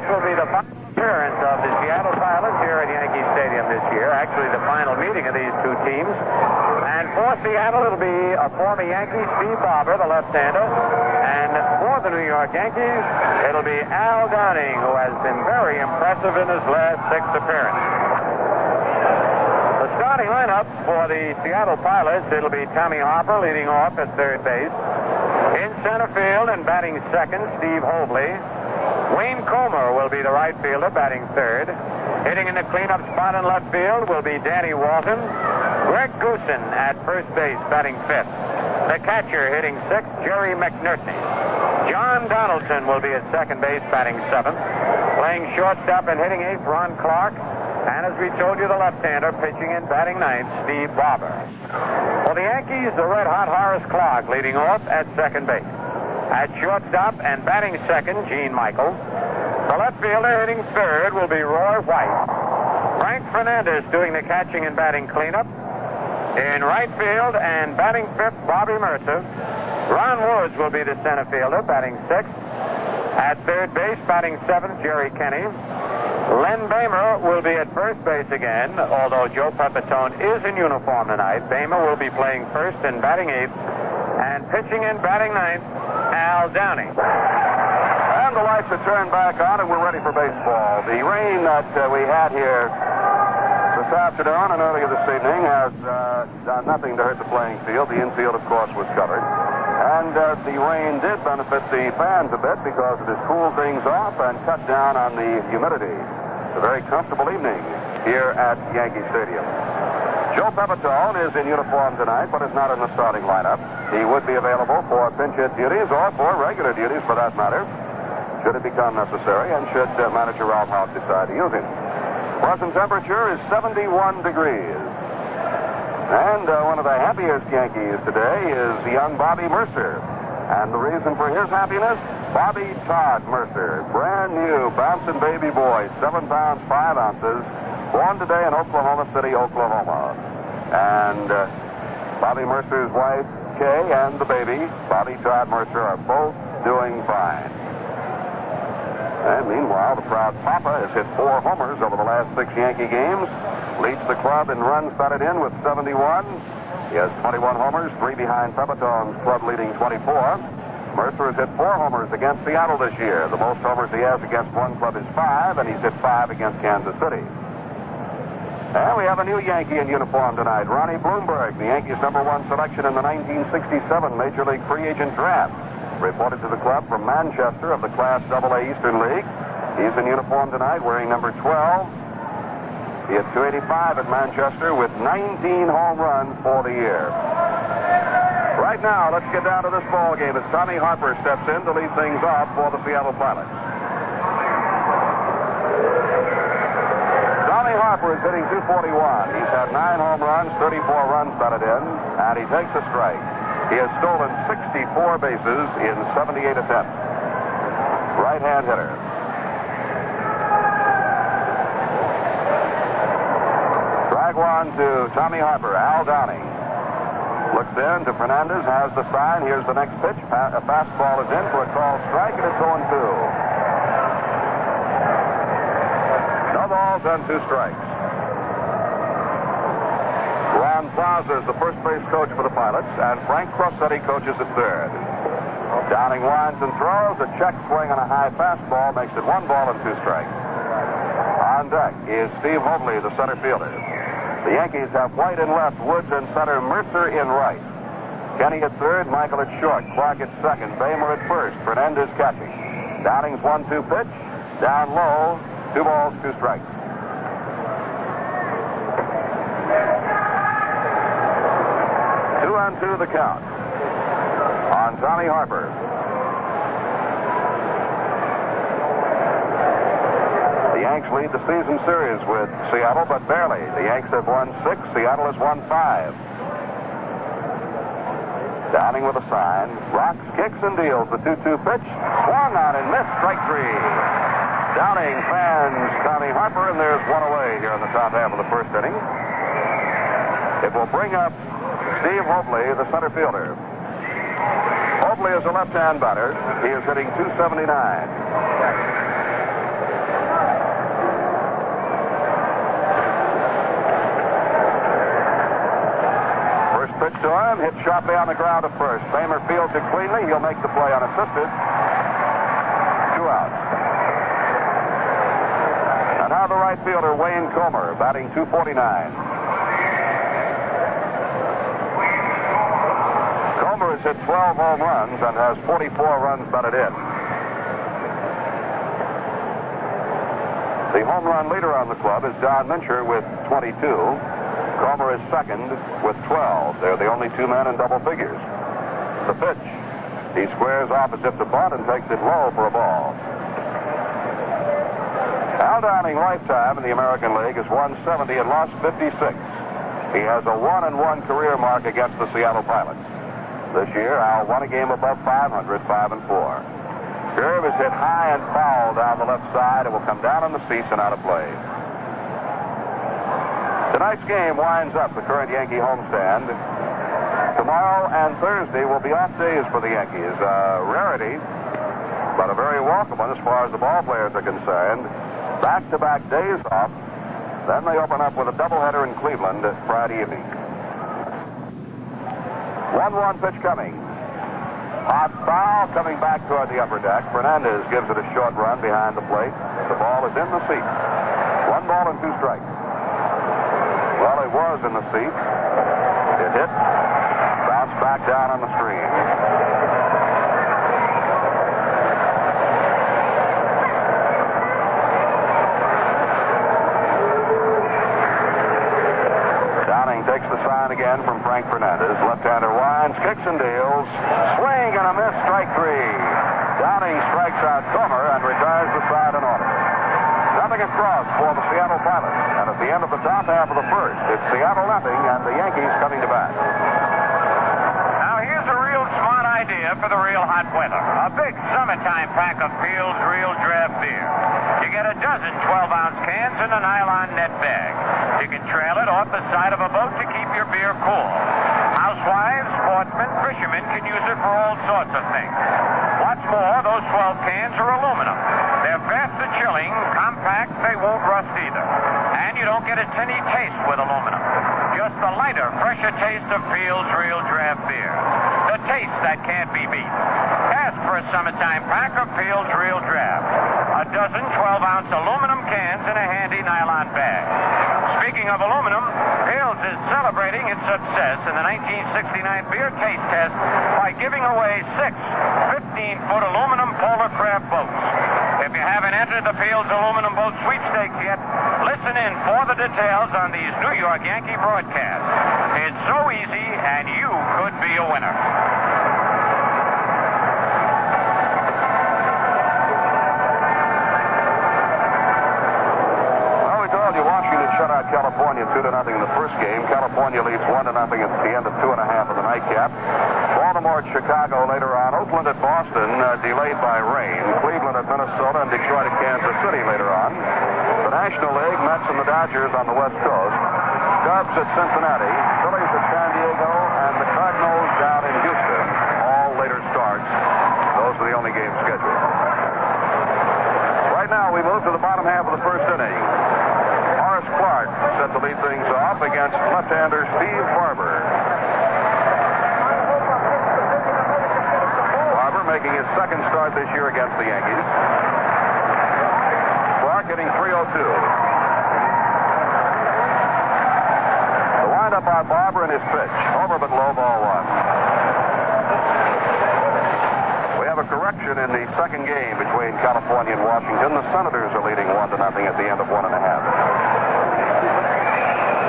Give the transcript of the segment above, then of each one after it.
this will be the final appearance of the Seattle Pilots here at Yankee Stadium this year. Actually, the final meeting of these two teams. And for Seattle, it'll be a former Yankee, Steve Barber, the left-hander. And for the New York Yankees, it'll be Al Downing, who has been very impressive in his last 6 appearances. The starting lineup for the Seattle Pilots, it'll be Tommy Harper leading off at third base. In center field and batting second, Steve Hobley. Wayne Comer will be the right fielder, batting third. Hitting in the cleanup spot in left field will be Danny Walton. Greg Goosen at first base, batting fifth. The catcher hitting sixth, Jerry McNerney. John Donaldson will be at second base, batting seventh. Playing shortstop and hitting eighth, Ron Clark. And as we told you, the left-hander pitching and batting ninth, Steve Barber. For the Yankees, the red-hot Horace Clark leading off at second base. At shortstop and batting second, Gene Michael. The left fielder hitting third will be Roy White. Frank Fernandez doing the catching and batting cleanup. In right field and batting fifth, Bobby Mercer. Ron Woods will be the center fielder, batting sixth. At third base, batting seventh, Jerry Kenney. Len Bamer will be at first base again, although Joe Pepitone is in uniform tonight. Bamer will be playing first and batting eighth. And pitching and batting ninth, Al Downing. And the lights are turned back on, and we're ready for baseball. The rain that we had here this afternoon and earlier this evening has done nothing to hurt the playing field. The infield, of course, was covered. And the rain did benefit the fans a bit because it has cooled things off and cut down on the humidity. It's a very comfortable evening here at Yankee Stadium. Joe Pepitone is in uniform tonight, but is not in the starting lineup. He would be available for pinch hit duties or for regular duties, for that matter, should it become necessary, and should manager Ralph Houk decide to use him. Present temperature is 71 degrees. And one of the happiest Yankees today is young Bobby Mercer. And the reason for his happiness, Bobby Todd Mercer, brand new bouncing baby boy, 7 pounds 5 ounces, born today in Oklahoma City, Oklahoma. And Bobby Mercer's wife, Kay, and the baby, Bobby Todd Mercer, are both doing fine. And meanwhile, the proud Papa has hit 4 homers over the last 6 Yankee games, leads the club in runs batted in with 71. He has 21 homers, 3 behind Pepitone's club-leading 24. Mercer has hit 4 homers against Seattle this year. The most homers he has against one club is 5, and he's hit 5 against Kansas City. And we have a new Yankee in uniform tonight, Ronnie Bloomberg, the Yankees' #1 selection in the 1967 Major League Free Agent Draft. Reported to the club from Manchester of the Class AA Eastern League. He's in uniform tonight, wearing number 12. He hit .285 at Manchester with 19 home runs for the year. Right now, let's get down to this ball game as Tommy Harper steps in to lead things off for the Seattle Pilots. Tommy Harper is hitting .241. He's had 9 home runs, 34 runs batted in, and he takes a strike. He has stolen 64 bases in 78 attempts. Right-hand hitter. Drag one to Tommy Harper. Al Downing looks in to Fernandez, has the sign. Here's the next pitch. A fastball is in for a called strike, and it's 0-2. No balls and 2 strikes. Ron Plaza is the first base coach for the Pilots, and Frank Crossetti coaches at third. Downing winds and throws. A check swing on a high fastball makes it 1 ball and 2 strikes. On deck is Steve Hobley, the center fielder. The Yankees have White in left, Woods in center, Mercer in right. Kenny at third, Michael at short, Clark at second, Bamer at first, Fernandez catching. Downing's 1-2 pitch, down low, 2 balls, 2 strikes. 2-2 the count on Tommy Harper. The Yanks lead the season series with Seattle, but barely. The Yanks have won 6, Seattle has won 5. Downing with a sign, rocks, kicks, and deals the 2-2 pitch. Swung on and missed, strike 3. Downing fans Tommy Harper, and there's 1 away here in the top half of the first inning. It will bring up Steve Hobley, the center fielder. Hobley is a left-hand batter. He is hitting .279. pitch to him, hit sharply on the ground at first. Bamer fields it cleanly. He'll make the play unassisted. 2 outs. And now the right fielder, Wayne Comer, batting .249. Comer has hit 12 home runs and has 44 runs batted in. The home run leader on the club is Don Mincher with 22. Comer is second with 12. They're the only 2 men in double figures. The pitch. He squares opposite the bunt and takes it low for a ball. Al Downing lifetime in the American League is 170 and lost 56. He has a 1-1 career mark against the Seattle Pilots. This year, Al won a game above 500, 5-4. Curve is hit high and foul down the left side. It will come down on the seats and out of play. Tonight's game winds up the current Yankee homestand. Tomorrow and Thursday will be off days for the Yankees. A rarity, but a very welcome one as far as the ball players are concerned. Back-to-back days off. Then they open up with a doubleheader in Cleveland Friday evening. 1-1 pitch coming. Hot foul coming back toward the upper deck. Fernandez gives it a short run behind the plate. The ball is in the seat. 1 ball and 2 strikes. Well, it was in the seat. It hit. Bounced back down on the screen. Downing takes the sign again from Frank Fernandez. Left-hander winds, kicks and deals. Swing and a miss, strike 3. Downing strikes out Comer and retires the side in order. Nothing across for the Seattle Pilots. And at the end of the top half of the first, it's Seattle nothing and the Yankees coming to bat. Now here's a real smart idea for the real hot weather. A big summertime pack of Fields Real Draft Beer. You get a dozen 12-ounce cans in a nylon net bag. You can trail it off the side of a boat to keep your beer cool. Housewives, sportsmen, fishermen can use it for all sorts of things. What's more, those 12 cans are aluminum. They're fast to chilling, compact, they won't rust either. And you don't get a tinny taste with aluminum. Just the lighter, fresher taste of Fields Real Draft Beer. The taste that can't be beat. Ask for a summertime pack of Fields Real Draft. A dozen 12-ounce aluminum cans in a handy nylon bag. Speaking of aluminum, Fields is celebrating its success in the 1969 beer taste test by giving away 6 15-foot aluminum Polar Craft boats. If you haven't entered the Fields aluminum boat sweepstakes yet, listen in for the details on these New York Yankee broadcasts. It's so easy, and you could be a winner. California 2-0 in the first game. California leads 1-0 at the end of 2.5 of the nightcap. Baltimore at Chicago later on. Oakland at Boston, delayed by rain. Cleveland at Minnesota and Detroit at Kansas City later on. The National League, Mets and the Dodgers on the West Coast. Cubs at Cincinnati. Phillies at San Diego. And the Cardinals down in Houston. All later starts. Those are the only games scheduled. Right now we move to the bottom half of the first inning. Clark set to lead things off against left-hander Steve Barber. Barber making his second start this year against the Yankees. Clark hitting .302. The windup by Barber and his pitch. Over but low, ball 1. We have a correction in the second game between California and Washington. The Senators are leading 1-0 at the end of 1.5.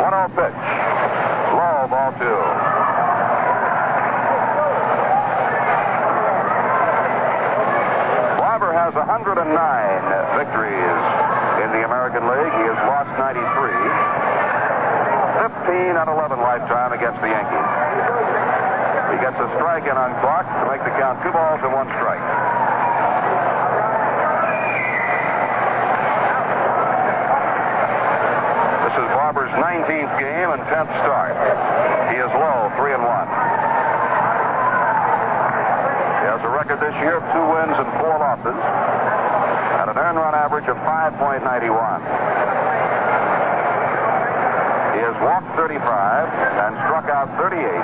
1-0 pitch. Low, ball 2. Barber has 109 victories in the American League. He has lost 93. 15 out of 11 lifetime against the Yankees. He gets a strike in on Clark to make the count 2 balls and 1 strike. This is Barber's 19th game and 10th start. He is low, 3-1. He has a record this year of 2 wins and 4 losses and an earned run average of 5.91. He has walked 35 and struck out 38.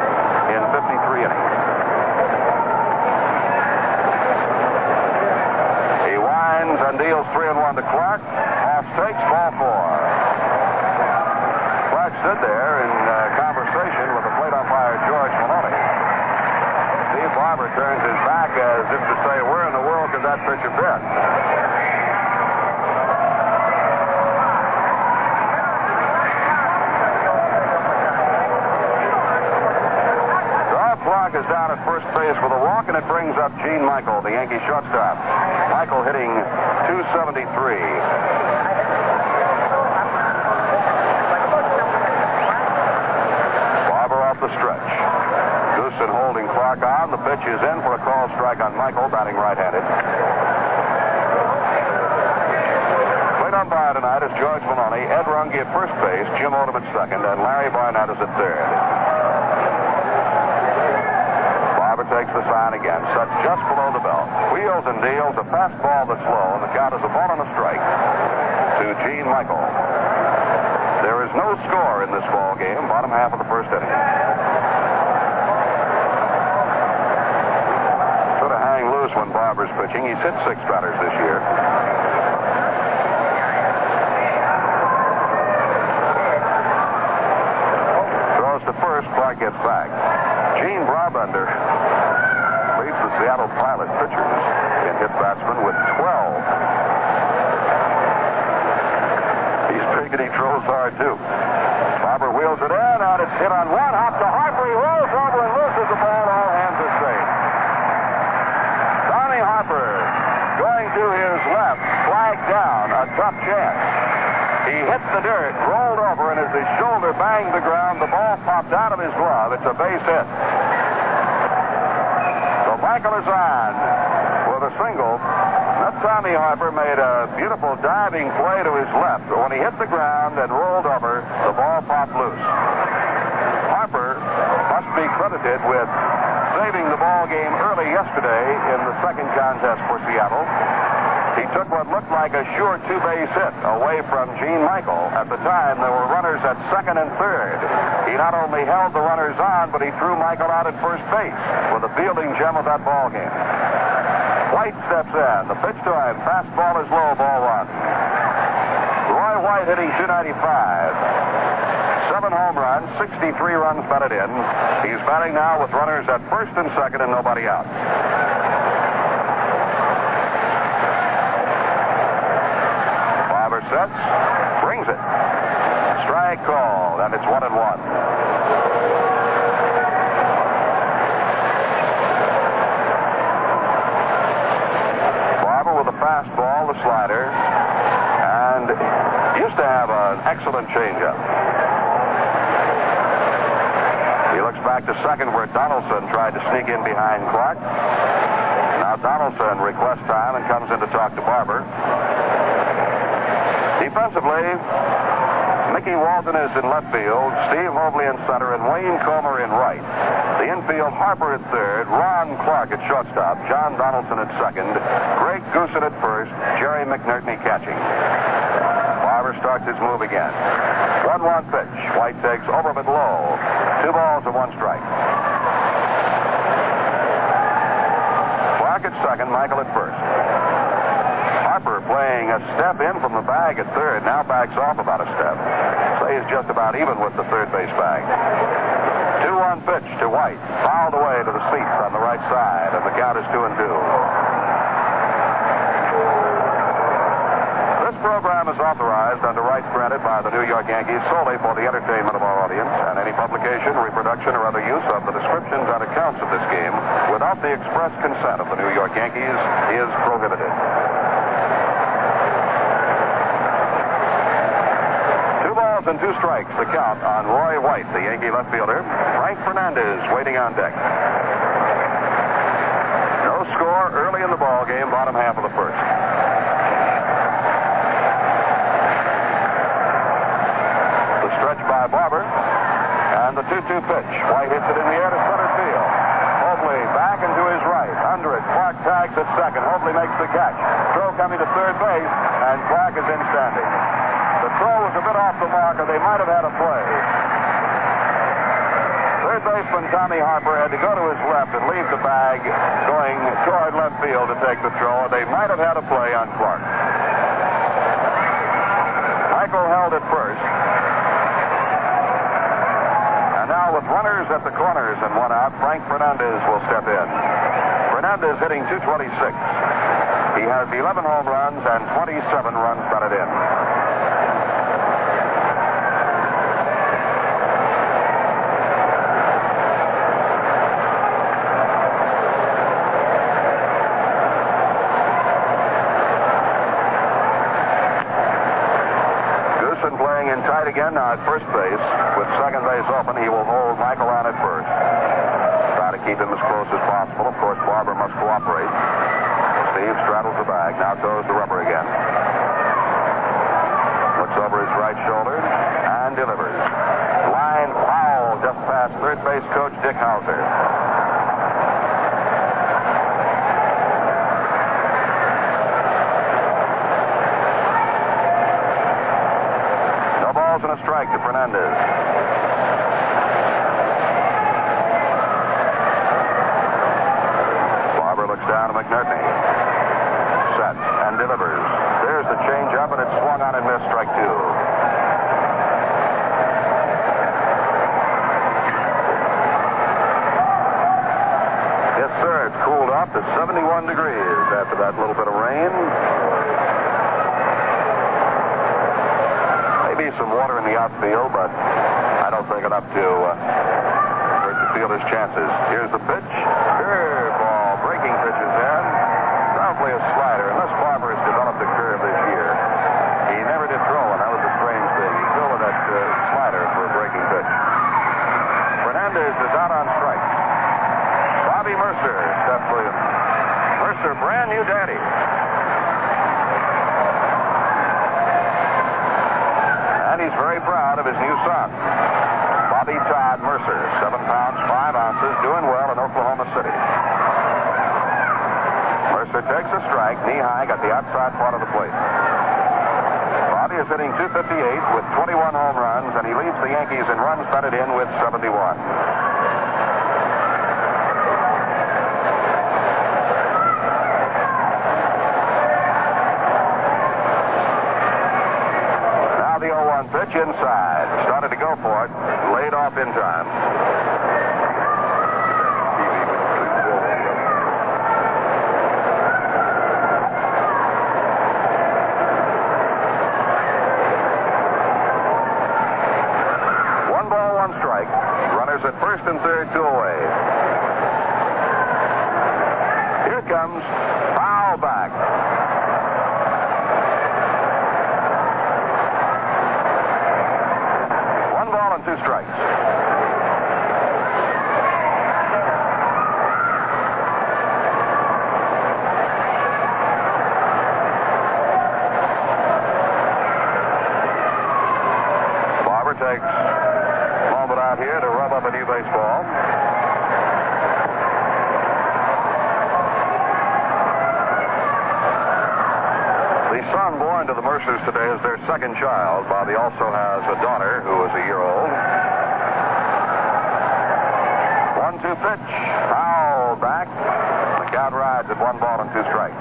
that pitcher been. Clark is down at first base with a walk, and it brings up Gene Michael, the Yankee shortstop. Michael hitting .273. Barber off the stretch. Goosen holding Clark on. The pitch is in for a call strike on Michael, batting right-handed. Plate umpire tonight is George Maloney, Ed Runge at first base, Jim Odom at second, and Larry Barnett is at third. Takes the sign again, set just below the belt. Wheels and deals a fastball that's low, and the count is a ball and a strike to Gene Michael. There is no score in this ball game, bottom half of the first inning. Sort of hang loose when Barber's pitching. He's hit 6 batters this year. Throws to first, Clark gets back. Gene Brabender leads the Seattle Pilot pitchers in hit batsmen with 12. He's big and he throws hard, too. Barber wheels it in, and it's hit on one. Hop to Harper. He rolls over and loses the ball. All hands are safe. Tommy Harper going to his left, flagged down, a tough chance. He hit the dirt, rolled over, and as his shoulder banged the ground, the ball popped out of his glove. It's a base hit. So Michael is on with a single. That Tommy Harper made a beautiful diving play to his left. But when he hit the ground and rolled over, the ball popped loose. Harper must be credited with saving the ball game early yesterday in the second contest for Seattle. He took what looked like a sure 2-base hit away from Gene Michael. At the time, there were runners at second and third. He not only held the runners on, but he threw Michael out at first base with a fielding gem of that ball game. White steps in. The pitch to him. Fastball is low, ball 1. Roy White hitting .295. 7 home runs, 63 runs batted in. He's batting now with runners at first and second and nobody out. Sets, brings it. Strike call, and it's 1-1. Barber with a fastball, the slider, and used to have an excellent changeup. He looks back to second where Donaldson tried to sneak in behind Clark. Now Donaldson requests time and comes in to talk to Barber. Defensively, Mickey Walton is in left field, Steve Mobley in center, and Wayne Comer in right. The infield, Harper at third, Ron Clark at shortstop, John Donaldson at second, Greg Goosen at first, Jerry McNerney catching. Barber starts his move again. 1-1 pitch. White takes over but low. 2 balls and 1 strike. Clark at second, Michael at first. Harper playing a step in from the bag at third, now backs off about a step. Stays just about even with the third base bag. 2-1 pitch to White. Fouled away to the seats on the right side, and the count is 2-2. This program is authorized under rights granted by the New York Yankees solely for the entertainment of our audience, and any publication, reproduction, or other use of the descriptions and accounts of this game without the express consent of the New York Yankees is prohibited. 2 balls and 2 strikes, the count on Roy White, the Yankee left fielder. Frank Fernandez waiting on deck. No score early in the ball game, bottom half of the first. The stretch by Barber, and the 2-2 pitch. White hits it in the air to center field. Mobley back and to his right. Under it, Clark tags at second. Mobley makes the catch. Throw coming to third base, and Clark is in standing. The throw was a bit off the mark, or they might have had a play. Third baseman Tommy Harper had to go to his left and leave the bag going toward left field to take the throw, or they might have had a play on Clark. Michael held it first. And now with runners at the corners and 1 out, Frank Fernandez will step in. Fernandez hitting .226. He has 11 home runs and 27 runs batted in. Playing in tight again now at first base. With second base open, he will hold Michael on at first. Try to keep him as close as possible. Of course, Barber must cooperate. Steve straddles the bag. Now throws the rubber again. Looks over his right shoulder and delivers. Line foul just past third base coach Dick Hauser. And a strike to Fernandez. Barber looks down to McNerney. Set and delivers. There's the changeup, and it's swung on and missed. Strike two. Yes, sir. It's cooled off to 71 degrees after that little bit of rain. Some water in the outfield, but I don't think enough to hurt the fielder's chances. Here's the pitch. Curveball. Breaking pitches in. Probably a slider, unless Barber has developed a curve this year. He never did throw one. That was a strange thing. He threw that slider for a breaking pitch. Fernandez is out on strike. Bobby Mercer steps Williams. Mercer, brand new daddy. He's very proud of his new son, Bobby Todd Mercer, 7 pounds, 5 ounces, doing well in Oklahoma City. Mercer takes a strike, knee-high, got the outside part of the plate. Bobby is hitting .258 with 21 home runs, and he leads the Yankees in runs batted in with 71. Pitch inside. Started to go for it. Laid off in time. One ball, one strike. Runners at first and third, 2 away. Here comes foul back. And 2 strikes. Barber takes a moment out here to rub up a new baseball. The son born to the Mercers today is their second child. Bobby also has a daughter who is a year old. 1-2 pitch. Foul back. The count rides at 1 ball and 2 strikes.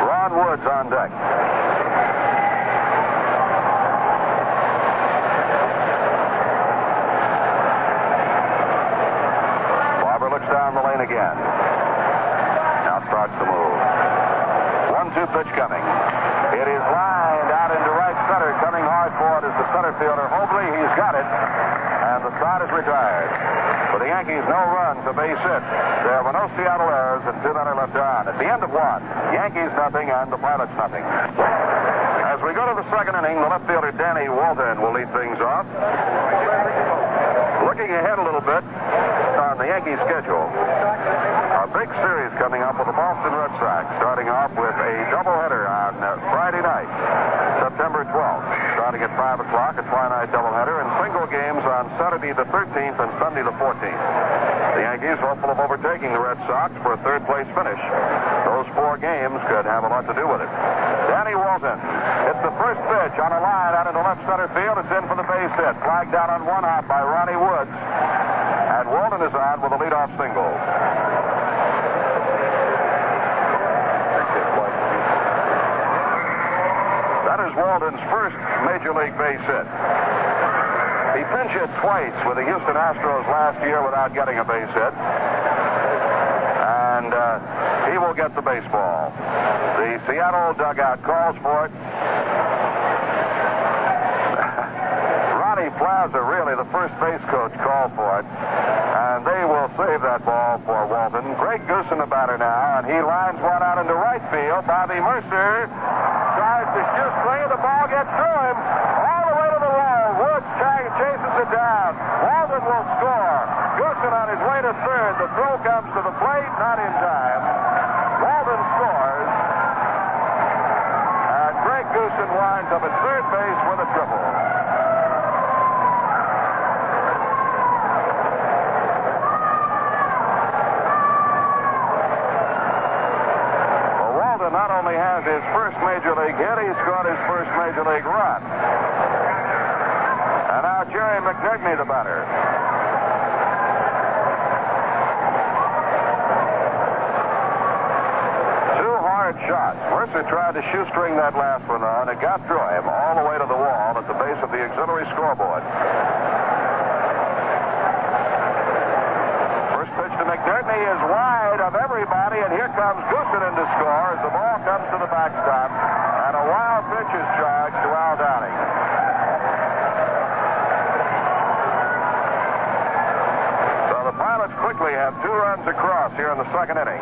Ron Woods on deck. Looks down the lane again. Now starts the move. 1-2 pitch coming. It is lined out into right center. Coming hard for it is the center fielder Mobley. He's got it. And the side is retired. For the Yankees, no runs, a base hit. There were no Seattle errors and 2 men are left on. At the end of 1, Yankees nothing and the Pilots nothing. As we go to the second inning, the left fielder Danny Walton will lead things off. Looking ahead a little bit on the Yankees schedule, a big series coming up with the Boston Red Sox, starting off with a doubleheader on Friday night, September 12th, starting at 5 o'clock, a twilight doubleheader, and single games on Saturday the 13th and Sunday the 14th. The Yankees hopeful of overtaking the Red Sox for a third-place finish. Those 4 games could have a lot to do with it. Danny Walton hits the first pitch on a line out into left center field. It's in for the base hit. Flagged down on 1 hop by Ronnie Woods. And Walton is on with a leadoff single. That is Walton's first Major League base hit. He pinch hit twice with the Houston Astros last year without getting a base hit. And he will get the baseball. The Seattle dugout calls for it. Ronnie Plaza, really, the first base coach, called for it. And they will save that ball for Walton. Greg Goosen, the batter now, and he lines one out into right field. Bobby Mercer tries to shoot straight. The ball gets through him all the way to the wall. Woods chases it down. Walton will score. Goosen on his way to third. The throw comes to the plate, not in time. Walton scores. And Greg Goosen winds up at third base with a triple. Not only has his first major league hit, he scored his first major league run. And now Jerry McNerney, the batter. Two hard shots. Mercer tried to shoestring that last one on. It got through him all the way to the wall at the base of the auxiliary scoreboard. First pitch to McNerney is wide of everybody, and here comes Goosen in to score as the ball comes to the backstop, and a wild pitch is charged to Al Downing. So the Pilots quickly have 2 runs across here in the second inning.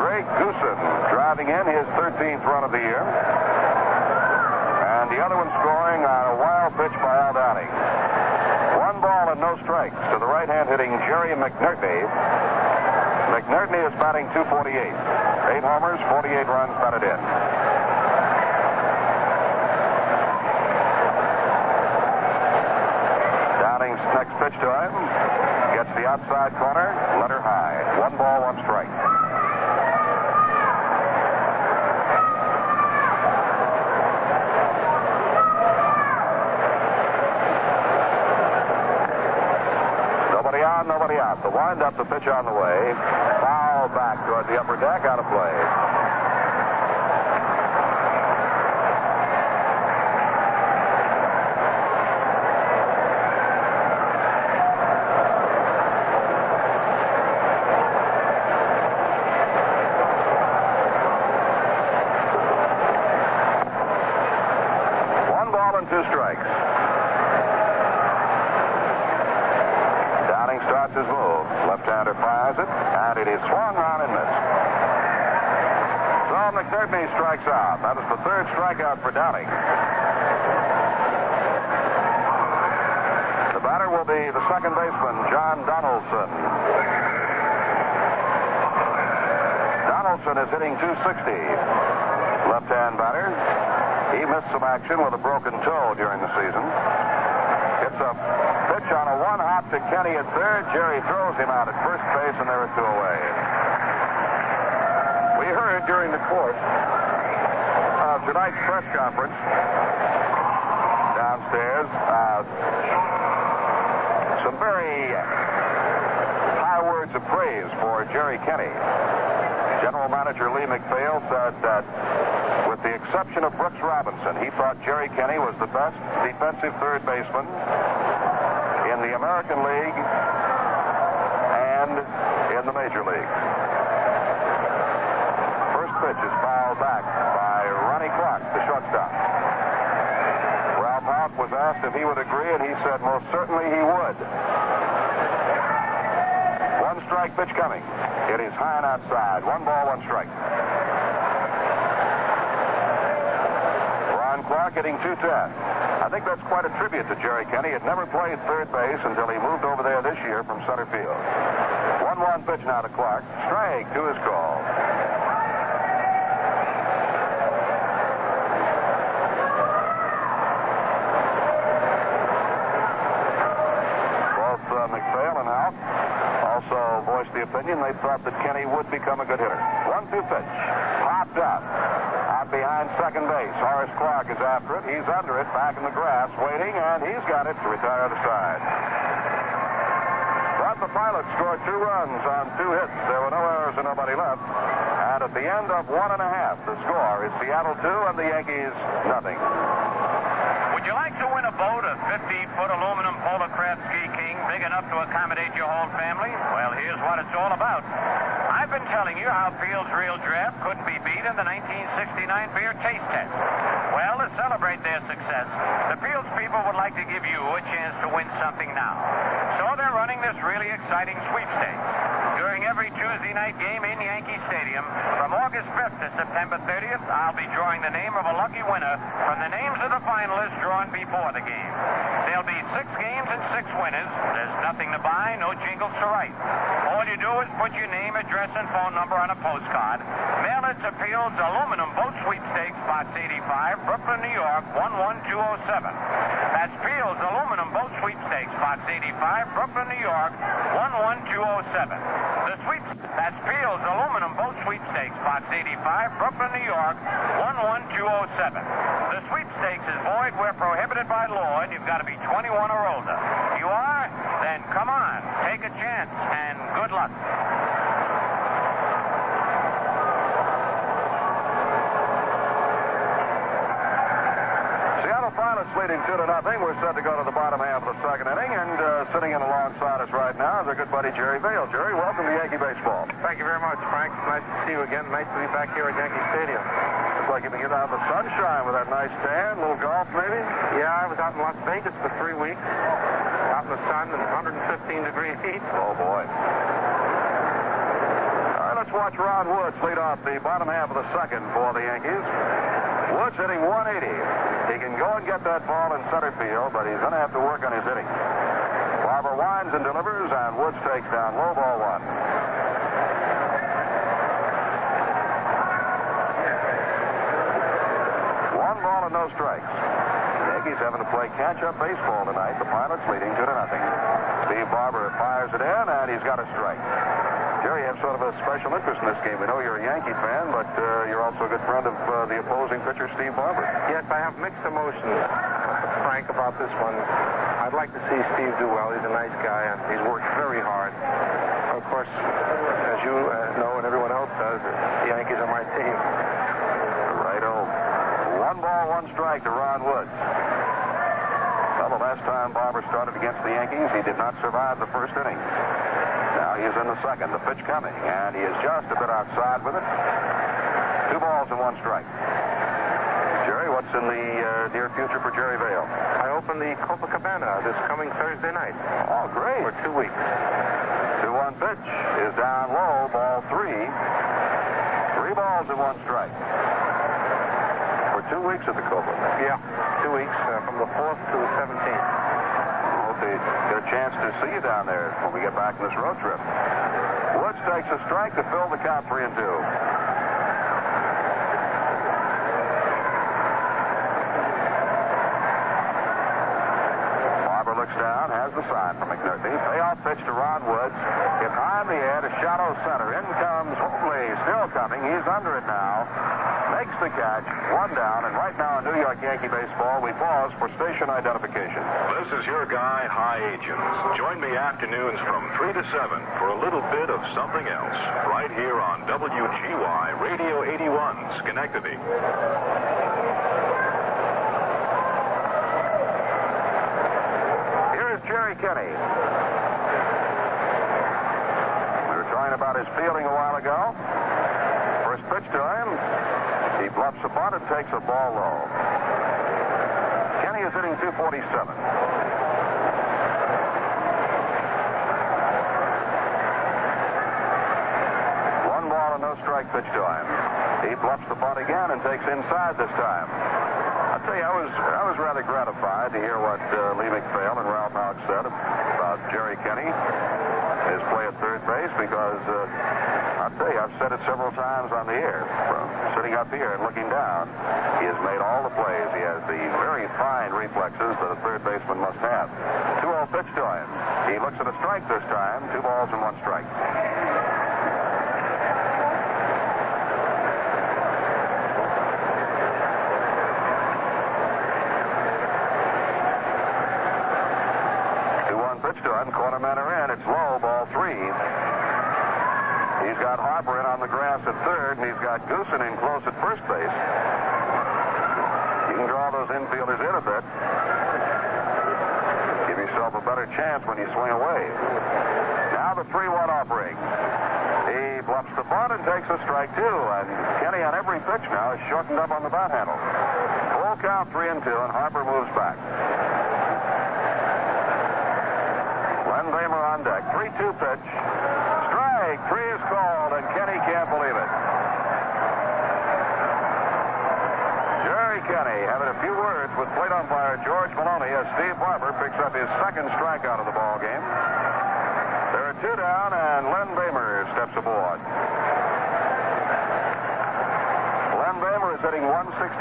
Greg Goosen driving in his 13th run of the year, and the other one scoring on a wild pitch by Al Downing. 1 ball and no strikes to the right-hand hitting Jerry McNerney. McNerney is batting .248. 8 homers, 48 runs batted in. Downing's next pitch to him. Gets the outside corner, letter high. 1 ball, 1 strike. Nobody out. The wind-up, the pitch on the way. Foul back toward the upper deck, out of play. One ball and 2 strikes. Starts his move. Left-hander fires it, and it is swung on and missed. So McNerney strikes out. That is the 3rd strikeout for Downing. The batter will be the second baseman, John Donaldson. Donaldson is hitting .260. Left-hand batter. He missed some action with a broken toe during the season. It's a pitch on a 1-hop to Kenny at third. Jerry throws him out at first base, and there are 2 away. We heard during the course of tonight's press conference downstairs some very high words of praise for Jerry Kenny. General Manager Lee McPhail said that with the exception of Brooks Robinson, he thought Jerry Kenny was the best defensive third baseman in the American League and in the Major League. First pitch is fouled back by Ronnie Clark, the shortstop. Ralph Houk was asked if he would agree, and he said most certainly he would. 1 strike pitch coming. It is high and outside. 1 ball, 1 strike. Ron Clark hitting .210. I think that's quite a tribute to Jerry Kenny. He had never played third base until he moved over there this year from center field. 1-1 pitch now to Clark. Strike to his call. Both McPhail and Houk also voiced the opinion they thought that Kenny would become a good hitter. 1-2 pitch. Popped up. Out behind second base. Horace Clark is after it. He's under it, back in the grass, waiting, and he's got it to retire the side. But the Pilots scored 2 runs on 2 hits. There were no errors and nobody left. And at the end of 1 1/2, the score is Seattle 2 and the Yankees nothing. Would you like to win a boat, a 50-foot aluminum Polarcraft Ski King, big enough to accommodate your whole family? Well, here's what it's all about. I've been telling you how Field's Real Draft couldn't be beat in the 1969 beer taste test. Well, to celebrate their success, the Fields people would like to give you a chance to win something now. So they're running this really exciting sweepstakes. During every Tuesday night game in Yankee Stadium, from August 5th to September 30th, I'll be drawing the name of a lucky winner from the names of the finalists drawn before the game. There'll be 6 games and 6 winners. There's nothing to buy, no jingles to write. All you do is put your name, address, and phone number on a postcard. Mail it to Field's Aluminum Boat Sweepstakes, Box 85, Brooklyn, New York, 11207. That's Field's Aluminum Boat Sweepstakes, Box 85, Brooklyn, New York, 11207. That's Field's Aluminum Boat Sweepstakes, Box 85, Brooklyn, New York, 11207. The sweepstakes is void where prohibited by law, and you've got to be 21 or older. You are? Then come on, take a chance, and good luck. Pilots leading 2-0. We're set to go to the bottom half of the second inning, and sitting in alongside us right now is our good buddy Jerry Vail. Jerry, welcome to Yankee Baseball. Thank you very much, Frank. Nice to see you again. Nice to be back here at Yankee Stadium. Looks like you've been getting out in the sunshine with that nice tan, a little golf maybe? Yeah, I was out in Las Vegas for 3 weeks, out in the sun and 115-degree heat. Oh, boy. All right, let's watch Ron Woods lead off the bottom half of the second for the Yankees. Woods hitting 180. He can go and get that ball in center field, but he's going to have to work on his hitting. Barber winds and delivers, and Woods takes down low, ball 1. 1 ball and no strikes. The Yankees having to play catch-up baseball tonight. The Pilots leading 2-0. Steve Barber fires it in, and he's got a strike. Jerry, you have sort of a special interest in this game. We know you're a Yankee fan, but you're also a good friend of the opposing pitcher, Steve Barber. Yes, I have mixed emotions, Frank, about this one. I'd like to see Steve do well. He's a nice guy, and he's worked very hard. Of course, as you know and everyone else does, the Yankees are my team. Righto. 1 ball, 1 strike to Ron Woods. Well, the last time Barber started against the Yankees, he did not survive the first inning. Now he's in the second. The pitch coming, and he is just a bit outside with it. 2 balls and 1 strike. Jerry, what's in the near future for Jerry Vail? I open the Copacabana this coming Thursday night. Oh, great. For 2 weeks. 2-1 pitch is down low, ball 3. 3 balls and 1 strike. For 2 weeks at the Copa. Yeah, 2 weeks from the 4th to the 17th. Get a chance to see you down there when we get back on this road trip. Woods takes a strike to fill the count 3-2. Barber looks down, has the sign from McNerney. Payoff pitch to Ron Woods. Hit high in the air to shallow center. In comes Hopley, still coming. He's under it now. Makes the catch, 1 down, and right now in New York Yankee baseball, we pause for station identification. This is your guy, High Agents. Join me afternoons from 3 to 7 for a little bit of something else, right here on WGY Radio 81, Schenectady. Here is Jerry Kenney. We were talking about his fielding a while ago. First pitch to him. He bluffs a bunt and takes a ball low. Kenny is hitting 247. 1 ball and no strike pitch to him. He bluffs the bunt again and takes inside this time. I'll tell you, I was rather gratified to hear what Lee McPhail and Ralph Houck said about Jerry Kenney, his play at third base, because I'll tell you, I've said it several times on the air. From sitting up here and looking down, he has made all the plays. He has the very fine reflexes that a third baseman must have. 2-0 pitch to him. He looks at a strike this time. 2 balls and 1 strike. Pitch to him, corner men are in. It's low, ball 3. He's got Harper in on the grass at third, and he's got Goosen in close at first base. You can draw those infielders in a bit. Give yourself a better chance when you swing away. Now the 3-1 offering. He bluffs the bunt and takes a strike, too. And Kenny on every pitch now is shortened up on the bat handle. Full count, 3-2, and Harper moves back. Len Bamer on deck. 3-2 pitch. Strike. 3 is called, and Kenny can't believe it. Jerry Kenny having a few words with plate umpire George Maloney as Steve Barber picks up his second strikeout of the ball game. There are 2 down, and Len Bamer steps aboard. Len Bamer is hitting 164.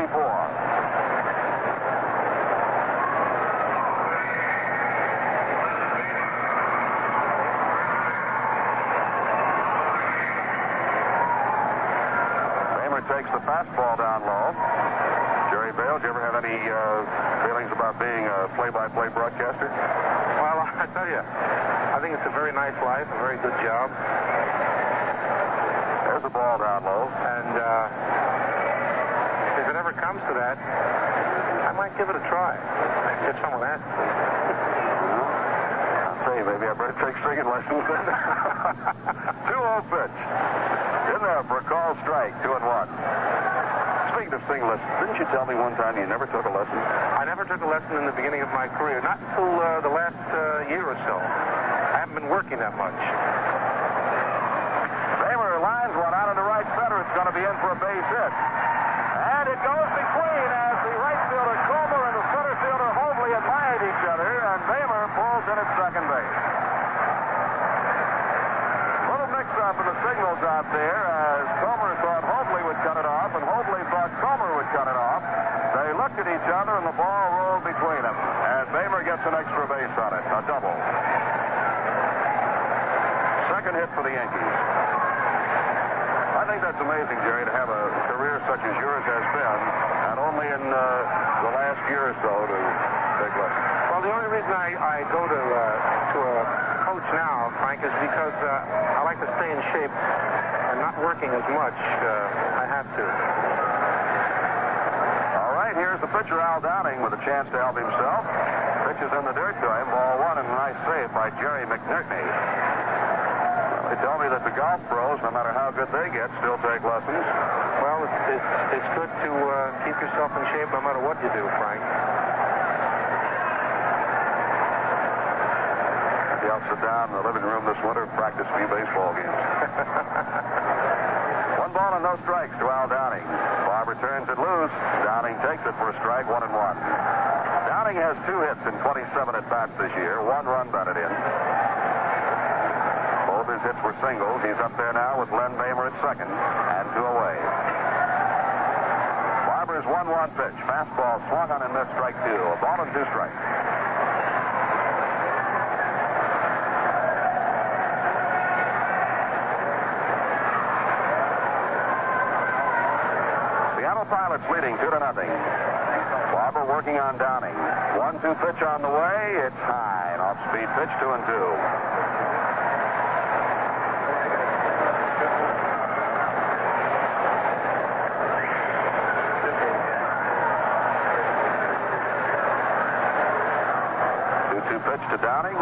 Takes the fastball down low. Jerry Bale, do you ever have any feelings about being a play-by-play broadcaster? Well, I tell you, I think it's a very nice life, a very good job. There's the ball down low. And if it ever comes to that, I might give it a try. If someone asks me. I'll say, maybe I better take singing lessons. 2-0 pitch. In there for a call strike, 2-1. Speaking of singing lessons, didn't you tell me one time you never took a lesson? I never took a lesson in the beginning of my career, not until the last year or so. I haven't been working that much. Bamer lines one out into right center. It's going to be in for a base hit. And it goes between as the right fielder Comer and the center fielder Hobley admired each other, and Bamer pulls in at second base. Up in the signals out there as Comer thought Hobley would cut it off and Hobley thought Comer would cut it off. They looked at each other and the ball rolled between them. And Bamer gets an extra base on it, a double. Second hit for the Yankees. I think that's amazing, Jerry, to have a career such as yours has been, and only in the last year or so to take lessons. Well, the only reason I go to a coach now, Frank, is because I like to stay in shape and not working as much. I have to. All right, here's the pitcher, Al Downing, with a chance to help himself. Pitches in the dirt to him. Ball 1 and a nice save by Jerry McNerney. They tell me that the golf pros, no matter how good they get, still take lessons. Well, it's good to keep yourself in shape no matter what you do, Frank. I'll sit down in the living room this winter and practice a few baseball games. 1 ball and no strikes to Al Downing. Barber turns it loose. Downing takes it for a strike, 1-1. Downing has 2 hits in 27 at-bats this year. 1 run batted in. Both his hits were singles. He's up there now with Len Bamer at second and 2 away. Barber's 1-1 pitch. Fastball swung on and missed, strike 2. A ball and 2 strikes. Pilots leading 2-0. Barber working on Downing. 1-2 pitch on the way. It's high. An off-speed pitch, 2-2. Pitch to Downing.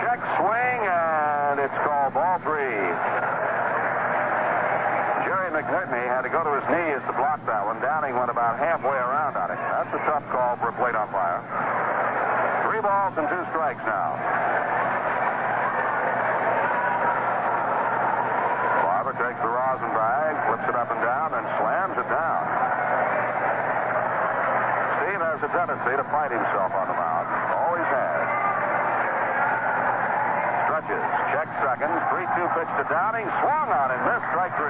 Check swing, and it's called ball 3. Jerry McNerney had to go to his knees to block that one. Downing went about halfway around on it. That's a tough call for a plate umpire. 3 balls and 2 strikes now. Barber takes the rosin bag, flips it up and down, and slams it down. Steve has a tendency to fight himself on the mound. Always has. Stretches. Check second. 3-2 pitch to Downing. Swung on and missed, strike 3.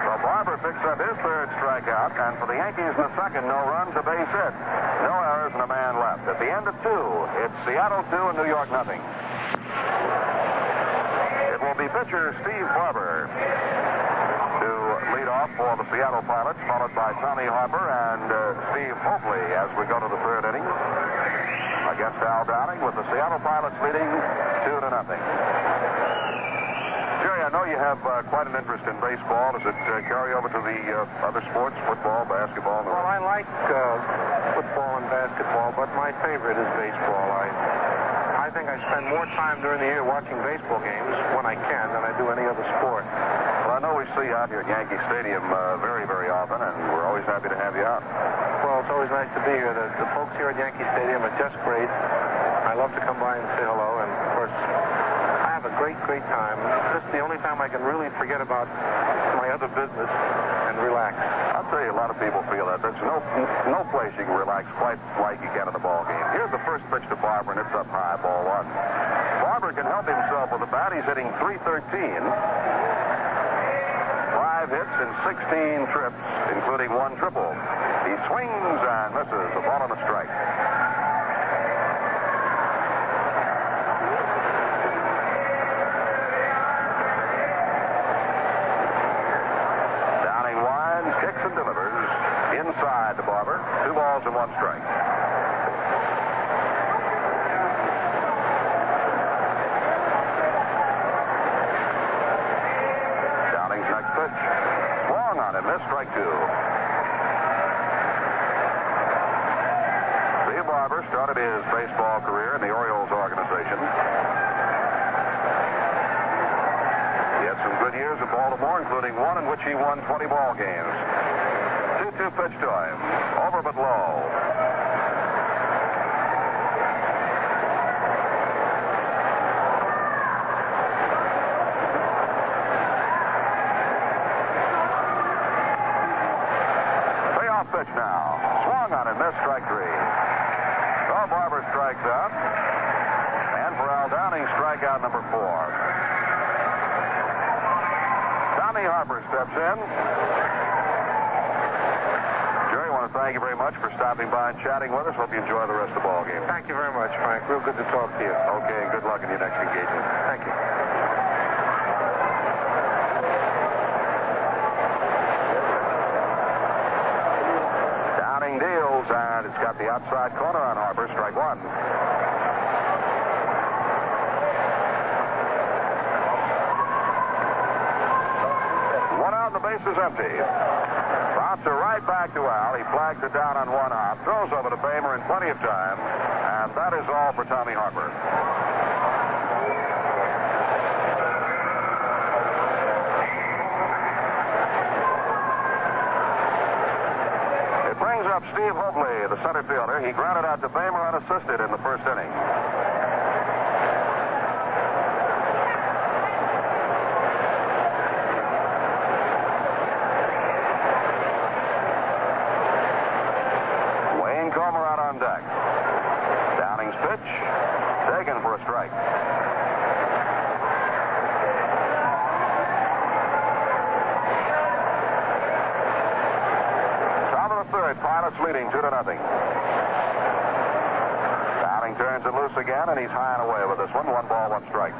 So Barber picks up his 3rd strikeout, and for the Yankees in the second, no runs, a base hit. No errors and a man left. At the end of 2, it's Seattle 2 and New York nothing. It will be pitcher Steve Barber to lead off for the Seattle Pilots, followed by Tommy Harper and Steve Hobley as we go to the 3rd inning against Al Downing, with the Seattle Pilots leading 2-0. Jerry, I know you have quite an interest in baseball. Does it carry over to the other sports, football, basketball? Well, I like football and basketball, but my favorite is baseball. I think I spend more time during the year watching baseball games when I can than I do any other sport. Well, I know we see you out here at Yankee Stadium very, very often, and we're always happy to have you out. Well, it's always nice to be here. The folks here at Yankee Stadium are just great. I love to come by and say hello, and of course, I have a great, great time. This is the only time I can really forget about my other business and relax. I'll tell you, a lot of people feel that. There's no place you can relax quite like you can in the ball game. Here's the first pitch to Barber, and it's up high, ball one. Barber can help himself with the bat. He's hitting .313. 5 hits and 16 trips, including 1 triple. He swings and misses. The ball on a strike. Downing winds, kicks and delivers. Inside to Barber. 2 balls and 1 strike. Downing's next pitch. Swung on him. Missed, strike 2. Steve Barber started his baseball career in the Orioles organization. He had some good years in Baltimore, including one in which he won 20 ball games. 2-2 pitch to him. Over but low. Payoff pitch now. Swung on it. Missed, strike 3. So Barber strikes out. And for Al Downing, strikeout number 4. Tommy Harper steps in. Jerry, I want to thank you very much for stopping by and chatting with us. Hope you enjoy the rest of the ball game. Thank you very much, Frank. Real good to talk to you. Okay, and good luck in your next engagement. Thank you. Downing deals, and it's got the outside corner on Harper. Strike 1. One out, and the base is empty. Bouncer right back to Al. He flags it down on 1 hop. Throws over to Bamer in plenty of time. And that is all for Tommy Harper. It brings up Steve Hobley, the center fielder. He grounded out to Bamer unassisted in the first inning. Comer out on deck. Downing's pitch, taken for a strike. Top of the third, Pilots leading 2-0. Downing turns it loose again, and he's high and away with this one. 1 ball, 1 strike.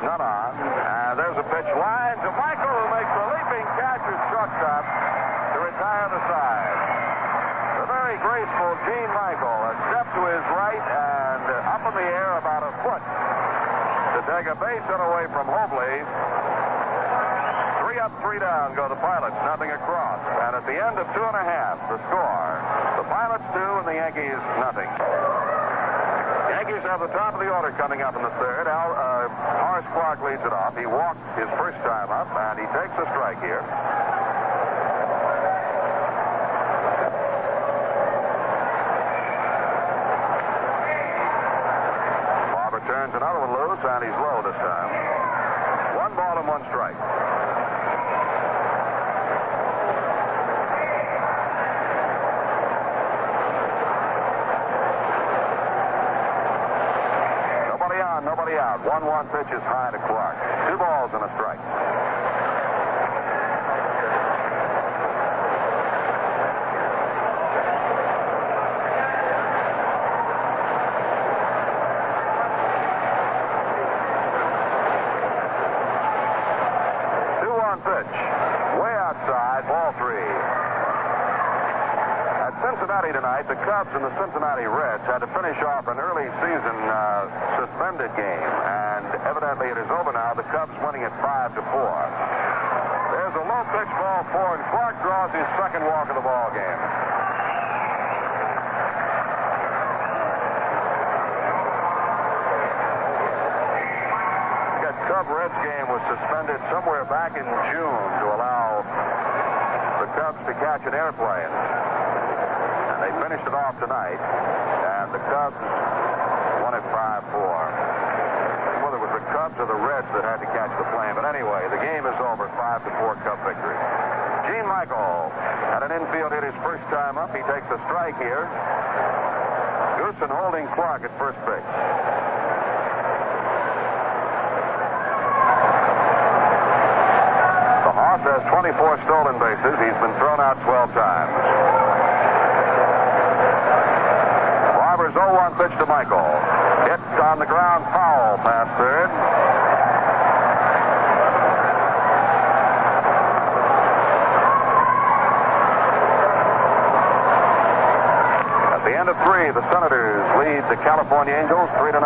None on. And there's a pitch line to Michael, who makes a leaping catcher's truck stop to retire the side. The very graceful Gene Michael, a step to his right and up in the air about a foot to take a base hit away from Hobley. 3 up, 3 down go the Pilots, nothing across. And at the end of 2.5, the score, the Pilots 2 and the Yankees nothing. Yankees have the top of the order coming up in the third. Horace Clark leads it off. He walked his first time up, and he takes a strike here. Barber turns another one loose, and he's low this time. 1 ball and 1 strike. Nobody out. 1-1 pitch is high to Clark. 2 balls and a strike. Pitch. Way outside, ball 3. Cincinnati tonight, the Cubs and the Cincinnati Reds had to finish off an early season suspended game, and evidently it is over now. The Cubs winning it 5-4. There's a low pitch ball four, and Clark draws his second walk of the ball game. That Cub-Reds game was suspended somewhere back in June to allow the Cubs to catch an airplane. They finished it off tonight, and the Cubs won it 5-4. Whether it was the Cubs or the Reds that had to catch the plane, but anyway, the game is over. 5-4 Cub victory. Gene Michael had an infield hit his first time up. He takes a strike here. Goosen holding Clark at first base. The Hoss has 24 stolen bases. He's been thrown out 12 times. 0-1 pitch to Michael. Hit on the ground, foul past third. At the end of 3, the Senators lead the California Angels 3-0.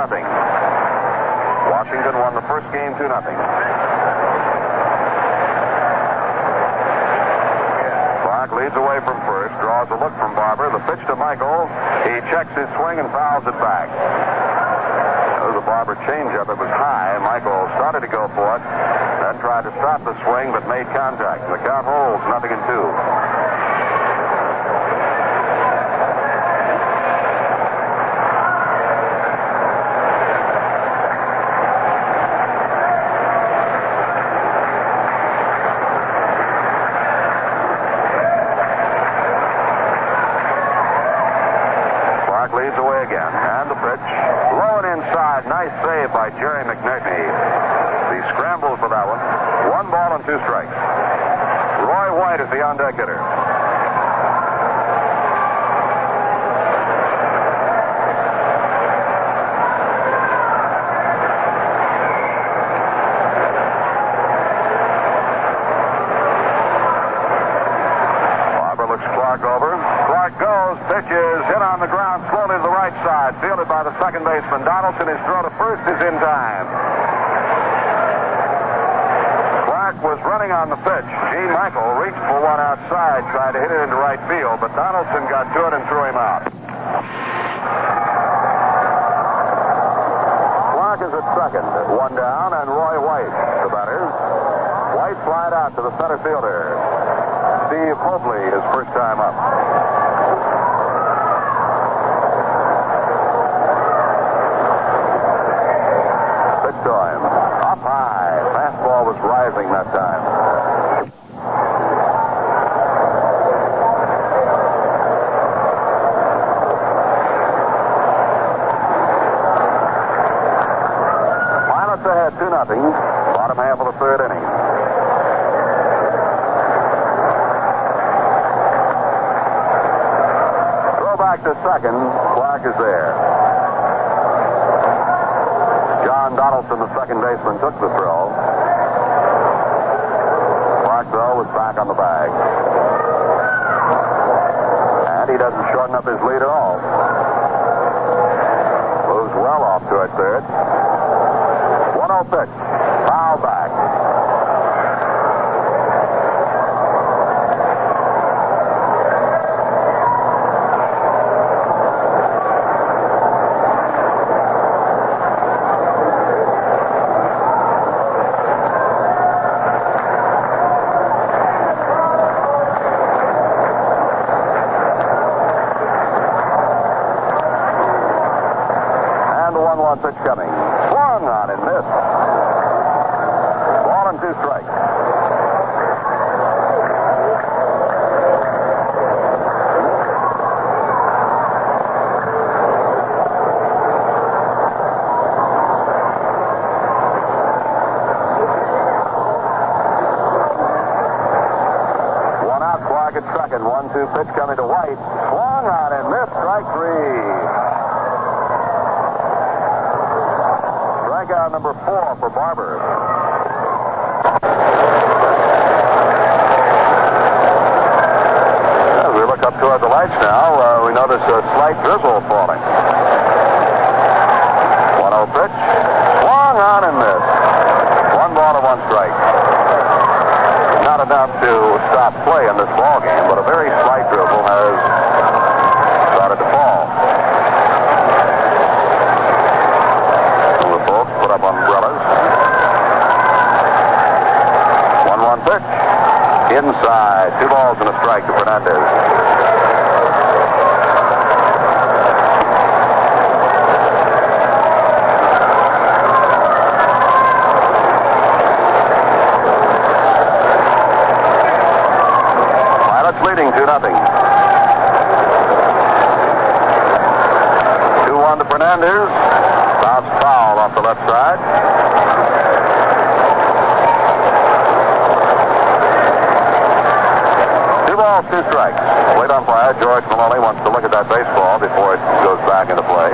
Washington won the first game 2-0. Leads away from first, draws a look from Barber. The pitch to Michael. He checks his swing and fouls it back. That was a Barber changeup. It was high. Michael started to go for it, then tried to stop the swing, but made contact. The count holds 0-2. Leads away again, and the pitch low and inside. Nice save by Jerry McNerney. He scrambled for that one. 1 ball and 2 strikes. Roy White is the on-deck hitter. Barber looks Clark over. Clark goes, pitches, hit on the ground slowly to the right side, fielded by the second baseman. Donaldson. His throw to first is in time. Clark was running on the pitch. Gene Michael reached for one outside, tried to hit it into right field, but Donaldson got to it and threw him out. Clark is at second, 1 down, and Roy White, the batter. White flied out to the center fielder. Steve Hobley, his first time up. Up high. Fastball was rising that time. Pilots ahead 2-0. Bottom half of the third inning. Throw back to second. Clark is there. John Donaldson, the second baseman, took the throw. Clark, though, was back on the bag. And he doesn't shorten up his lead at all. Moves well off toward third. 1-0 pitch. Foul back. Pitch coming. Swung on and missed. Ball and 2 strikes. One out, Clark at second. 1-2 pitch coming to White. Swung on and missed. Strike 3. Strikeout number 4 for Barber. As we look look up toward the lights now, we notice a slight drizzle falling. 1-0 pitch. Swung on and missed. 1 ball to 1 strike. Not enough to stop play in this ball game, but a very slight drizzle has started to fall. So the folks put up umbrellas. 1-1 pitch. Inside. 2 balls and a strike to Fernandez. Leading 2-0. 2-1 to Fernandez. Bounce foul off the left side. Two balls, 2 strikes. Plate umpire George Maloney wants to look at that baseball before it goes back into play.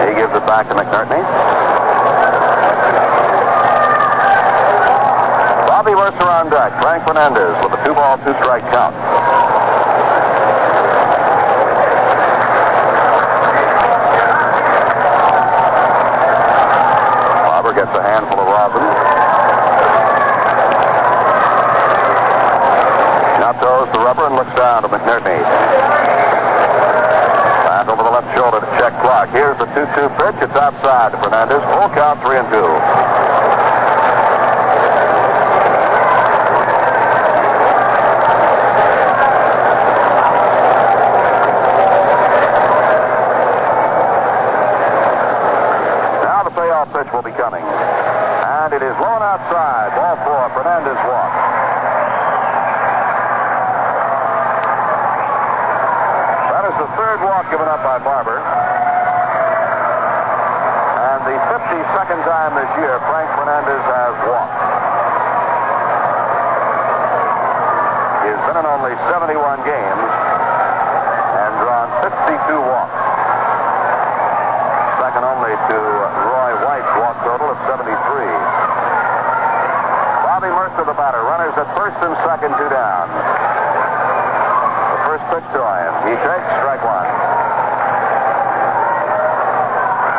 He gives it back to McNerney. Bobby Mercer on deck. Frank Fernandez with a 2-ball, 2-strike count. Barber gets a handful of rosin. Now toes the rubber and looks down to McNerney. Pass over the left shoulder to check clock. Here's the 2-2 pitch. It's outside to Fernandez. Full count, 3-2. Pitch will be coming. And it is low and outside. Ball 4. Fernandez walks. That is the 3rd walk given up by Barber. And the 52nd time this year Frank Fernandez has walked. He has been in only 71 games and drawn 52 walks. Second only to Roy White's walk total of 73. Bobby Mercer, the batter. Runners at first and second, 2 down. The first pitch to him. He takes strike 1.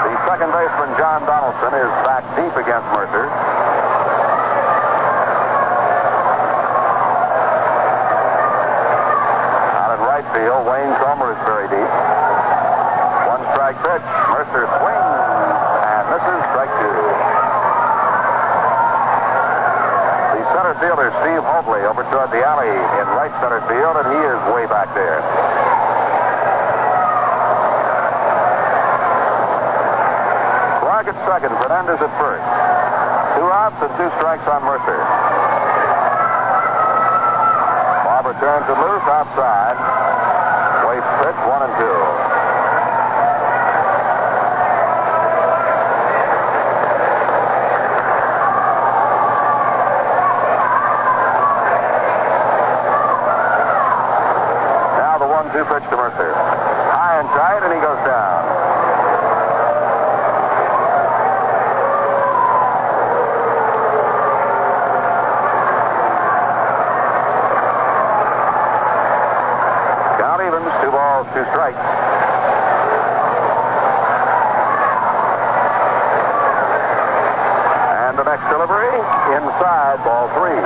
The second baseman, John Donaldson, is back deep against Mercer. Out in right field, Wayne Comer is very deep. 1-strike pitch. Mercer swings and misses. Strike 2. The center fielder, Steve Hobley, over toward the alley in right center field, and he is way back there. Clark at second. Fernandez at first. 2 outs and 2 strikes on Mercer. Barber turns it loose outside. Waits pitch 1-2. Pitch to Mercer. High and tight, and he goes down. Count evens, 2 balls, 2 strikes. And the next delivery, inside, ball 3.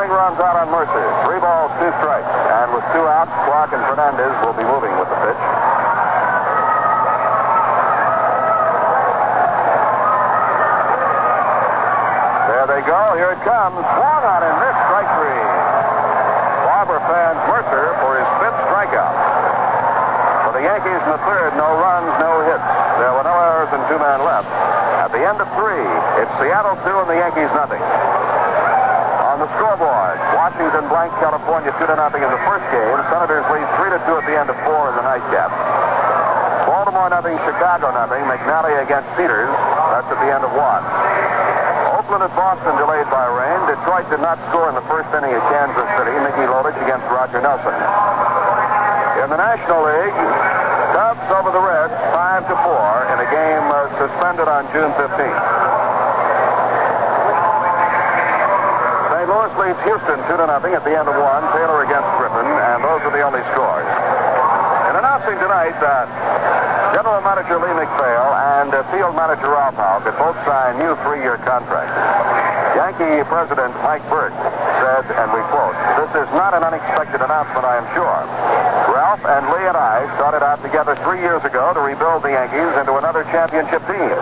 Runs out on Mercer. 3 balls, 2 strikes. And with 2 outs, Clark and Fernandez will be moving with the pitch. There they go. Here it comes. Swung on and missed. Strike 3. Barber fans Mercer for his 5th strikeout. For the Yankees in the 3rd, no runs, no hits. There were no errors and 2 men left. At the end of 3, it's Seattle 2 and the Yankees nothing. On the scoreboard, Washington blanked California 2-0 in the first game. Senators lead 3-2 at the end of 4 in the nightcap. Baltimore nothing, Chicago nothing. McNally against Peters. That's at the end of 1. Oakland at Boston delayed by rain. Detroit did not score in the first inning at Kansas City. Mickey Lolich against Roger Nelson. In the National League, Cubs over the Reds 5-4 in a game suspended on June 15th. Louis leads Houston 2-0 at the end of one. Taylor against Griffin, and those are the only scores. In announcing tonight that General Manager Lee McPhail and Field Manager Ralph Houk had both signed new 3-year contracts. Yankee President Mike Burke said, and we quote, "This is not an unexpected announcement, I am sure. Ralph and Lee and I started out together 3 years ago to rebuild the Yankees into another championship team.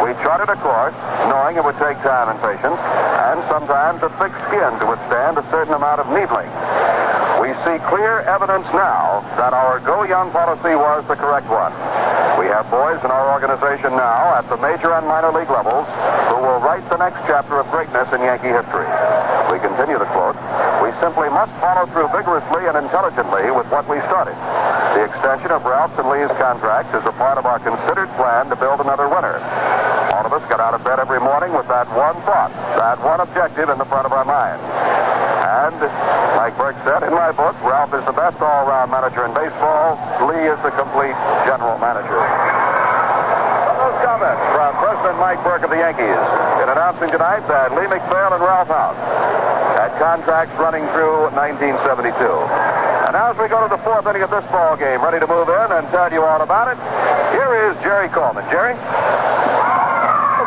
We charted a course, knowing it would take time and patience, and sometimes a thick skin to withstand a certain amount of needling. We see clear evidence now that our Go Young policy was the correct one. We have boys in our organization now at the major and minor league levels who will write the next chapter of greatness in Yankee history." We continue to quote, "We simply must follow through vigorously and intelligently with what we started. The extension of Ralph's and Lee's contracts is a part of our considered plan to build another winner. All of us got out of bed every morning with that one thought, that one objective in the front of our minds. And, like Burke said, in my book, Ralph is the best all-around manager in baseball. Lee is the complete general manager." Those comments from President Mike Burke of the Yankees in announcing tonight that Lee McPhail and Ralph Houk had contracts running through 1972. And now as we go to the 4th inning of this ball game, ready to move in and tell you all about it, here is Jerry Coleman. Jerry?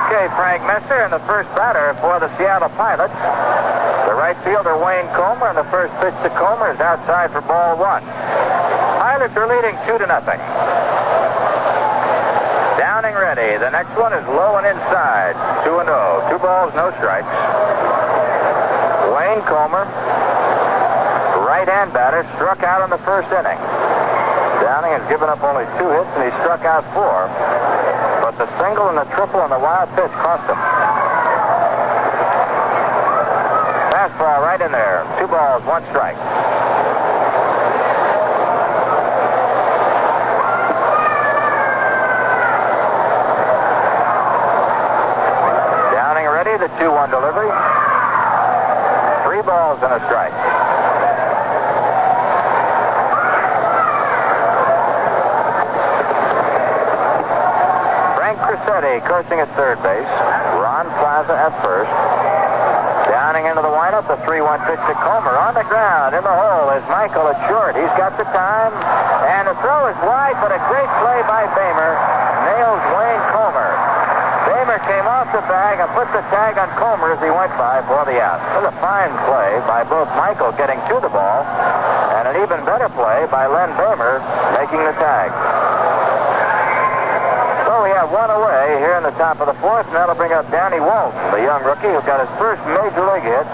Okay, Frank Messer, and the first batter for the Seattle Pilots. The right fielder, Wayne Comer, and the first pitch to Comer is outside for ball 1. Pilots are leading 2-0. Downing ready. The next one is low and inside. 2-0. 2 balls, no strikes. Wayne Comer, right-hand batter, struck out in the first inning. Downing has given up only 2 hits, and he struck out 4. But the single and the triple and the wild pitch cost him. Fastball right in there. 2 balls, 1 strike. Downing ready, the 2-1 delivery. 3 balls and a strike. Coaching at third base. Ron Plaza at first. Downing into the windup. The 3-1 pitch to Comer. On the ground in the hole is Michael at short. He's got the time. And the throw is wide, but a great play by Bamer. Nails Wayne Comer. Bamer came off the bag and put the tag on Comer as he went by for the out. It was a fine play by both Michael getting to the ball and an even better play by Len Bamer making the tag. We have 1 away here in the top of the 4th, and that'll bring up Danny Walton, the young rookie who got his first major league hit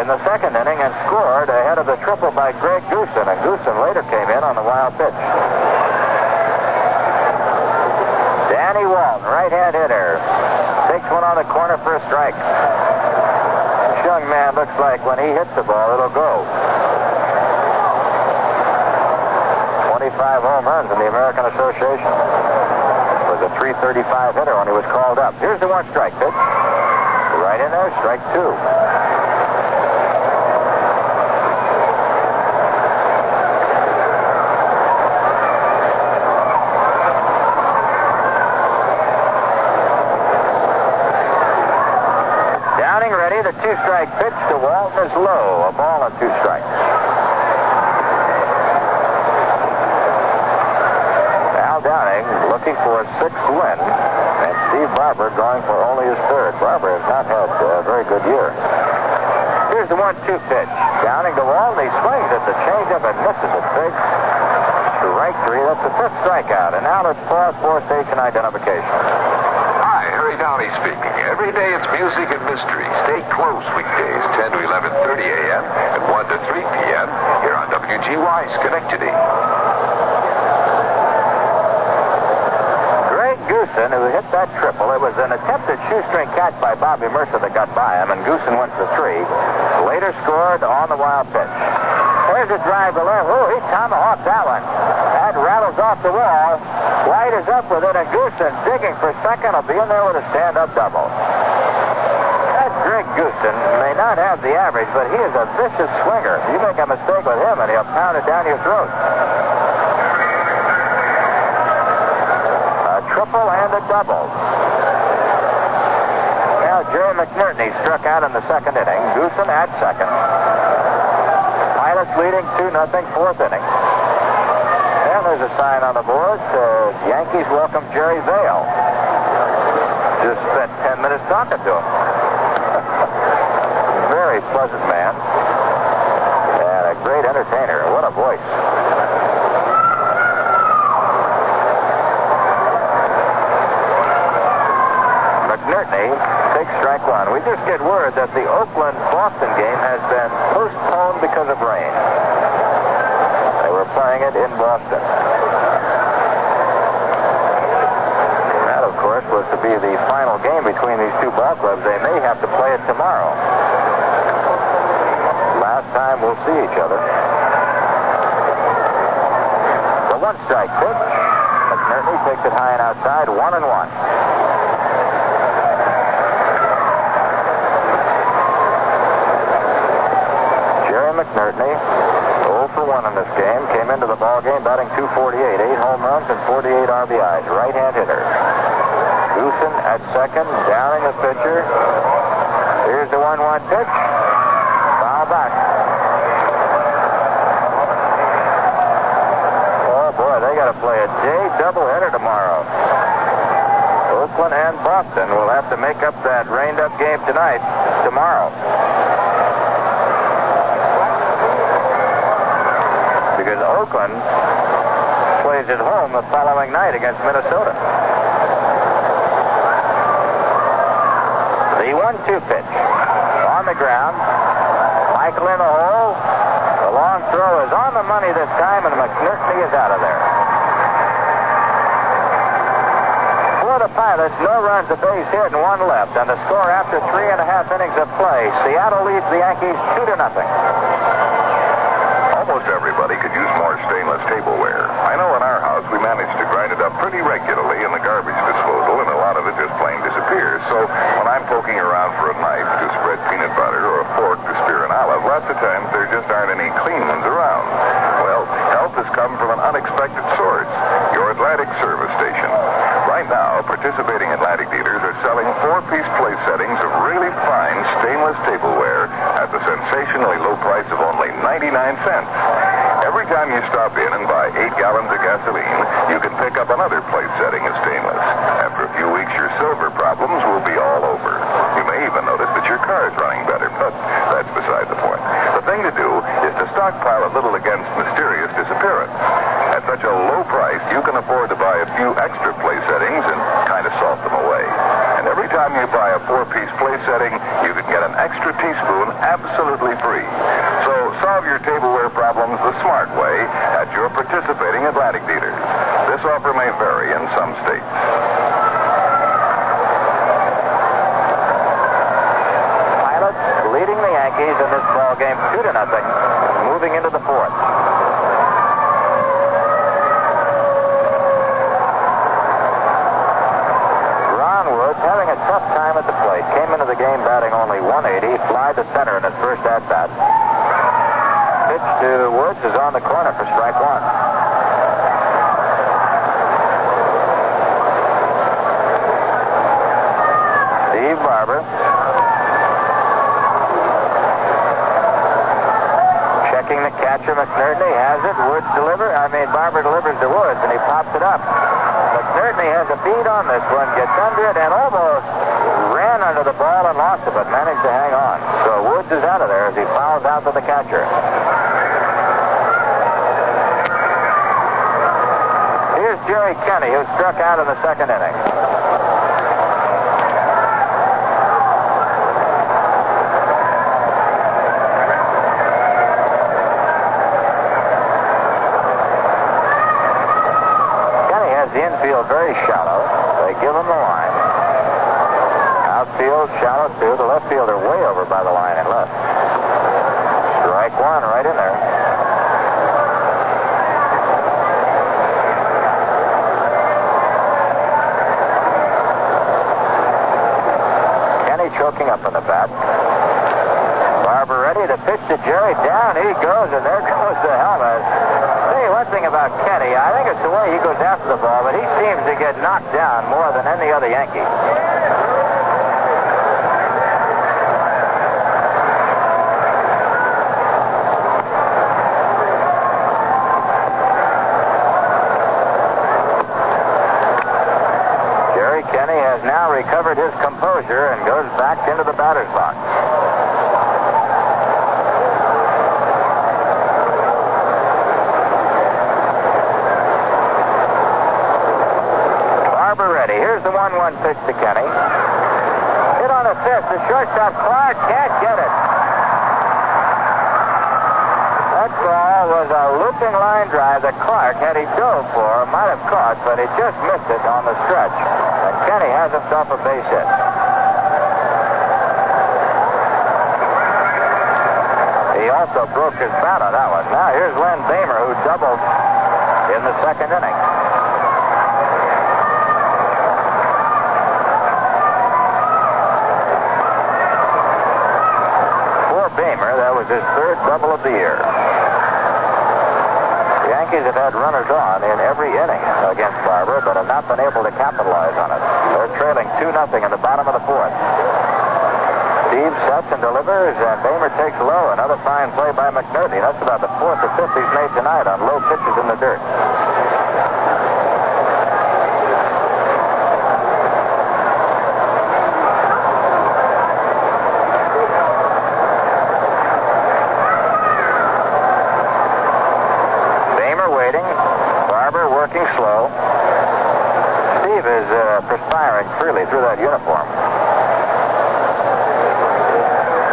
in the 2nd inning and scored ahead of the triple by Greg Goosen, and Goosen later came in on the wild pitch. Danny Walton, right-hand hitter, takes one on the corner for a strike. This young man looks like when he hits the ball, it'll go. 25 home runs in the American Association. Was a .335 hitter when he was called up. Here's the 1 strike pitch. Right in there, strike 2. Downing ready. The 2-strike pitch to Walton is low. A ball and 2 strikes. Downing looking for a 6th win, and Steve Barber going for only his 3rd. Barber has not had a very good year. Here's the 1-2 pitch. Downing to Walton. He swings at the changeup and misses it big. Strike 3. That's the 5th strikeout. And now let's pause for station identification. Hi, Harry Downey speaking. Every day it's music and mystery. Stay close weekdays, 10 to 11:30 a.m. and 1 to 3 p.m. here on WGY Schenectady. Goosen, who hit that triple. It was an attempted shoestring catch by Bobby Mercer that got by him, and Goosen went for 3. Later scored on the wild pitch. There's a drive to left. Oh, he tomahawked that one. That rattles off the wall. White is up with it, and Goosen digging for second. Will be in there with a stand-up double. That Greg Goosen may not have the average, but he is a vicious swinger. You make a mistake with him, and he'll pound it down your throat. Triple and a double. Now Now Jerry McNerney struck out in the second inning. Goosen at second. Pilots leading 2-0, fourth inning. And there's a sign on the board. Yankees welcome Jerry Vale. Just spent 10 minutes talking to him. Very pleasant man. And a great entertainer. What a voice. McNerney takes strike one. We just get word that the Oakland-Boston game has been postponed because of rain. They were playing it in Boston. That, of course, was to be the final game between these two ball clubs. They may have to play it tomorrow. Last time we'll see each other. The one-strike pitch. McNerney takes it high and outside, 1-1. McNerney, 0 for 1 in this game, came into the ball game batting .248, 8 home runs and 48 RBIs. Right-hand hitter. Goosen at second, Downing the pitcher. Here's the 1-1 pitch. Foul back. Oh boy, they got to play a day doubleheader tomorrow. Oakland and Boston will have to make up that rained-up game tonight, tomorrow. Because Oakland plays at home the following night against Minnesota. The 1-2 pitch. On the ground. Michael in the hole. The long throw is on the money this time, and McNerney is out of there. For the Pilots, no runs, a base hit, and one left. And the score after 3.5 innings of play, Seattle leads the Yankees 2-0. Almost everybody could use more stainless tableware. I know in our house we manage to grind it up pretty regularly in the garbage disposal, and a lot of it just plain disappears. So when I'm poking around for a knife to spread peanut butter or a fork to spear an olive, lots of times there just aren't any clean ones around. Well, help has come from an unexpected source, your Atlantic service station. Right now, participating Atlantic dealers are selling 4-piece place settings of really fine stainless tableware at the sensationally low price of only 99 cents. Every time you stop in and buy 8 gallons of gasoline, you can pick up another place setting of stainless. After a few weeks, your silver problems will be all over. You may even notice that your car is running better, but that's beside the point. The thing to do is to stockpile a little against mysterious disappearance. At such a low price, you can afford to buy a few extra place settings and kind of salt them away. And every time you buy a 4-piece place setting, you can get an extra teaspoon absolutely free. So solve your tableware problems the smart way at your participating Atlantic dealer. This offer may vary in some states. Pilots leading the Yankees in this ball game 2-0, moving into the fourth. Having a tough time at the plate. Came into the game batting only .180. Fly to center in his first at-bat. Pitch to Woods is on the corner for strike one. Steve Barber. Checking the catcher. McNerney has it. Barber delivers to Woods, and he pops it up. McNerney has a beat on this one, gets under it, and almost ran under the ball and lost it, but managed to hang on. So Woods is out of there as he fouls out to the catcher. Here's Jerry Kenny, who struck out in the second inning. The infield very shallow. They give him the line. Outfield shallow too. The left fielder way over by the line and left. Strike one right in there. Kenny choking up on the bat. Barber ready to pitch to Jerry. Down he goes, and there goes the helmet. One thing about Kenny, I think it's the way he goes after the ball, but he seems to get knocked down more than any other Yankee. composure and goes back into the batter's box. Barber ready. Here's the 1-1 pitch to Kenny. Hit on a fifth. The shortstop Clark can't get it. That ball was a looping line drive that Clark, had he dove for, might have caught, but he just missed it on the stretch. And Kenny has himself a base hit. He also broke his bat on that one. Now here's Len Bamer, who doubled in the second inning. For Bamer, that was his third double of the year. The Yankees have had runners on in every inning against Barber, but have not been able to capitalize on it. They're trailing 2-0 in the bottom of the fourth. Steve sets and delivers, and Bamer takes low. Another fine play by McNerney. That's about the fourth or fifth he's made tonight on low pitches in the dirt. Working slow. Steve is perspiring freely through that uniform.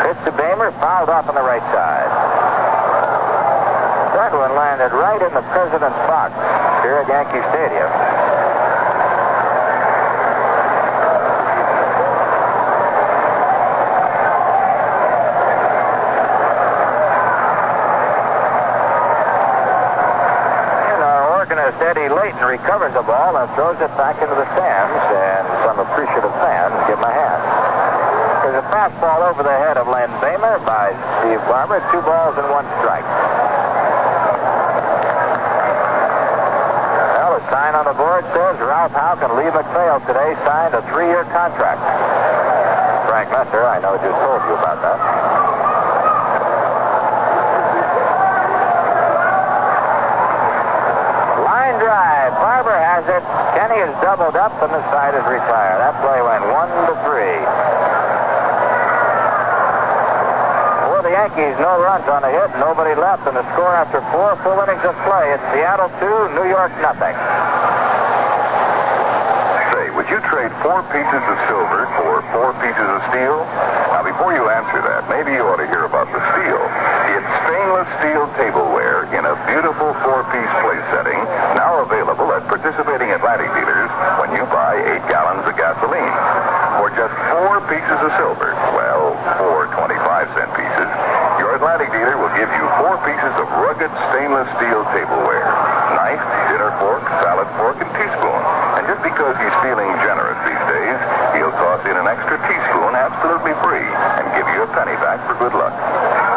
Pitch to Bamer, fouled off on the right side. That one landed right in the president's box here at Yankee Stadium. Eddie Layton recovers the ball and throws it back into the stands, and some appreciative fans give him a hand. There's a fastball over the head of Len Bamer by Steve Barber. 2 balls and 1 strike. Well, the sign on the board says Ralph Houck and Lee McPhail today signed a 3-year contract. Frank Messer, I know, just told you about that. Drive. Barber has it. Kenny is doubled up and the side is retired. That play went 1-3. For the Yankees, no runs on the hit, nobody left, and the score after 4 full innings of play, it's Seattle 2, New York nothing. Say, would you trade 4 pieces of silver for 4 pieces of steel? Now, before you answer that, maybe you ought to hear about the steel. It's stainless steel tableware in a beautiful 4-piece place setting, now available at participating Atlantic dealers when you buy 8 gallons of gasoline. For just 4 pieces of silver, well, 4 25-cent pieces, your Atlantic dealer will give you 4 pieces of rugged stainless steel tableware. Knife, dinner fork, salad fork, and teaspoon. And just because he's feeling generous these days, he'll toss in an extra teaspoon absolutely free and give you a penny back for good luck.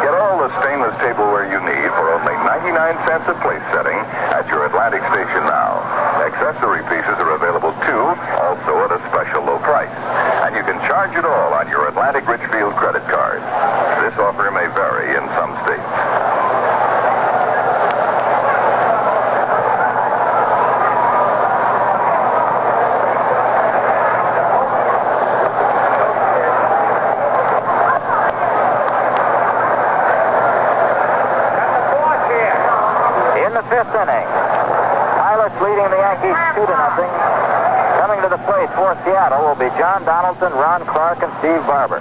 Get all the stainless tableware you need for only 99 cents a place setting at your Atlantic station now. Accessory pieces are available too, also at a special low price. And you can charge it all on your Atlantic Richfield credit card. This offer may vary in some states. Fifth inning. Pilots leading the Yankees 2-0. Coming to the plate for Seattle will be John Donaldson, Ron Clark, and Steve Barber.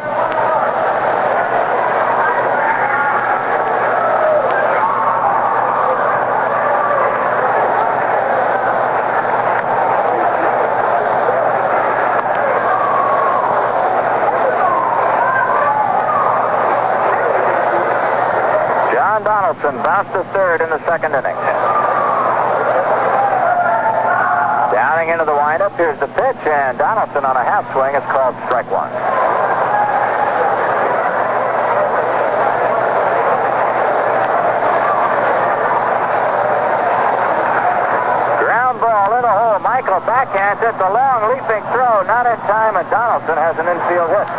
John Donaldson bounced to third in the second inning. Downing into the windup. Here's the pitch, and Donaldson on a half swing is called strike 1. Ground ball in the hole. Michael backhands it. The long leaping throw, not in time, and Donaldson has an infield hit.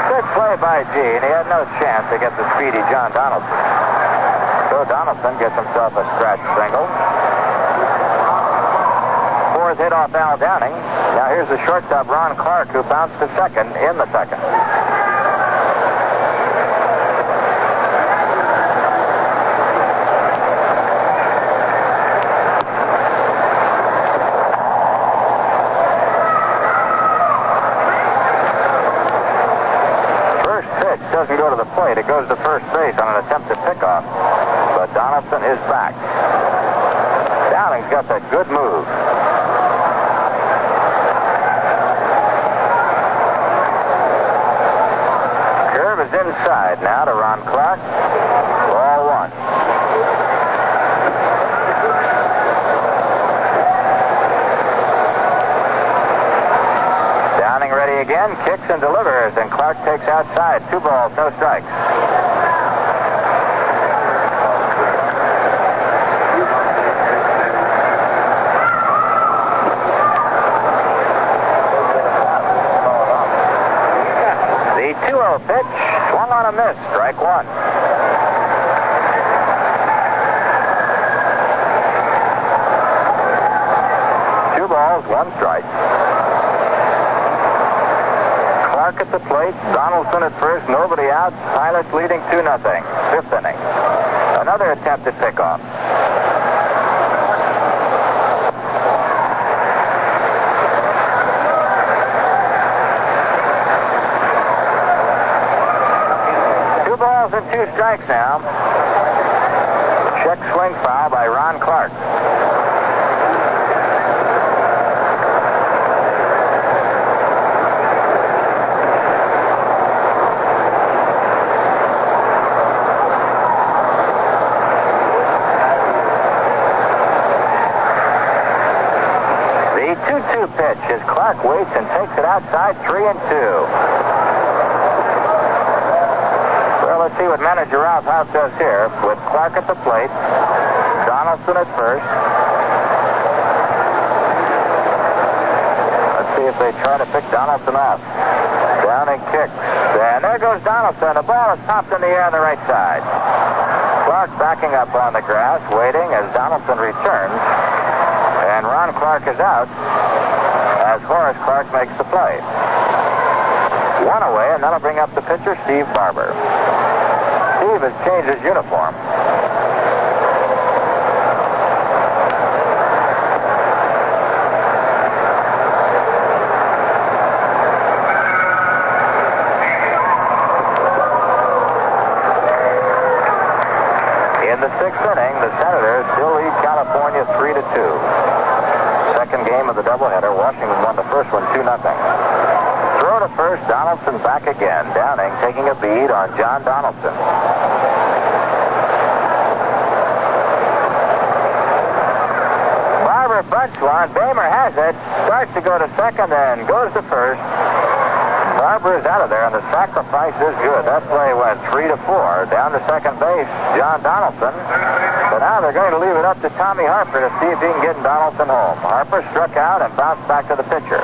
Good play by Gene. He had no chance to get the speedy John Donaldson. So Donaldson gets himself a scratch single. Fourth hit off Al Downing. Now here's the shortstop, Ron Clark, who bounced to second in the second. First pitch doesn't go to the plate. It goes to first base on an attempted pickoff. But Donaldson is back. Downing's got that good move. Curve is inside now to Ron Clark. Ball one. Downing ready again, kicks and delivers, and Clark takes outside. 2 balls, no strikes. The 2-0 pitch, swung on a miss, strike one. Two balls, one strike. Clark at the plate, Donaldson at first, nobody out, Pilots leading 2-0. 5th inning. Another attempted pickoff. Balls and 2 strikes now. Check swing foul by Ron Clark. The 2-2 pitch as Clark waits and takes it outside. 3-2. Let's see what manager Ralph House does here with Clark at the plate. Donaldson at first. Let's see if they try to pick Donaldson off. Downing kicks. And there goes Donaldson. The ball is popped in the air on the right side. Clark backing up on the grass, waiting as Donaldson returns. And Ron Clark is out as Horace Clark makes the play. 1 away, and that'll bring up the pitcher, Steve Barber. Steve has changed his uniform. In the 6th inning, the Senators still lead California 3-2. Second game of the doubleheader. Washington won the first one 2-0. Throw to first, Donaldson back again. Downing taking a bead on John Donaldson. Barber bunts one. Bamer has it. Starts to go to second and goes to first. Barber is out of there, and the sacrifice is good. That play went 3-4. Down to second base, John Donaldson. But now they're going to leave it up to Tommy Harper to see if he can get Donaldson home. Harper struck out and bounced back to the pitcher.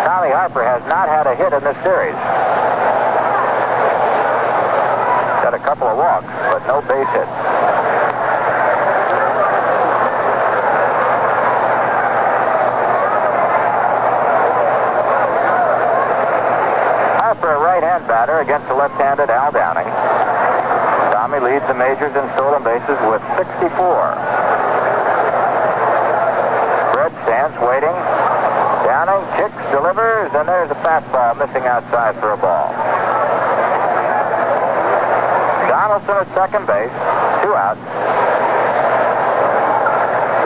Tommy Harper has not had a hit in this series. Got a couple of walks, but no base hits. Harper, a right-hand batter against the left-handed Al Downing. Tommy leads the majors in stolen bases with 64. Fred stands waiting. Downing kicks, delivers, and there's a fastball missing outside for a ball. Donaldson at second base, 2 outs.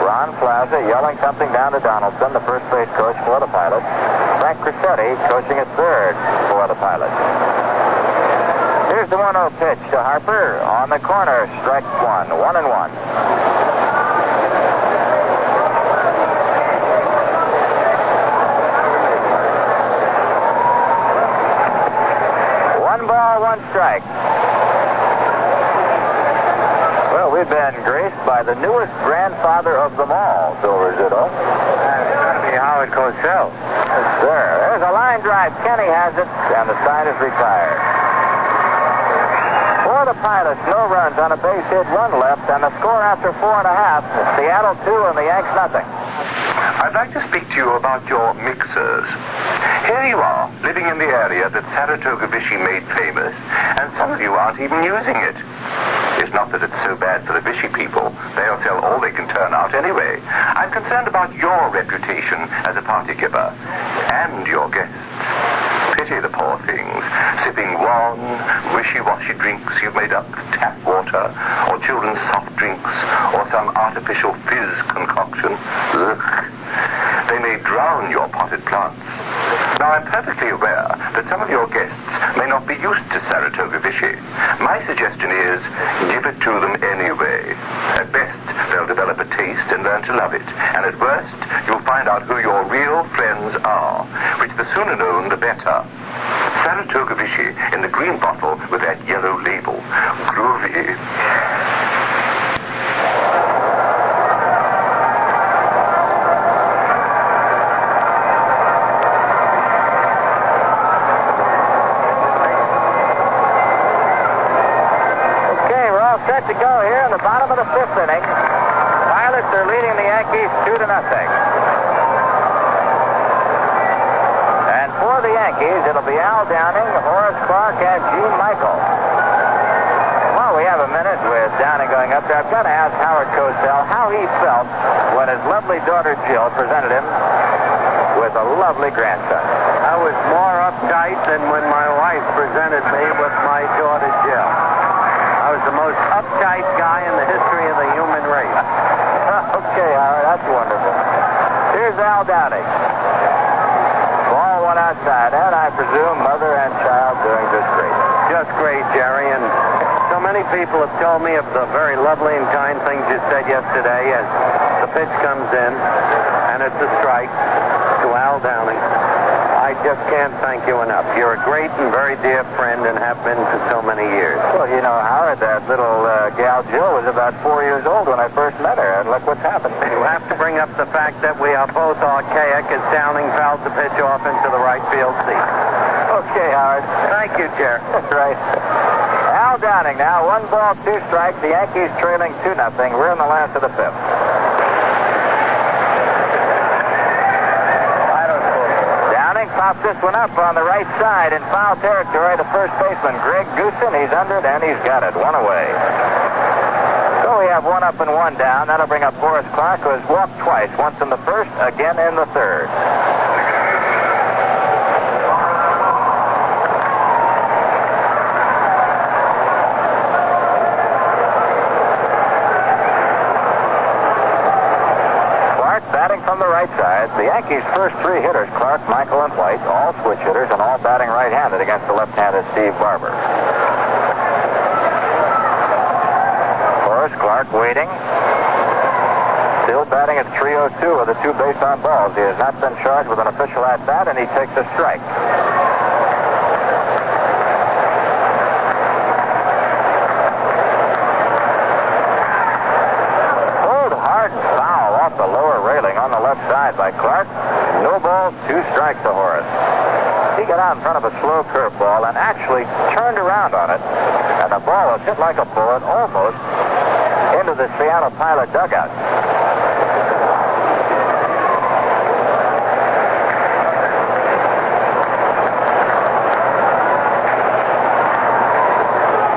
Ron Plaza yelling something down to Donaldson, the first base coach for the Pilots. Frank Crissetti coaching at third for the Pilots. Here's the 1-0 pitch to Harper on the corner, strike one, 1-1. One strike. Well, we've been graced by the newest grandfather of them all, Silver Zitto. It's going to be Howard Cosell. Yes, sir. There's a line drive. Kenny has it, and the side is retired. For the Pilots, no runs on a base hit, 1 left, and the score after 4.5, Seattle 2 and the Yanks nothing. I I'd like to speak to you about your mixers. Here you are, living in the area that Saratoga Vichy made famous, and some of you aren't even using it. It's not that it's so bad for the Vichy people. They'll sell all they can turn out anyway. I'm concerned about your reputation as a party giver, and your guests. Pity the poor things, sipping warm, wishy-washy drinks you've made up, tap water, or children's soft drinks, or some artificial fizz concoction. Ugh. They may drown your potted plants. Now, I'm perfectly aware that some of your guests may not be used to Saratoga Vichy. My suggestion is, give it to them anyway. At best, they'll develop a taste and learn to love it. And at worst, you'll find out who your real friends are, which the sooner known, the better. Saratoga Vichy in the green bottle with that yellow label. Groovy. Set to go here in the bottom of the fifth inning. Pilots are leading the Yankees 2-0. And for the Yankees, it'll be Al Downing, Horace Clarke, and Gene Michael. While we have a minute with Downing going up there, I've got to ask Howard Cosell how he felt when his lovely daughter Jill presented him with a lovely grandson. I was more uptight than when my wife presented me with my daughter Jill. I was the most uptight guy in the history of the human race. Okay, Howard, that's wonderful. Here's Al Downing. Ball went outside, and I presume mother and child doing just great. Just great, Jerry, and so many people have told me of the very lovely and kind things you said yesterday as the pitch comes in, and it's a strike to Al Downing. I just can't thank you enough. You're a great and very dear friend and have been for so many years. Well, you know, Howard, that little gal Jill was about 4 years old when I first met her, and look what's happened. You have to bring up the fact that we are both archaic as Downing fouls the pitch off into the right field seat. Okay, Howard. Thank you, Chair. That's right. Al Downing now, 1 ball, 2 strikes. The Yankees trailing 2-0. We're in the last of the fifth. Pops this one up on the right side in foul territory. The first baseman, Greg Goosen, he's under it, and he's got it. 1 away. So we have 1 up and 1 down. That'll bring up Horace Clarke, who has walked twice, once in the first, again in the third. Batting from the right side, the Yankees' first 3 hitters, Clarke, Michael, and White, all switch hitters and all batting right-handed against the left-handed Steve Barber. Horace Clarke waiting. Still batting at 302 with the 2 base on balls. He has not been charged with an official at-bat, and he takes a strike. The lower railing on the left side by Clarke. No balls, 2 strikes to Horace. He got out in front of a slow curveball and actually turned around on it, and the ball was hit like a bullet almost into the Seattle Pilot dugout.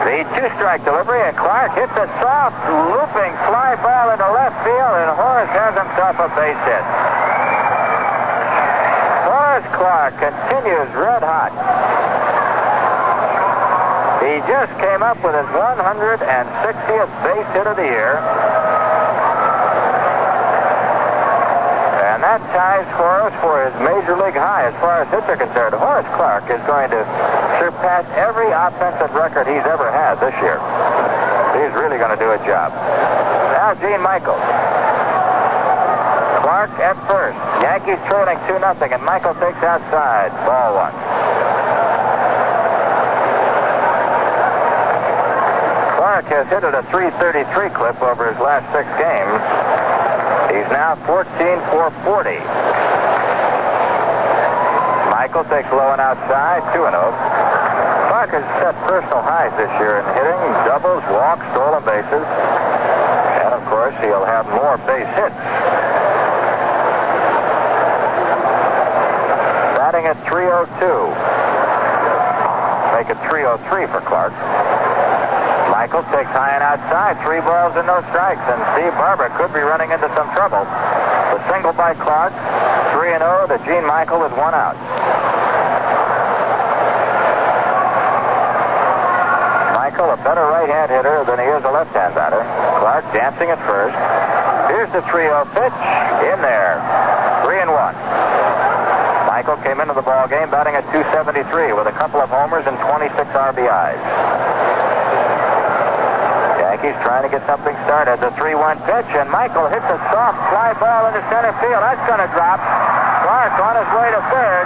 The 2-strike delivery, and Clarke hits a soft, looping fly ball into left field, and Horace has himself a base hit. Horace Clarke continues red hot. He just came up with his 160th base hit of the year. And that ties Horace for his major league high as far as hits are concerned. Horace Clarke is going to surpass every offensive record he's ever had this year. He's really going to do a job. Now Gene Michael. Clarke at first. Yankees trailing 2-0, and Michael takes outside. Ball 1. Clarke has hit at a .333 clip over his last 6 games. He's now 14-440. Michael takes low and outside, 2-0. Clarke has set personal highs this year in hitting, doubles, walks, stolen bases. And, of course, he'll have more base hits. sitting at 302. Make it 303 for Clark. Michael takes high and outside. 3 balls and no strikes. And Steve Barber could be running into some trouble. The single by Clark. 3-0 to Gene Michael with 1 out. Michael, a better right-hand hitter than he is a left-hand batter. Clark dancing at first. Here's the 3-0 pitch. In there. 3-1. Michael came into the ball game batting at .273 with a couple of homers and 26 RBIs. Yankees trying to get something started. The 3-1 pitch, and Michael hits a soft fly ball into center field. That's going to drop. Clark on his way to third.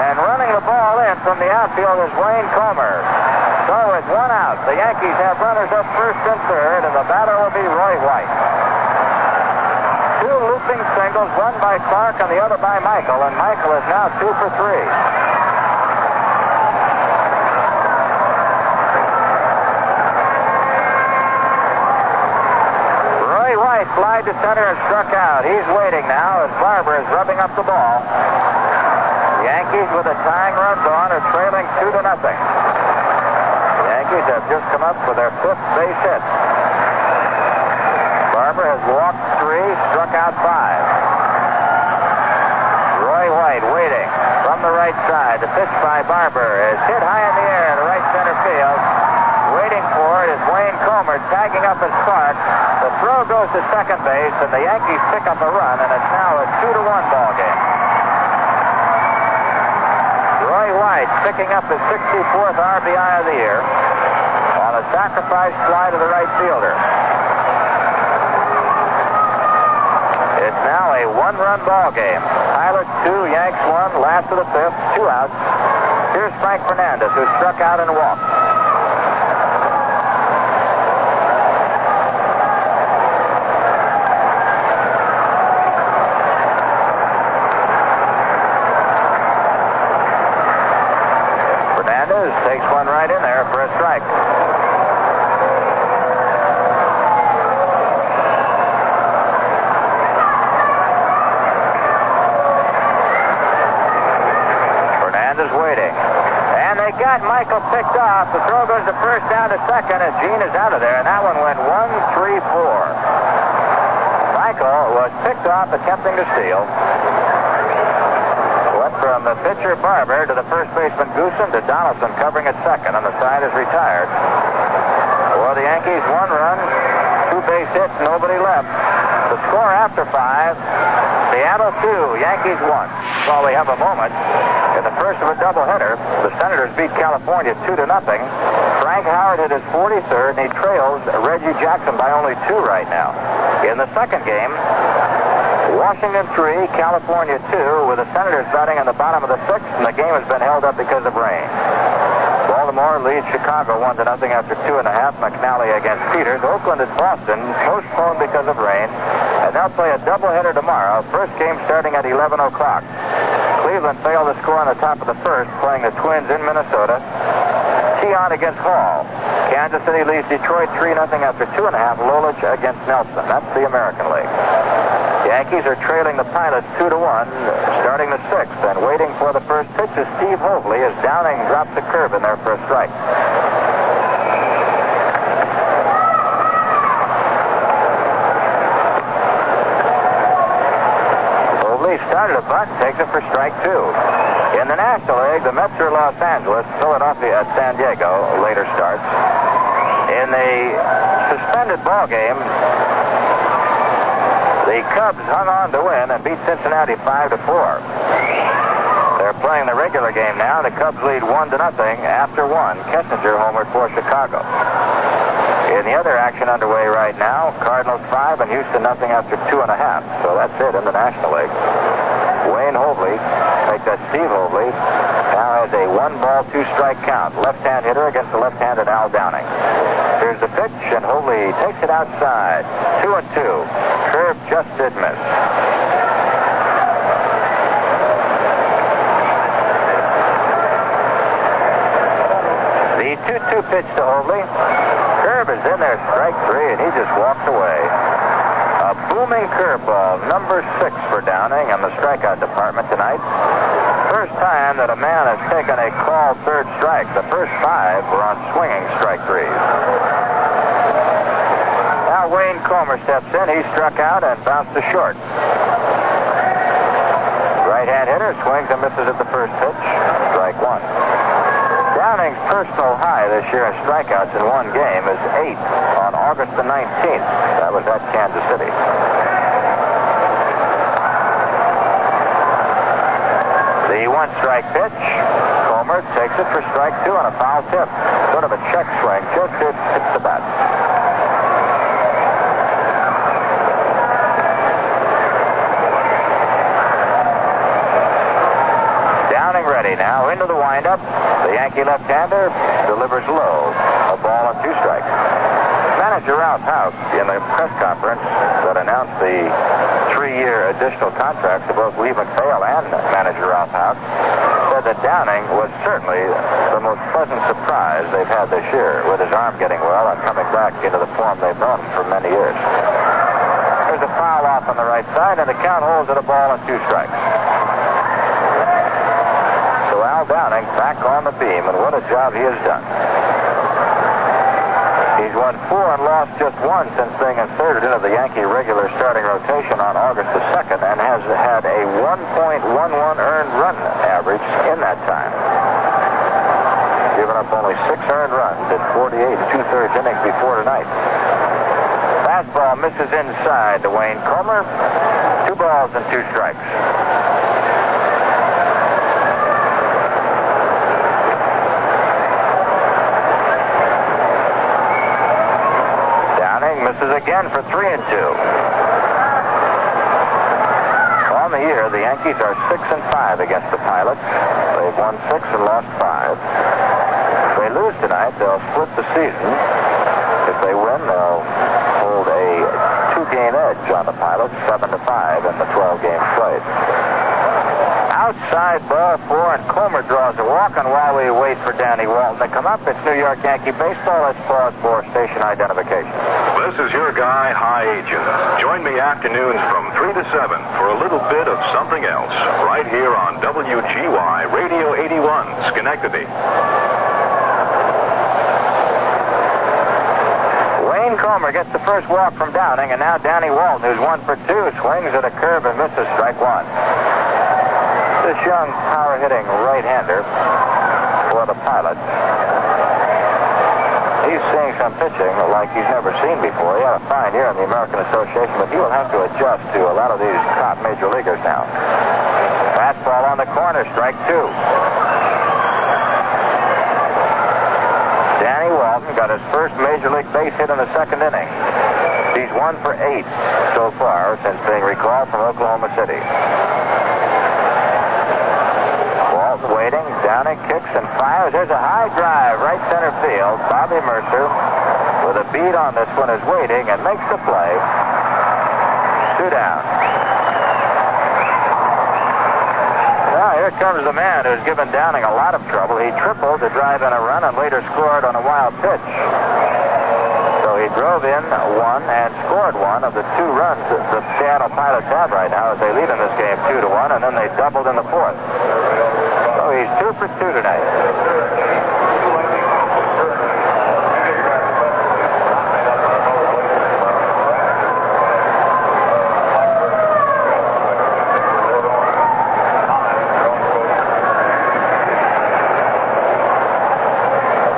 And running the ball in from the outfield is Wayne Comer. So with 1 out, the Yankees have runners up first and third, and the batter will be Roy White. 2 looping singles, one by Clark and the other by Michael, and Michael is now 2 for 3. Roy White flied to center and struck out. He's waiting now as Barber is rubbing up the ball. The Yankees with a tying run on are trailing 2-0. The Yankees have just come up for their 5th base hit. Barber has walked 3, struck out 5. Roy White waiting from the right side. The pitch by Barber is hit high in the air to right center field. Waiting for it is Wayne Comer tagging up his Clark. The throw goes to second base, and the Yankees pick up a run, and it's now a 2-1 ball game. Roy White picking up his 64th RBI of the year on a sacrifice fly to the right fielder. It's now a 1-run ball game. Pilots 2, Yanks 1, last of the 5th, 2 outs. Here's Frank Fernandez, who struck out and walked. Fernandez takes one right in there for a strike. Is waiting. And they got Michael picked off. The throw goes to first, down to second, and Gene is out of there. And that one went 1-3-4. Michael was picked off attempting to steal. Went from the pitcher Barber to the first baseman Goosen to Donaldson covering at second, and the side is retired. For the Yankees, 1 run, 2 base hits, nobody left. The score after 5, Seattle 2, Yankees 1. While we have a moment, in the first of a doubleheader, the Senators beat California 2-0. Frank Howard hit his 43rd, and he trails Reggie Jackson by only 2 right now. In the second game, Washington 3, California 2, with the Senators batting in the bottom of the 6th, and the game has been held up because of rain. Baltimore leads Chicago 1-0 after 2.5. McNally against Peters. Oakland at Boston, postponed because of rain, and they'll play a doubleheader tomorrow. First game starting at 11 o'clock. Cleveland failed to score on the top of the first, playing the Twins in Minnesota. Keon against Hall. Kansas City leads Detroit 3-0 after 2.5. Lolich against Nelson. That's the American League. The Yankees are trailing the Pilots 2-1, starting the 6th, and waiting for the first pitch is Steve Hoveley as Downing drops a curve in there for a strike. Started a bunt, takes it for strike 2. In the National League, the Mets are Los Angeles, Philadelphia at San Diego, later starts. In the suspended ball game, the Cubs hung on to win and beat Cincinnati 5-4. They're playing the regular game now. The Cubs lead 1-0 after 1. Kessinger homered for Chicago. In the other action underway right now, Cardinals 5 and Houston 0 after 2.5. So that's it in the National League. Wayne Hoveley, make that Steve Hoveley, now has a 1-ball, 2-strike count. Left-hand hitter against the left-handed Al Downing. Here's the pitch, and Hoveley takes it outside. 2-2. Curve just did miss. The 2-2 pitch to Hoveley. Curve is in there, strike 3, and he just walks away. A booming curve. curveball, number 6 for Downing in the strikeout department tonight. First time that a man has taken a called third strike. The first 5 were on swinging strike 3s. Now Wayne Comer steps in. He struck out and bounced to short. Right-hand hitter swings and misses at the first pitch. Strike 1. Downing's personal high this year in strikeouts in one game is 8 on August the 19th. That was at Kansas City. The 1-strike pitch. Comer takes it for strike 2 on a foul tip. Sort of a check swing. Just hits the bat. Downing ready now into the windup. The Yankee left-hander delivers low. A ball and 2 strikes. Manager Ralph Houk in the press conference that announced the 3-year additional contracts to both Lee McPhail and manager Ralph Houk said that Downing was certainly the most pleasant surprise they've had this year, with his arm getting well and coming back into the form they've known for many years. There's a foul off on the right side, and the count holds at a ball and 2 strikes. So Al Downing back on the beam, and what a job he has done. He's won 4 and lost just 1 since being inserted into the Yankee regular starting rotation on August the 2nd, and has had a 1.11 earned run average in that time. Given up only 6 earned runs in 48 2/3 innings before tonight. Fastball misses inside to Wayne Comer. 2 balls and 2 strikes. Misses again for 3 and 2. On the year, the Yankees are 6 and 5 against the Pilots. They've won 6 and lost 5. If they lose tonight, they'll split the season. If they win, they'll hold a 2-game edge on the Pilots, 7-5 in the 12 games played. Outside ball 4, and Comer draws a walk, and while we wait for Danny Walton to come up, it's New York Yankee baseball. Let's pause for station identification. This is your guy, High Agent. Join me afternoons from 3 to 7 for a little bit of something else, right here on WGY Radio 81, Schenectady. Wayne Comer gets the first walk from Downing, and now Danny Walton, who's 1 for 2, swings at a curve and misses strike 1. This young power-hitting right-hander for the Pilots. He's seeing some pitching like he's never seen before. He had a fine year in the American Association, but he will have to adjust to a lot of these top major leaguers now. Fastball on the corner, strike 2. Danny Walton got his first major league base hit in the 2nd inning. He's 1 for 8 so far since being recalled from Oklahoma City. Waiting, Downing kicks and fires. There's a high drive, right center field. Bobby Mercer, with a beat on this one, is waiting and makes the play. 2 down. Now here comes the man who's given Downing a lot of trouble. He tripled to drive in a run and later scored on a wild pitch. So he drove in 1 and scored 1 of the 2 runs that the Seattle Pilots have right now as they lead in this game 2-1, and then they doubled in the 4th. So he's 2 for 2 tonight.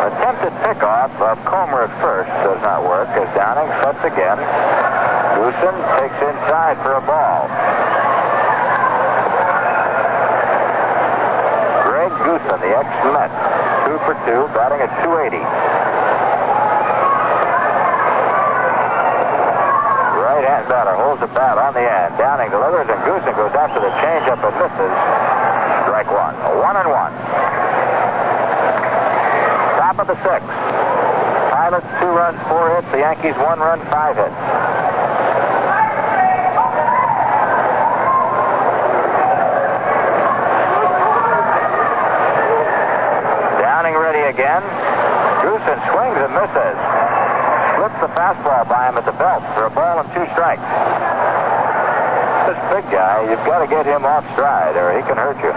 Attempted pickoff of Comer at first does not work as Downing sets again. Goosen takes inside for a ball. Goosen, the ex-Met, 2 for 2, batting at .280. Right-hand batter holds the bat on the end. Downing delivers, and Goosen goes after the changeup and misses. Strike 1. 1-1. Top of the 6th. Pilots 2 runs, 4 hits. The Yankees 1 run, 5 hits. Again. Goosen swings and misses. Flips the fastball by him at the belt for a ball and 2 strikes. This big guy, you've got to get him off stride or he can hurt you.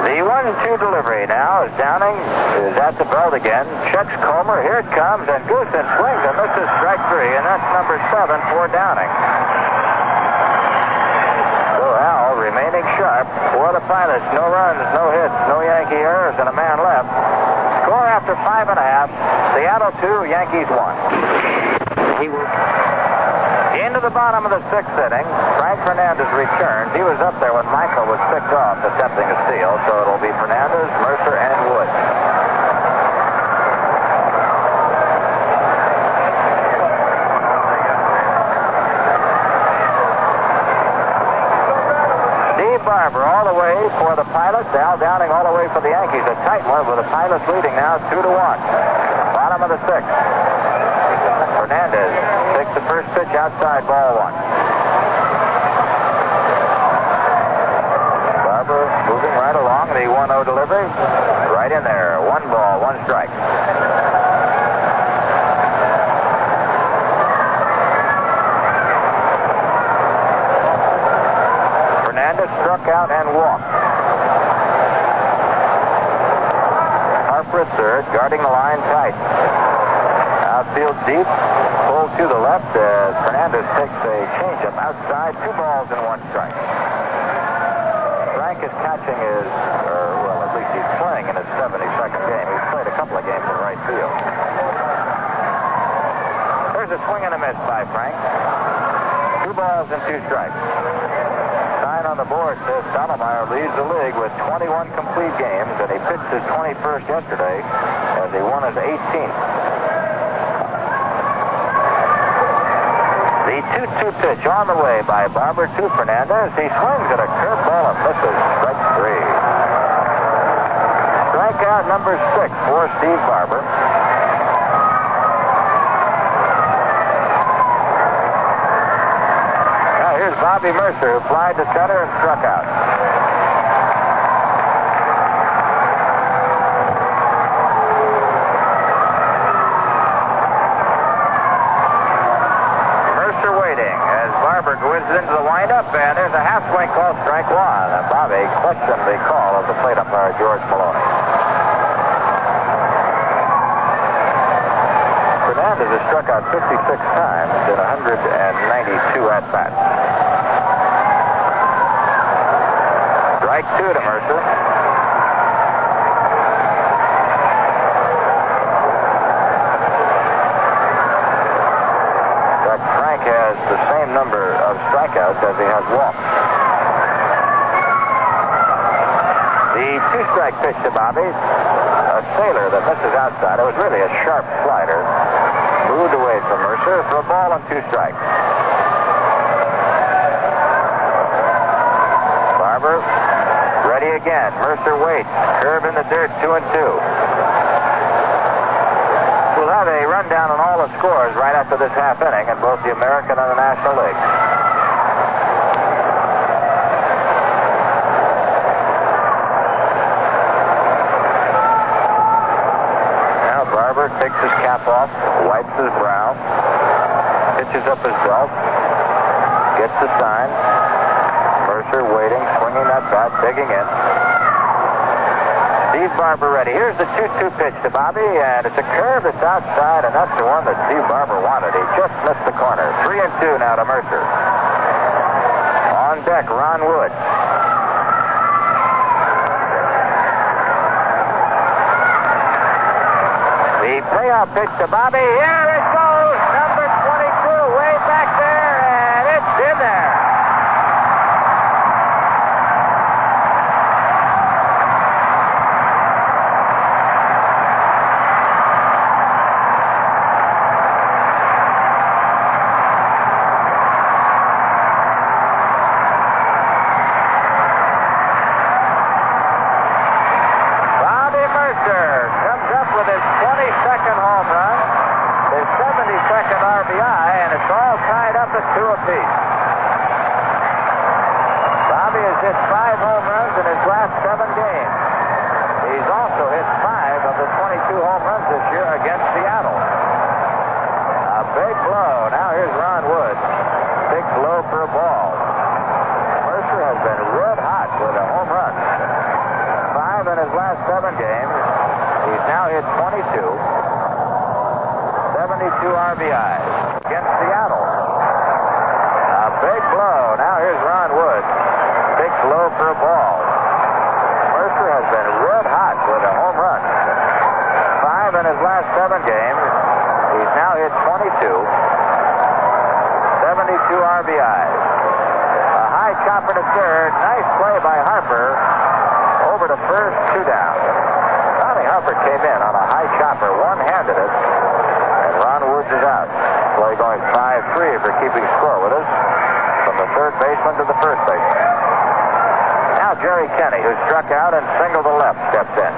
The 1-2 delivery now as Downing is at the belt again. Checks Comer. Here it comes, and Goosen swings and misses strike 3, and that's number 7 for Downing. Remaining sharp for the Pilots. No runs, no hits, no Yankee errors, and a man left. Score after 5.5. Seattle 2, Yankees 1. He was into the bottom of the 6th inning. Frank Fernandez returned. He was up there when Michael was picked off attempting a steal, so it'll be Fernandez, Mercer, and Wood. Barber all the way for the Pilots. Al Downing all the way for the Yankees. A tight one with the Pilots leading now 2-1. Bottom of the 6th. Fernandez takes the first pitch outside, ball 1. Barber moving right along. The 1-0 delivery. Right in there. 1 ball, 1 strike. Struck out and walked. Harper at third, guarding the line tight. Outfield deep, pulled to the left as Fernandez takes a changeup outside. 2 balls and 1 strike. Frank is catching his, well, at least he's playing in his 72nd game. He's played a couple of games in right field. There's a swing and a miss by Frank. 2 balls and 2 strikes. On the board says Stottlemyre leads the league with 21 complete games, and he pitched his 21st yesterday as he won his 18th. The 2-2 pitch on the way by Barber to Fernandez. He swings at a curveball and misses. Strike 3. Strikeout number 6 for Steve Barber. Here's Bobby Mercer, who flied to center and struck out. Mercer waiting as Barber goes into the windup, and there's a half swing called strike 1. And Bobby questioned the call of the plate umpire, George Maloney. Fernandez has struck out 56 times in 192 at-bats. Strike 2 to Mercer. But Frank has the same number of strikeouts as he has walks. The 2-strike pitch to Bobby. A sailor that misses outside. It was really a sharp slider. Moved away from Mercer for a ball and 2 strikes. Barber ready again. Mercer waits. Curve in the dirt, 2-2. We'll have a rundown on all the scores right after this half inning in both the American and the National League. Now Barber takes his cap off, wipes his brow, pitches up his belt, gets the sign. Mercer waiting, swinging that bat, digging in. Steve Barber ready. Here's the 2-2 pitch to Bobby, and it's a curve that's outside, and that's the one that Steve Barber wanted. He just missed the corner. 3-2 now to Mercer. On deck, Ron Wood. The payoff pitch to Bobby. Here it goes. Number 22 way back there, and it's in there. Bobby has hit 5 home runs in his last 7 games. He He's also hit 5 of the 22 home runs this year against Seattle. A big blow. Now here's Ron Wood. Big blow for a ball. Mercer has been red hot with a home run. 5 in his last 7 games. He's now hit 22. 72 RBIs against Seattle. A big blow. Now here's Ron Wood. Big blow for a ball. Mercer has been red hot with a home run. 5 in his last 7 games. He's now hit 22. 72 RBIs. A high chopper to third. Nice play by Harper. Over to first, 2 down. Tommy Harper came in on a high chopper, one-handed it, and Ron Woods is out. Play going 5-3 if you're keeping score with us. From the third baseman to the first baseman. Now Jerry Kenny, who struck out and singled to left, steps in.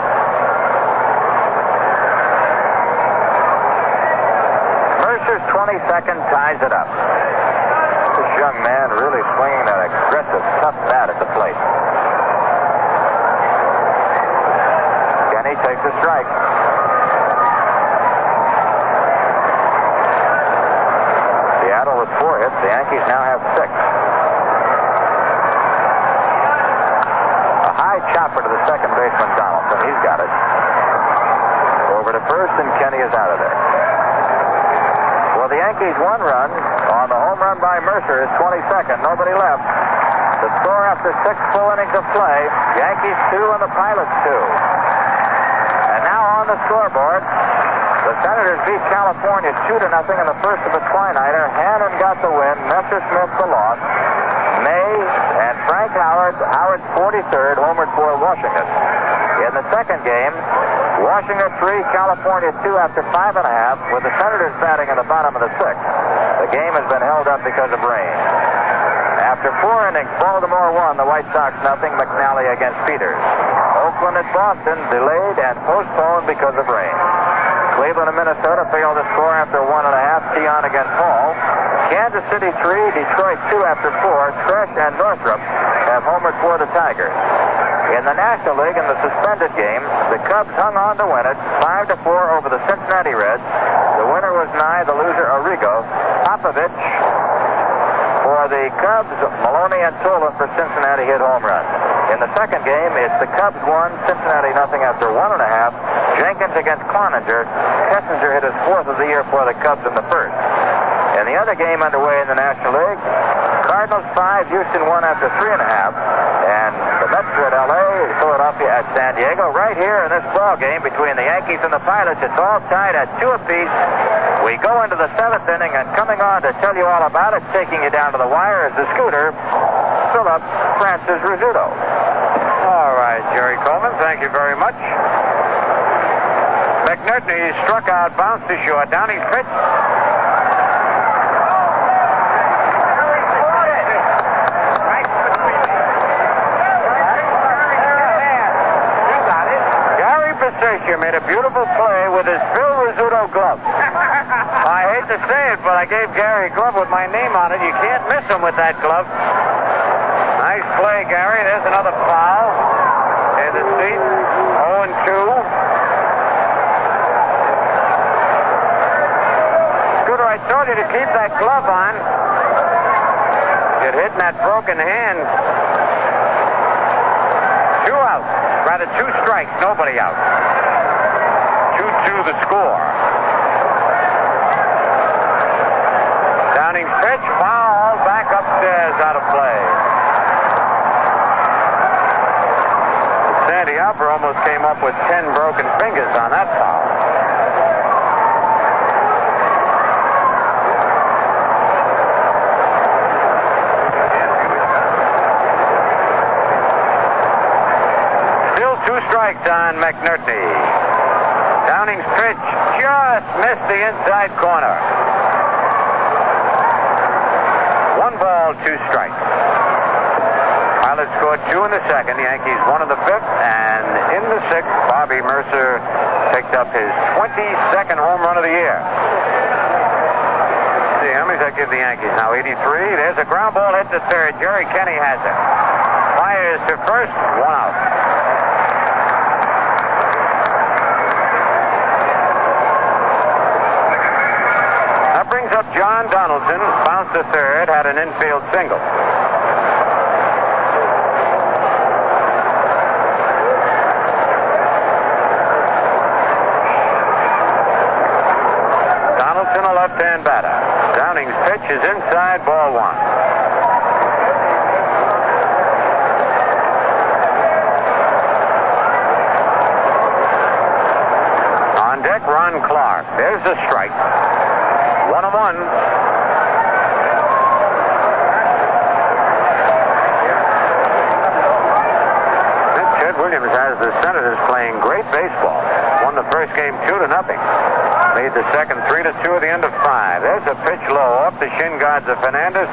Mercer's 22nd ties it up. This young man really swinging that aggressive, tough bat at the plate. Kenny takes a strike. Seattle with 4 hits. The Yankees now have 6. A high chopper to the second baseman, Donaldson. He's got it. Over to first, and Kenny is out of there. Well, the Yankees 1 run on the home run by Mercer is 22nd. Nobody left. The score after 6 full innings of play, Yankees 2 and the Pilots 2. And now on the scoreboard, the Senators beat California 2-0 in the first of a twilighter. Hannon got the win, Messersmith the loss. May and Frank Howard's 43rd, homered for Washington. In the second game, Washington 3, California 2 after 5.5, with the Senators batting in the bottom of the 6th. The game has been held up because of rain. After 4 innings, Baltimore won, the White Sox 0, McNally against Peters. Oakland at Boston delayed and postponed because of rain. Cleveland and Minnesota failed to score after 1.5, Tion against Hall. Kansas City 3, Detroit 2 after 4. Tresh and Northrup have homered for the Tigers. In the National League, in the suspended game, the Cubs hung on to win it 5-4 over the Cincinnati Reds. The winner was Nye, the loser Arrigo. Popovich for the Cubs, Maloney and Tola for Cincinnati hit home runs. In the second game, it's the Cubs 1, Cincinnati 0 after 1.5. Jenkins against Cloninger. Kessinger hit his 4th of the year for the Cubs in the first. In the other game underway in the National League, Cardinals 5, Houston 1 after 3.5. And the Mets are at L.A., Philadelphia at San Diego. Right here in this ball game between the Yankees and the Pilots, it's all tied at 2 apiece. We go into the 7th inning, and coming on to tell you all about it, taking you down to the wire, is the scooter, Philip Francis Rizzuto. All right, Jerry Coleman, thank you very much. McNerney struck out, bounced to short. Downing's pitch. Patricia made a beautiful play with his Phil Rizzuto glove. I hate to say it, but I gave Gary a glove with my name on it. You can't miss him with that glove. Nice play, Gary. There's another foul in the seat. 0-2. Scooter, I told you to keep that glove on. Get hit in that broken hand. 2 outs. Rather 2 strikes, nobody out. 2-2 the score. Downing's pitch, foul, back upstairs, out of play. Sandy Alper almost came up with 10 broken fingers on that foul. Still 2 strikes on McNerney. Downing's pitch just missed the inside corner. 1 ball, 2 strikes. Pilots scored 2 in the second. The Yankees 1 in the 5th. And in the 6th, Bobby Mercer picked up his 22nd home run of the year. Let's see, how many does that give the Yankees now? 83. There's a ground ball hit to third. Jerry Kenny has it. Fires to first. 1 out. up John Donaldson, bounced to third, had an infield single. Donaldson, a left-hand batter. Downing's pitch is inside, ball one. On deck, Ron Clark. There's the strike. 1-1. Ted Williams has the Senators playing great baseball. Won the first game 2-0. Made the second 3-2 at the end of 5. There's a pitch low off the shin guards of Fernandez.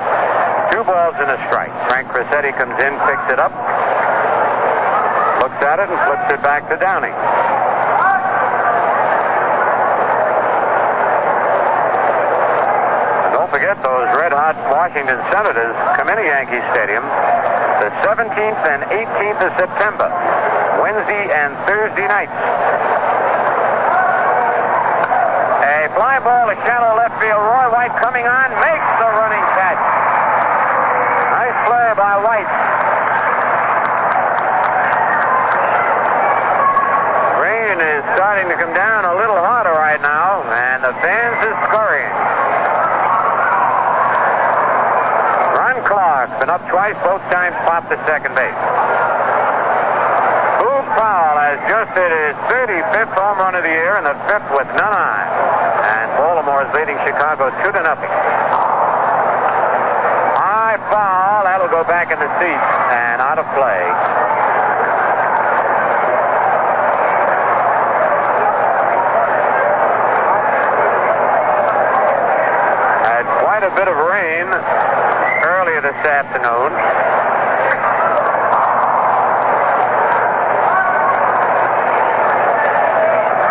2 balls and a strike. Frank Crissetti comes in, picks it up, looks at it, and flips it back to Downing. Forget those red-hot Washington Senators come into Yankee Stadium the 17th and 18th of September, Wednesday and Thursday nights. A fly ball to shallow left field. Roy White coming on, makes the running catch. Nice play by White. Rain is starting to come down a little harder right now, and the fans are scurrying. Clark's been up twice, both times popped to second base. Boog Powell has just hit his 35th home run of the year and the 5th with none on. And Baltimore is leading Chicago 2-0. High foul, that'll go back in the seats and out of play. Had quite a bit of rain earlier this afternoon.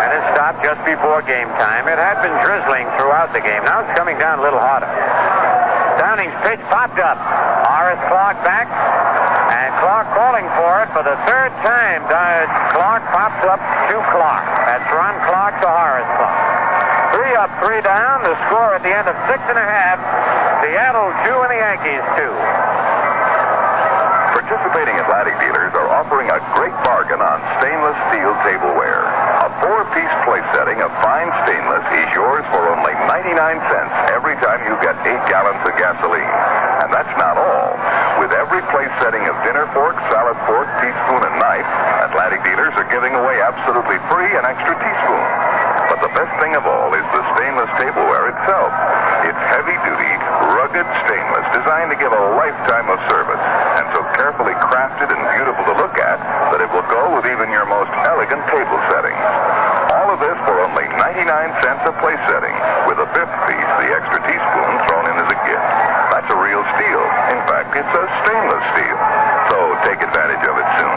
And it stopped just before game time. It had been drizzling throughout the game. Now it's coming down a little harder. Downing's pitch popped up. Horace Clark back. And Clark calling for it for the third time. Clark pops up to Clark. That's Ron Clark to Horace Clark. 3 up, 3 down. The score at the end of 6 1/2. Seattle 2 and the Yankees 2. Participating Atlantic dealers are offering a great bargain on stainless steel tableware. A 4-piece place setting of fine stainless is yours for only 99 cents every time you get 8 gallons of gasoline. And that's not all. With every place setting of dinner fork, salad fork, teaspoon, and knife, Atlantic dealers are giving away absolutely free an extra teaspoon. But the best thing of all is the stainless tableware itself. It's heavy-duty, rugged stainless designed to give a lifetime of service, and so carefully crafted and beautiful to look at that it will go with even your most elegant table settings. All of this for only 99 cents a place setting, with a 5th piece, the extra teaspoon, thrown in as a gift. That's a real steal. In fact, it's a stainless steel. So take advantage of it soon.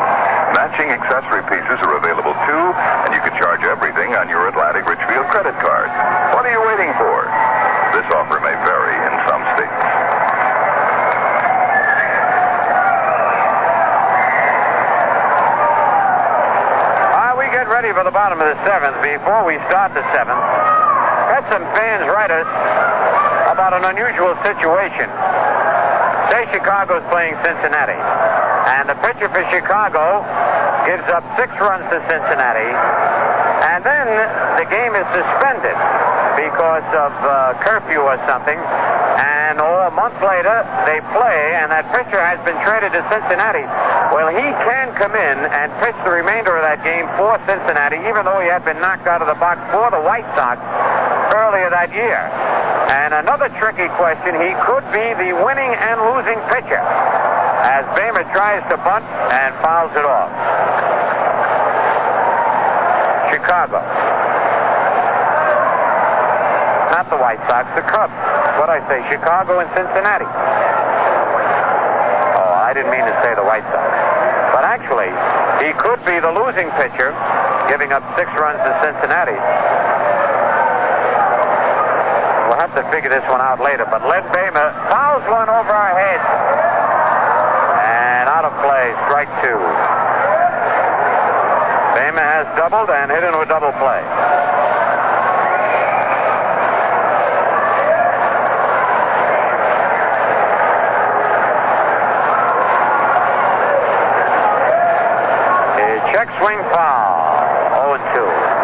Matching accessory pieces are available too, and you can charge everything on your Atlantic Richfield credit card. What are you waiting for? This offer may vary in some states. We get ready for the bottom of the 7th. Before we start the 7th, had some fans write us about an unusual situation. Say Chicago's playing Cincinnati, and the pitcher for Chicago gives up 6 runs to Cincinnati, and then the game is suspended because of curfew or something, and a month later they play, and that pitcher has been traded to Cincinnati. Well, he can come in and pitch the remainder of that game for Cincinnati, even though he had been knocked out of the box for the White Sox earlier that year. And another tricky question, he could be the winning and losing pitcher as Bamer tries to bunt and fouls it off. Chicago. Not the White Sox, the Cubs. What'd I say? Chicago and Cincinnati. Oh, I didn't mean to say the White Sox. But actually, he could be the losing pitcher, giving up 6 runs to Cincinnati. We'll have to figure this one out later, but Len Bamer fouls one over our heads. And out of play, strike 2. Bamer has doubled and hit into a double play. Check swing foul. 0-2.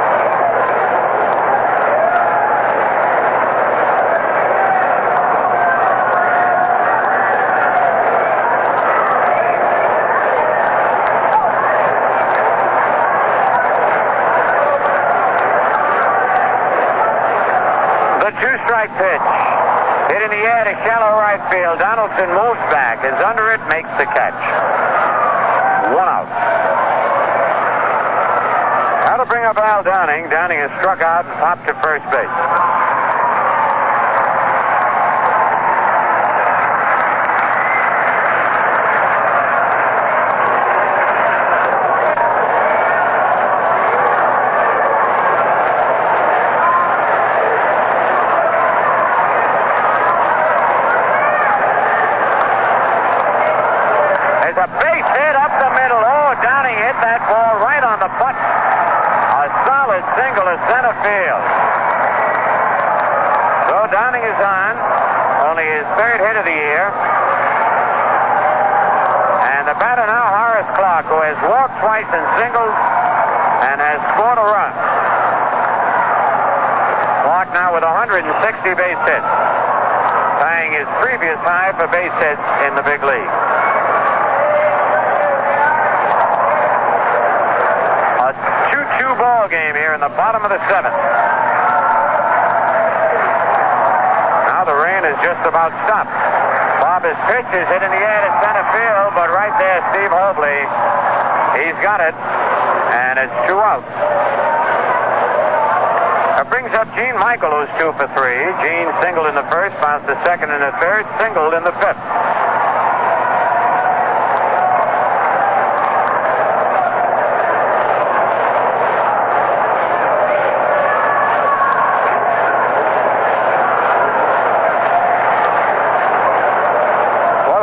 Two-strike pitch. Hit in the air to shallow right field. Donaldson moves back, is under it, makes the catch. 1 out. That'll bring up Al Downing. Downing has struck out and popped to first base. A base hit up the middle. Oh, Downing hit that ball right on the button. A solid single to center field. So Downing is on. Only his third hit of the year. And the batter now, Horace Clark, who has walked twice and singled and has scored a run. Clark now with 160 base hits, tying his previous high for base hits in the big league. 2-2 ball game here in the bottom of the 7th. Now the rain is just about stopped. Barber's pitch is hit in the air to center field, but right there, Steve Hobley, he's got it, and it's 2 outs. That brings up Gene Michael, who's 2 for 3. Gene singled in the first, bounced the second and the third, singled in the 5th.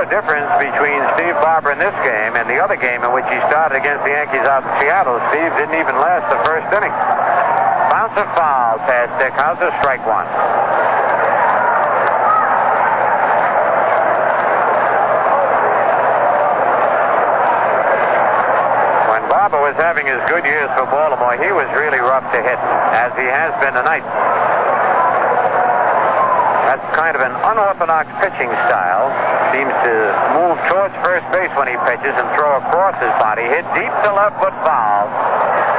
Difference between Steve Barber in this game and the other game in which he started against the Yankees out in Seattle. Steve didn't even last the first inning. Bounce of foul past Dickhauser, strike 1. When Barber was having his good years for Baltimore, he was really rough to hit, as he has been tonight. That's kind of an unorthodox pitching style. Seems to move towards first base when he pitches and throw across his body. Hit deep to left, but foul.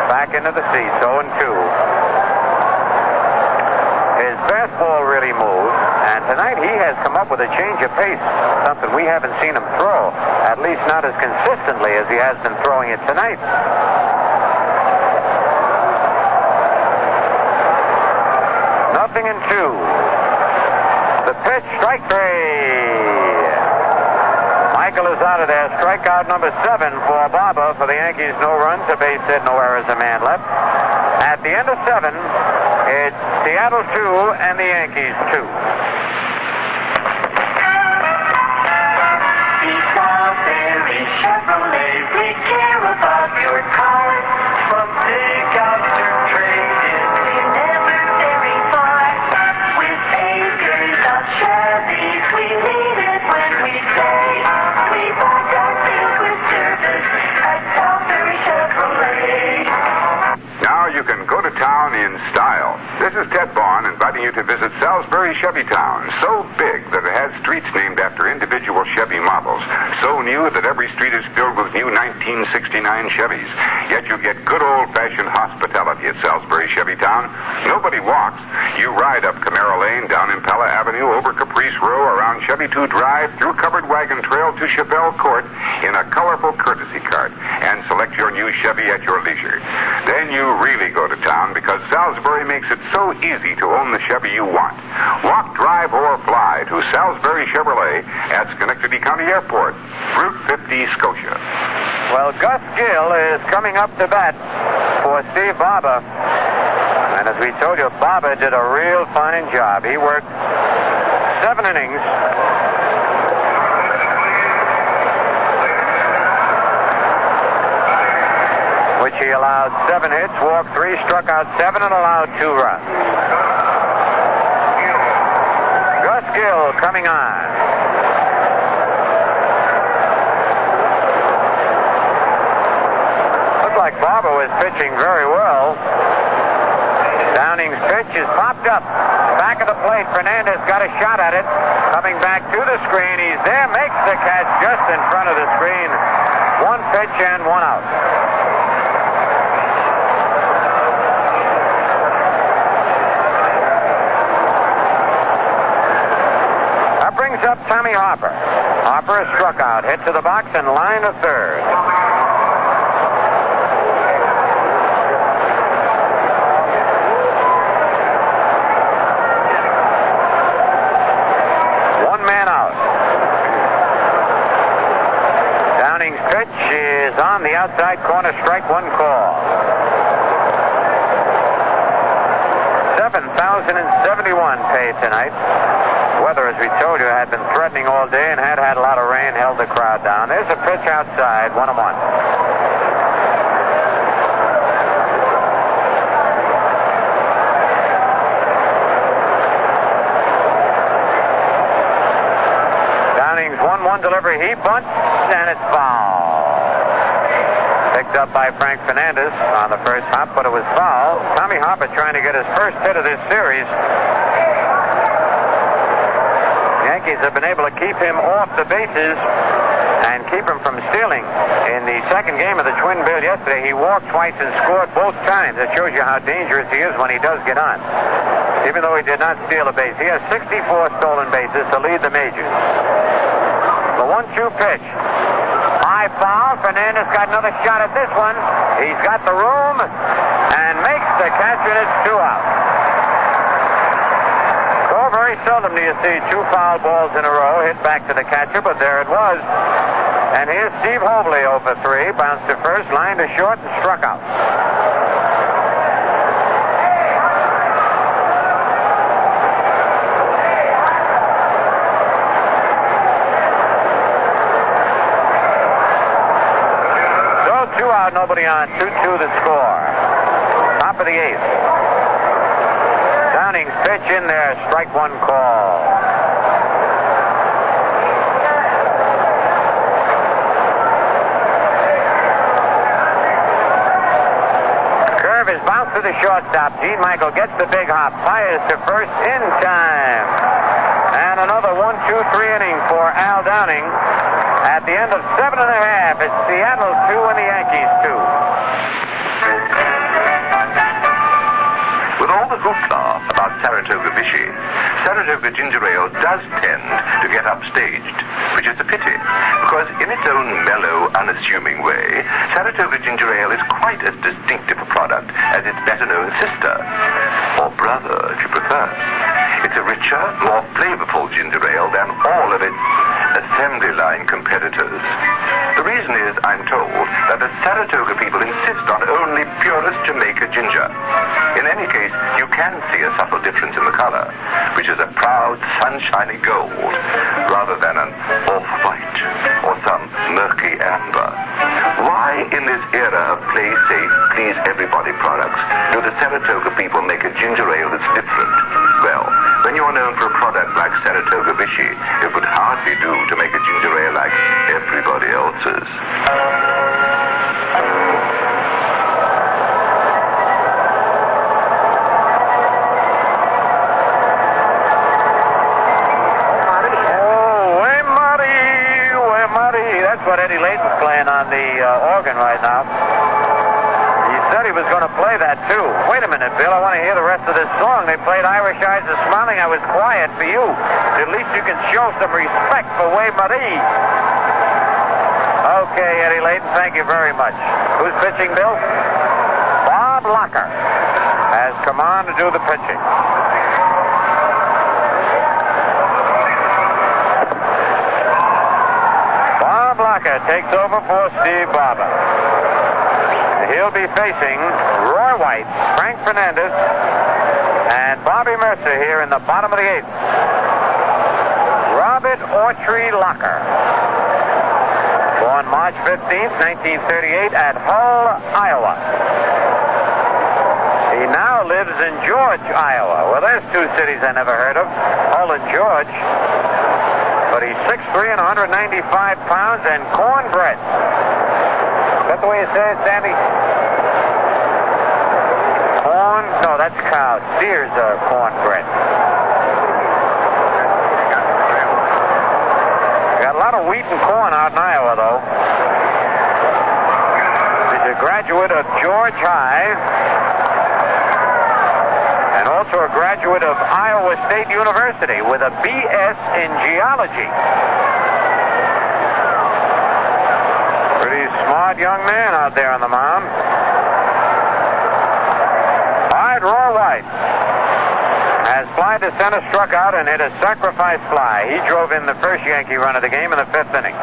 Back into the seats, 0-2. His fastball really moves, and tonight he has come up with a change of pace, something we haven't seen him throw, at least not as consistently as he has been throwing it tonight. Nothing in 2. The pitch, strike 3. Michael is out of there. Strikeout number 7 for Barber. For the Yankees, no runs, a base hit, no errors, a man left. At the end of 7, it's Seattle 2 and the Yankees 2. Strawberry Chevrolet, we care about your car. From big out to trade-in, we never very far. With acres of Chevys, we need it when we say we back our Secret Service at Strawberry Chevrolet. Now you can go to town in style. This is Ted Vaughn inviting you to visit Salisbury Chevy Town. So big that it has streets named after individual Chevy models. So new that every street is filled with new 1969 Chevys. Yet you get good old-fashioned hospitality at Salisbury Chevy Town. Nobody walks. You ride up Camaro Lane, down Impala Avenue, over Caprice Row, around Chevy 2 Drive, through Covered Wagon Trail to Chappelle Court in a colorful courtesy cart, and select your new Chevy at your leisure. Then you really go to town because Salisbury makes it so easy to own the Chevy you want. Walk, drive, or fly to Salisbury Chevrolet at Schenectady County Airport, Route 50, Scotia. Well, Gus Gill is coming up to bat for Steve Barber. And as we told you, Barber did a real fine job. He worked 7 innings. Which he allowed 7 hits, walked 3, struck out 7, and allowed 2 runs. Gus Gill coming on. Looks like Barber was pitching very well. Downing's pitch is popped up. Back of the plate. Fernandez got a shot at it. Coming back to the screen. He's there. Makes the catch just in front of the screen. One pitch and one out. That brings up Tommy Harper. Harper is struck out. Hit to the box and line to third. Pitch is on the outside corner, strike one call. 7,071 paid tonight. Weather, as we told you, had been threatening all day and had a lot of rain, held the crowd down. There's a pitch outside, 1-1. Downing's 1-1 delivery. He bunts, and it's foul. Picked up by Frank Fernandez on the first hop, but it was foul. Tommy Harper trying to get his first hit of this series. The Yankees have been able to keep him off the bases and keep him from stealing. In the second game of the twin bill yesterday, he walked twice and scored both times. That shows you how dangerous he is when he does get on. Even though he did not steal a base, he has 64 stolen bases to lead the majors. The 1-2 pitch. High foul. Fernandez got another shot at this one. He's got the room and makes the catch, and it's 2 out. So very seldom do you see 2 foul balls in a row hit back to the catcher, but there it was. And here's Steve Hobley 0 for 3. Bounced to first, line to short, and struck out. Nobody on. 2-2 the score. Top of the 8th. Downing's pitch in there. Strike one call. Curve is bounced to the shortstop. Gene Michael gets the big hop. Fires to first in time. And another 1-2-3 inning for Al Downing. At the end of 7 1/2, it's Seattle 2 and the Yankees 2. With all the hoopla about Saratoga Vichy, Saratoga Ginger Ale does tend to get upstaged, which is a pity, because in its own mellow, unassuming way, Saratoga Ginger Ale is quite as distinctive a product as its better-known sister, or brother, if you prefer. It's a richer, more flavorful ginger ale than all of its assembly line competitors. The reason is, I'm told, that the Saratoga people insist on only purest Jamaica ginger. In any case, you can see a subtle difference in the color, which is a proud, sunshiny gold, rather than an off-white or some murky amber. Why, in this era of play safe, please everybody products, do the Saratoga people make a ginger ale that's different? Well, when you're known for a product like Saratoga Vichy, it would hardly do to make a ginger ale like everybody else's. That's what Eddie Layton's playing on the organ right now. He said he was going to play that too. Wait a minute, Bill. I want to hear the rest of this song. They played Irish Eyes Are Smiling. I was quiet for you. At least you can show some respect for Way Marie. Okay, Eddie Layton, thank you very much. Who's pitching, Bill? Bob Locker has come on to do the pitching. Locker takes over for Steve Barber. He'll be facing Roy White, Frank Fernandez, and Bobby Mercer here in the bottom of the 8th. Robert Autry Locker, born March 15th, 1938 at Hull, Iowa. He now lives in George, Iowa. Well, there's 2 cities I never heard of, Hull and George. But he's 6'3" and 195 pounds and cornbread. Is that the way you say it, Sandy? that's cow. Steers cornbread. Got a lot of wheat and corn out in Iowa, though. He's a graduate of George High and also a graduate of Iowa State University with a B.S. in geology. Pretty smart young man out there on the mound. All right, Roy White has fly to center, struck out, and hit a sacrifice fly. He drove in the first Yankee run of the game in the 5th inning.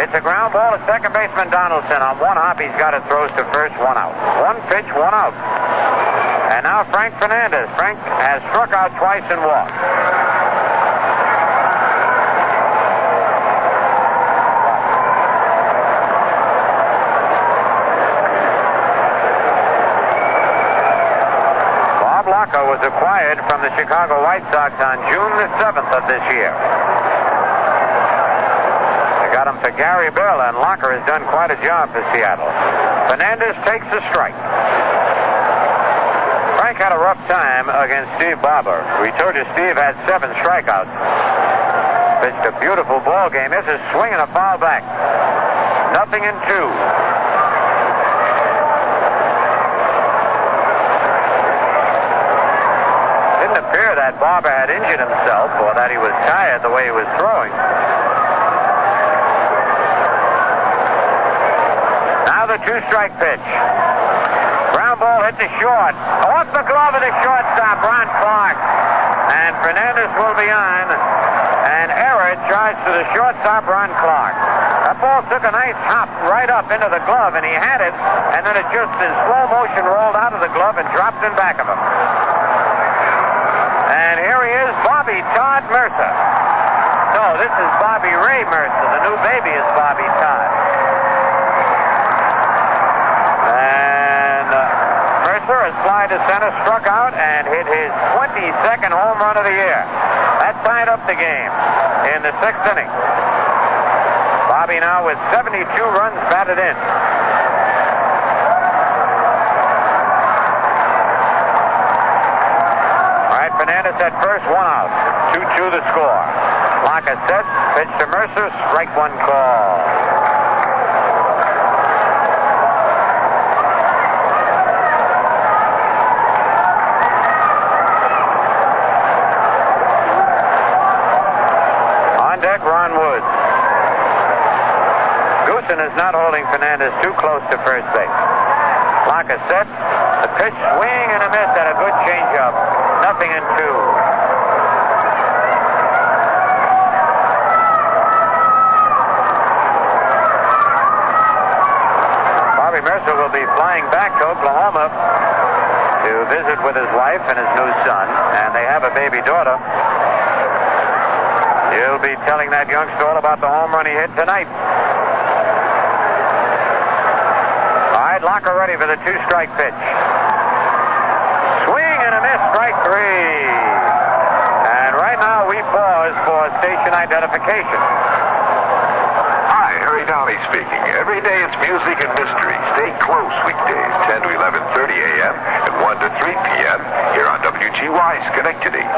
It's a ground ball to second baseman Donaldson. On one hop, he's got it, throws to first, 1 out. 1 pitch, 1 out. And now Frank Fernandez. Frank has struck out twice and walked. Bob Locker was acquired from the Chicago White Sox on June the 7th of this year. They got him for Gary Bill, and Locker has done quite a job for Seattle. Fernandez takes the strike. Frank had a rough time against Steve Barber. We told you Steve had 7 strikeouts. Pitched a beautiful ball game. This is swing and a foul back. 0-2. Didn't appear that Barber had injured himself or that he was tired the way he was throwing. Now the 2-strike pitch. Ground ball hit the short. Off the glove of the shortstop, Ron Clark. And Fernandez will be on. And error charged to the shortstop, Ron Clark. That ball took a nice hop right up into the glove, and he had it, and then it just in slow motion rolled out of the glove and dropped in back of him. And here he is, Bobby Todd Mercer. No, this is Bobby Ray Mercer. The new baby is Bobby Todd. And Mercer has fly to center, struck out, and hit his 22nd home run of the year. That tied up the game in the 6th inning. Bobby now with 72 runs batted in. All right, Fernandez at first, 1 out. 2-2 the score. Locker set, pitch to Mercer, strike 1 call. On deck, Ron Woods. Goosen is not holding Fernandez too close to first base. Locker set. The pitch, swing and a miss, at a good changeup. 0-2. Bobby Mercer will be flying back to Oklahoma to visit with his wife and his new son, and they have a baby daughter. He'll be telling that youngster all about the home run he hit tonight. All right, Locker ready for the 2-strike pitch. Swing and a miss, strike 3. And right now we pause for station identification. Hi, Harry Downey speaking. Every day it's music and mystery. Stay close weekdays, 10 to 11:30 a.m. and 1 to 3 p.m. here on WGY Schenectady.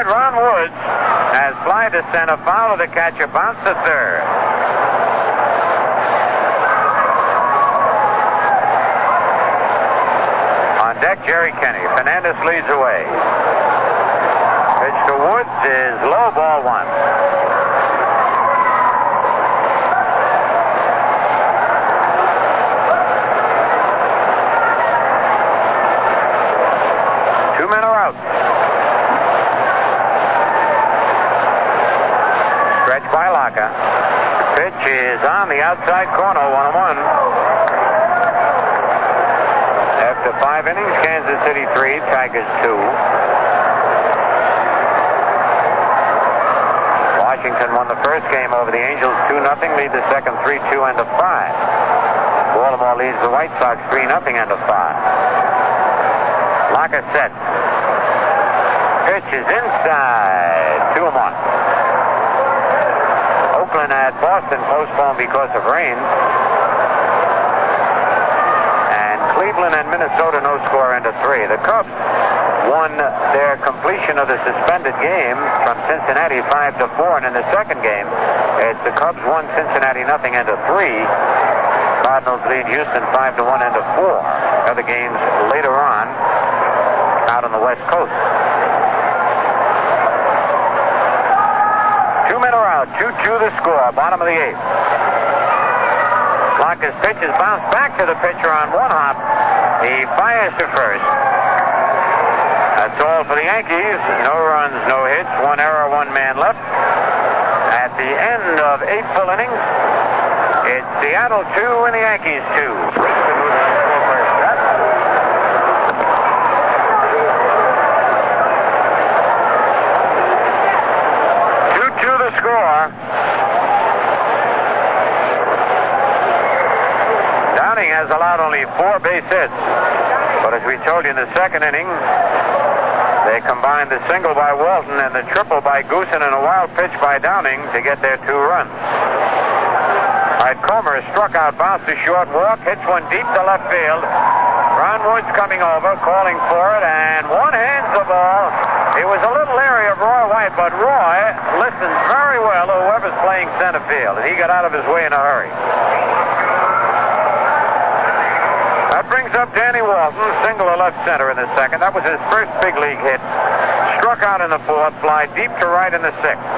Ron Woods has fly to center, foul of the catcher, bounce to third. On deck, Jerry Kenney. Fernandez leads away. Pitch to Woods is low, ball 1. Two men are out. Stretch by Locker. Pitch is on the outside corner, 1-1. After 5 innings, Kansas City 3, Tigers 2. Washington won the first game over the Angels 2-0, lead the second 3-2 and a 5. Baltimore leads the White Sox 3-0 and a 5. Locker set. Pitch is inside, 2-1. Oakland at Boston postponed because of rain. Cleveland and Minnesota no score into 3. The Cubs won their completion of the suspended game from Cincinnati 5-4, and in the second game, it's the Cubs won Cincinnati nothing into 3. Cardinals lead Houston 5-1 into 4. Other games later on out on the West Coast. 2 men are out, 2-2 the score, bottom of the 8th. Lock's pitch is bounced back to the pitcher on one hop. He fires to first. That's all for the Yankees. No runs, no hits, 1 error, 1 man left. At the end of 8 full innings, it's Seattle 2 and the Yankees 2. 2-2 the score. Downing has allowed only 4 base hits. But as we told you in the second inning, they combined the single by Walton and the triple by Goosen and a wild pitch by Downing to get their 2 runs. All right, Comer struck out, bounced a short walk, hits one deep to left field. Ron Wood's coming over, calling for it, and one hands the ball. It was a little area of Roy White, but Roy listens very well to whoever's playing center field, and he got out of his way in a hurry. That brings up Danny Walton, single to left center in the second. That was his first big league hit. Struck out in the 4th, fly deep to right in the 6th.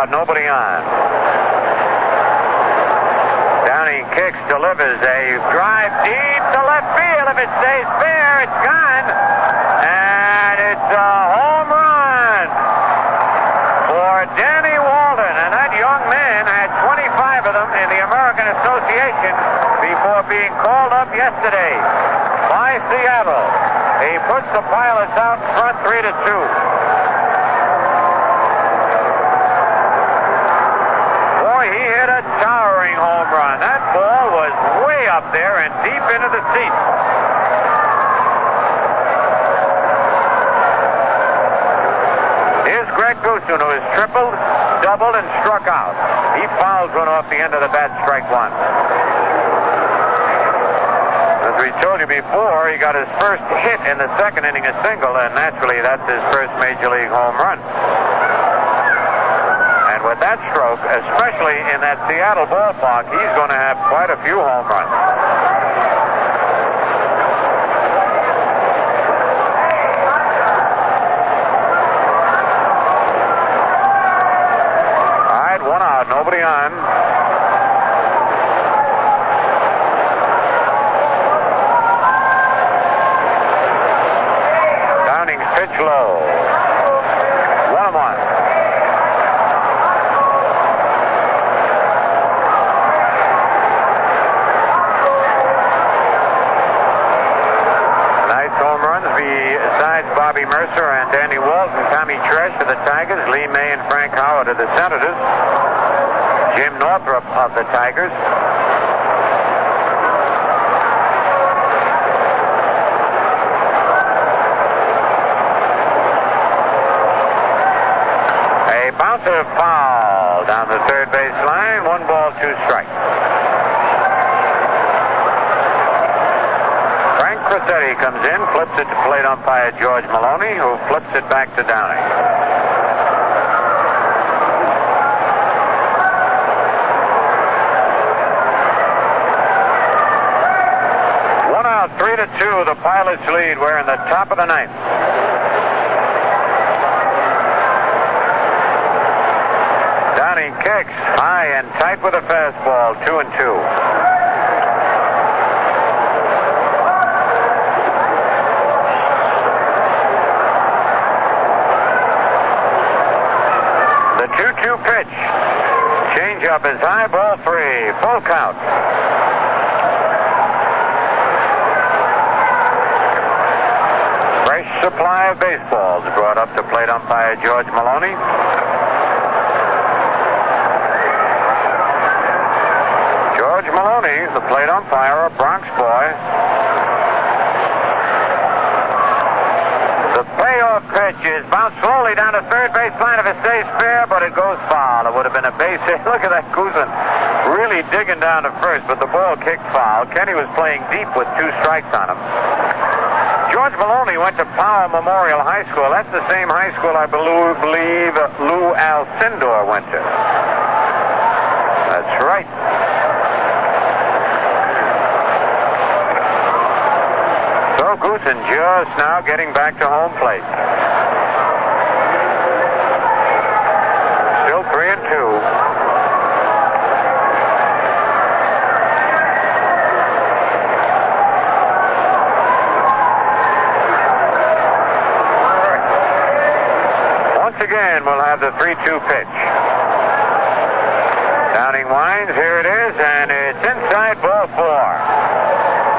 Nobody on. Downing kicks, delivers a drive deep to left field. If it stays fair, it's gone. And it's a home run for Danny Walton. And that young man had 25 of them in the American Association before being called up yesterday by Seattle. He puts the Pilots out in front 3-2. Towering home run. That ball was way up there and deep into the seats. Here's Greg Goosen, who has tripled, doubled, and struck out. He fouls one off the end of the bat, strike 1. As we told you before, he got his first hit in the second inning, a single, and naturally that's his first major league home run. And with that stroke, especially in that Seattle ballpark, he's going to have quite a few home runs. All right, 1 out, nobody on. Downing's pitch low. 1-1. Besides Bobby Mercer and Danny Walton, Tommy Tresh of the Tigers, Lee May and Frank Howard of the Senators, Jim Northrup of the Tigers. A bouncer foul down the third base line, 1 ball, 2 strikes. Crissetti comes in, flips it to plate umpire George Maloney, who flips it back to Downing. One out, 3-2. The Pilots lead. We're in the top of the 9th. Downing kicks high and tight with a fastball, 2-2. The 2-2 pitch. Changeup is high, ball 3. Full count. Fresh supply of baseballs brought up to plate umpire George Maloney. George Maloney, the plate umpire, a Bronx boy. The payoff pitch. pitch is bounced slowly down the third base line. If it stays fair, but it goes foul. It would have been a base hit. Look at that Guzman really digging down to first, but the ball kicked foul. Kenny was playing deep with 2 strikes on him. George Maloney went to Powell Memorial High School. That's the same high school I believe Lou Alcindor went to. That's right. So Goosen just now getting back to home plate. Still 3-2. Once again, we'll have the 3-2 pitch. Downing winds. Here it is, and it's inside, ball 4.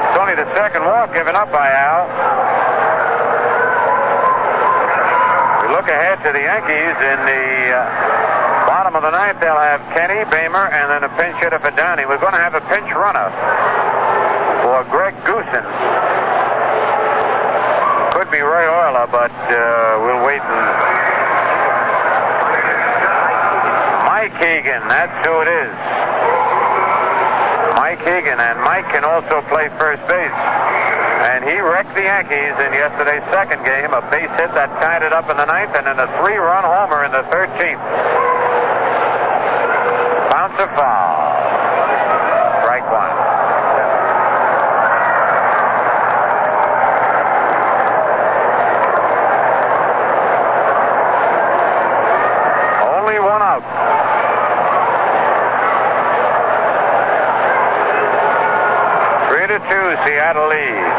It's only the second walk given up by Al. We look ahead to the Yankees in the bottom of the ninth. They'll have Kenny, Bamer, and then a pinch hitter for Downing. We're going to have a pinch runner for Greg Goosen. Could be Ray Euler, but we'll wait and... Mike Egan, that's who it is. Mike Egan, and Mike can also play first base. And he wrecked the Yankees in yesterday's second game, a base hit that tied it up in the ninth, and then a 3-run homer in the 13th. Bounce a foul. Strike 1. Only 1 out. 3-2, Seattle leads.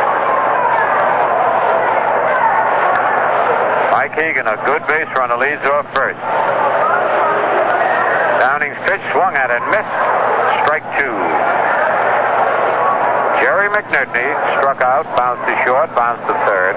Mike Egan, a good base runner, leads off first. Downing's pitch swung at and missed. Strike 2. Jerry McNerney struck out, bounced to short, bounced to third.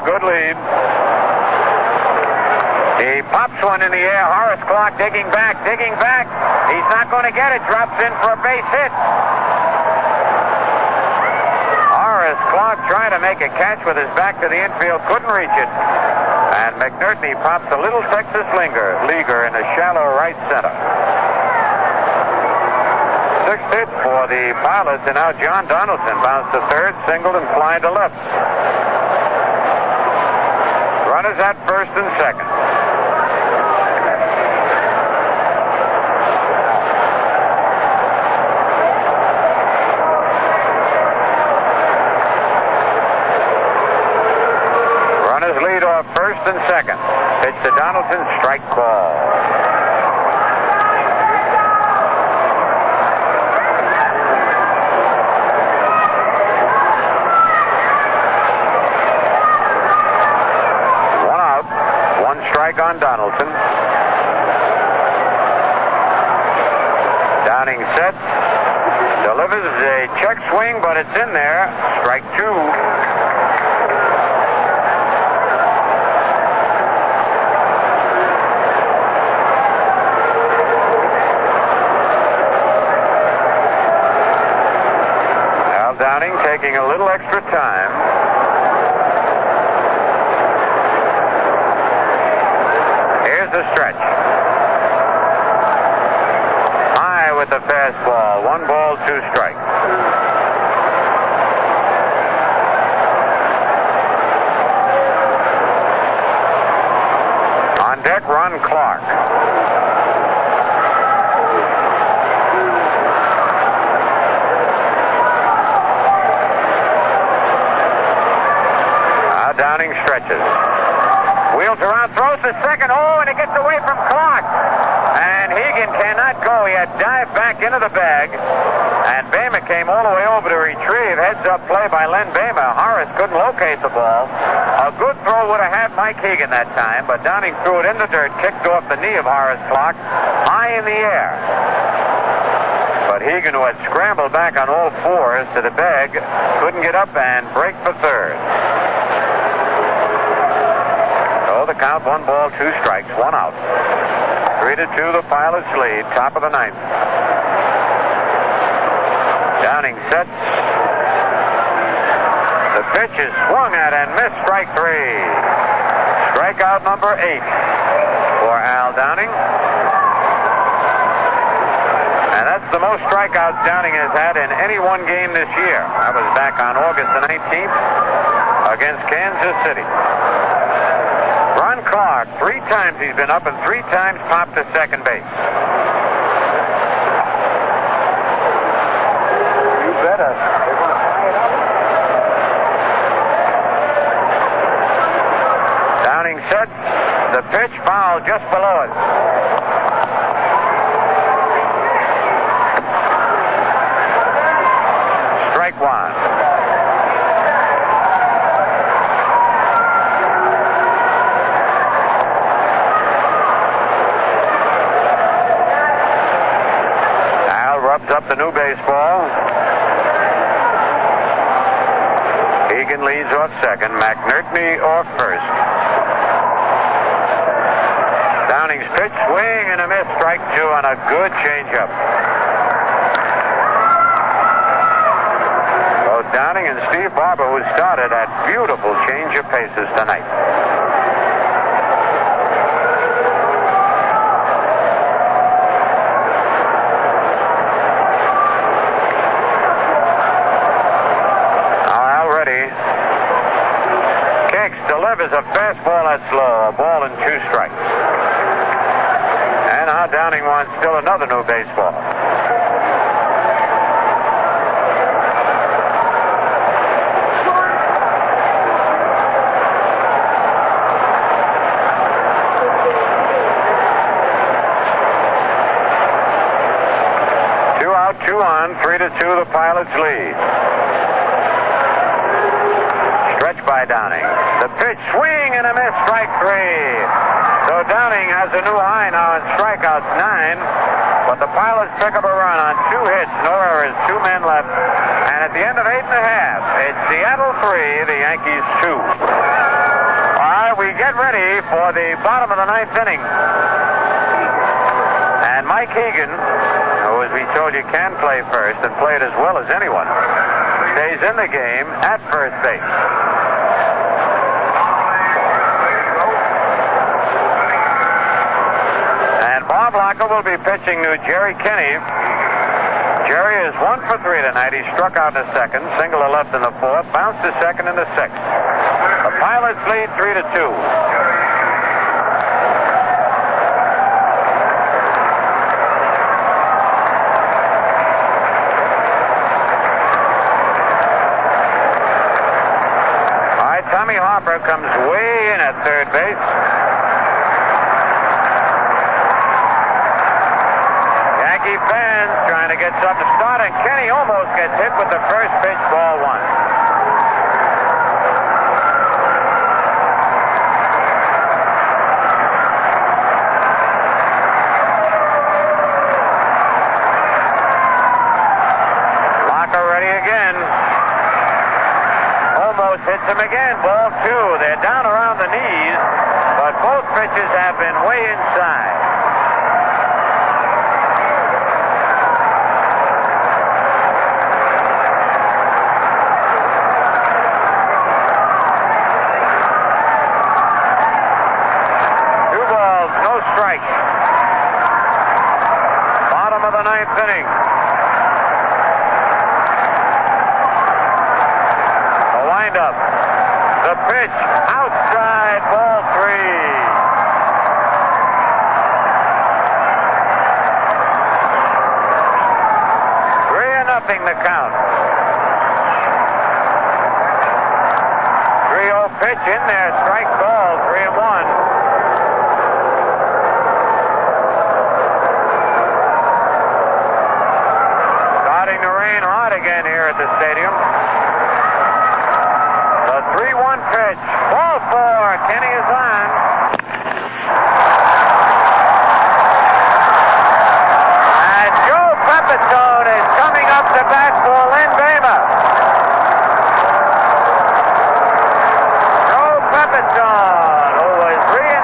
Good lead. He pops one in the air. Horace Clark digging back. He's not going to get it. Drops in for a base hit. Horace Clark trying to make a catch with his back to the infield. Couldn't reach it. And McNerney pops a little Texas leaguer in the shallow right center. 6th hit for the Pilots, and now John Donaldson bounced to third, singled, and flying to left. Runners at first and second. Runners lead off first and second. Pitch to Donaldson, strike ball. On Donaldson. Downing set. Delivers a check swing, but it's in there. Strike 2. Al Downing taking a little extra time. The stretch. High with the fastball. 1 ball, 2 strikes. On deck, Ron Clark. Now Downing stretches. Wheels around, throws the second. Oh, and it gets away from Clark. And Hegan cannot go. He had dived back into the bag. And Bamer came all the way over to retrieve. Heads-up play by Len Bamer. Horace couldn't locate the ball. A good throw would have had Mike Hegan that time, but Downing threw it in the dirt, kicked off the knee of Horace Clark, high in the air. But Hegan, who had scrambled back on all fours to the bag, couldn't get up and break for third. The count, 1 ball, 2 strikes, 1 out. 3-2, the Pilots lead, top of the 9th. Downing sets. The pitch is swung at and missed, strike 3. Strikeout number 8 for Al Downing. And that's the most strikeouts Downing has had in any one game this year. That was back on August the 19th against Kansas City. Ron Clark, 3 times he's been up and 3 times popped to second base. You better. They're going to tie it up. Downing sets. The pitch foul just below it. Strike 1. Rubs up the new baseball. Egan leads off second. McNerney off first. Downing's pitch, swing and a miss. Strike 2 on a good changeup. Both Downing and Steve Barber, who started at beautiful change of paces tonight. Delivers a fastball that's low, a ball and 2 strikes. And now Downing wants still another new baseball. Two out, 2 on, 3-2, the Pilots lead. Stretch by Downing. The pitch, swing and a miss, strike 3. So Downing has a new high now in strikeouts, 9. But the Pilots pick up a run on 2 hits, no errors, 2 men left. And at the end of 8 and a half, it's Seattle 3, the Yankees 2. All right, we get ready for the bottom of the 9th inning. And Mike Hegan, who, as we told you, can play first and play it as well as anyone, stays in the game at first base. Bob Locker will be pitching to Jerry Kenney. Jerry is 1 for 3 tonight. He struck out in the second, single to left in the 4th, bounced to second in the 6th. The Pilots lead 3-2. All right, Tommy Harper comes way in at third base. Yankee fans trying to get something started, and Kenny almost gets hit with the first pitch, ball 1. Locker ready again. Almost hits him again, ball 2. They're down around the knees, but both pitches have been way inside. Strike. Bottom of the 9th inning. The windup. The pitch. Outside, ball 3. 3-0 the count. 3-0 pitch in there. Strike ball, 3-1. To rain hard again here at the stadium. The 3-1 pitch. Ball 4. Kenny is on. And Joe Pepitone is coming up to bat for Len Bama. Joe Pepitone, who was 3-0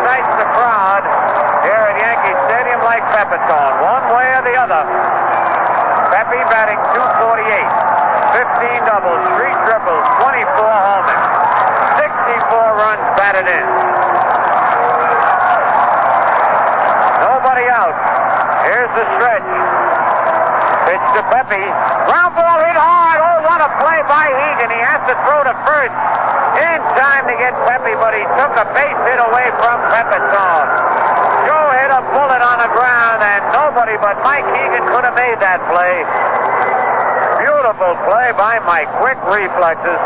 excites the crowd here at Yankee Stadium like Pepitone, one way or the other. Pepe batting .248, 15 doubles, 3 triples, 24 homers, 64 runs batted in. Nobody out. Here's the stretch. Pitch to Pepe. Ground ball hit hard. Oh, what a play by Egan. He has to throw to first in time to get Pepe, but he took a base hit away from Pepitone. Joe hit a bullet on the ground, and nobody but Mike Egan could have made that play. Beautiful play by Mike. Quick reflexes.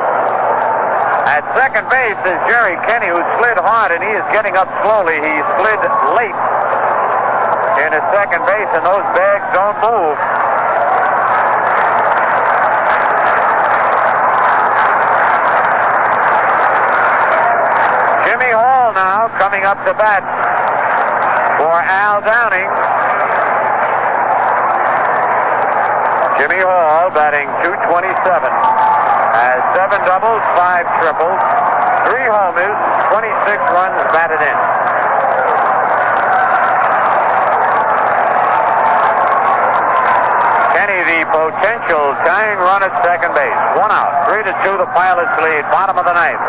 At second base is Jerry Kenney, who slid hard, and he is getting up slowly. He slid late in his second base, and those bags don't move. Jimmy Hall now coming up to bat for Al Downing. Jimmy Hall batting .227. Has 7 doubles, 5 triples, 3 homers, 26 runs batted in. Kenny, the potential tying run at second base. 1 out. 3-2, the Pilots lead. Bottom of the ninth.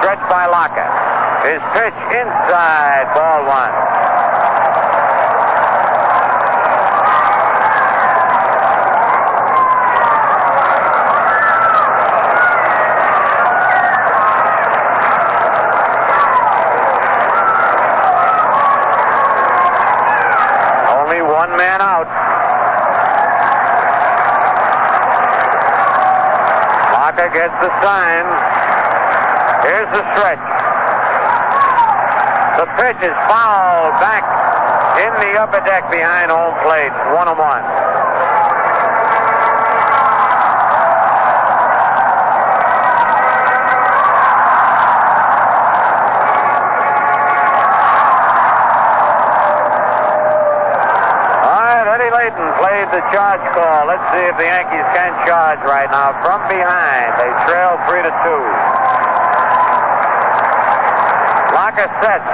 Stretched by Locker. His pitch inside, ball 1. Man out. Locker gets the sign. Here's the stretch. The pitch is fouled back in the upper deck behind home plate. 1-1. Played the charge call. Let's see if the Yankees can charge right now from behind. They trail 3-2. Locker sets.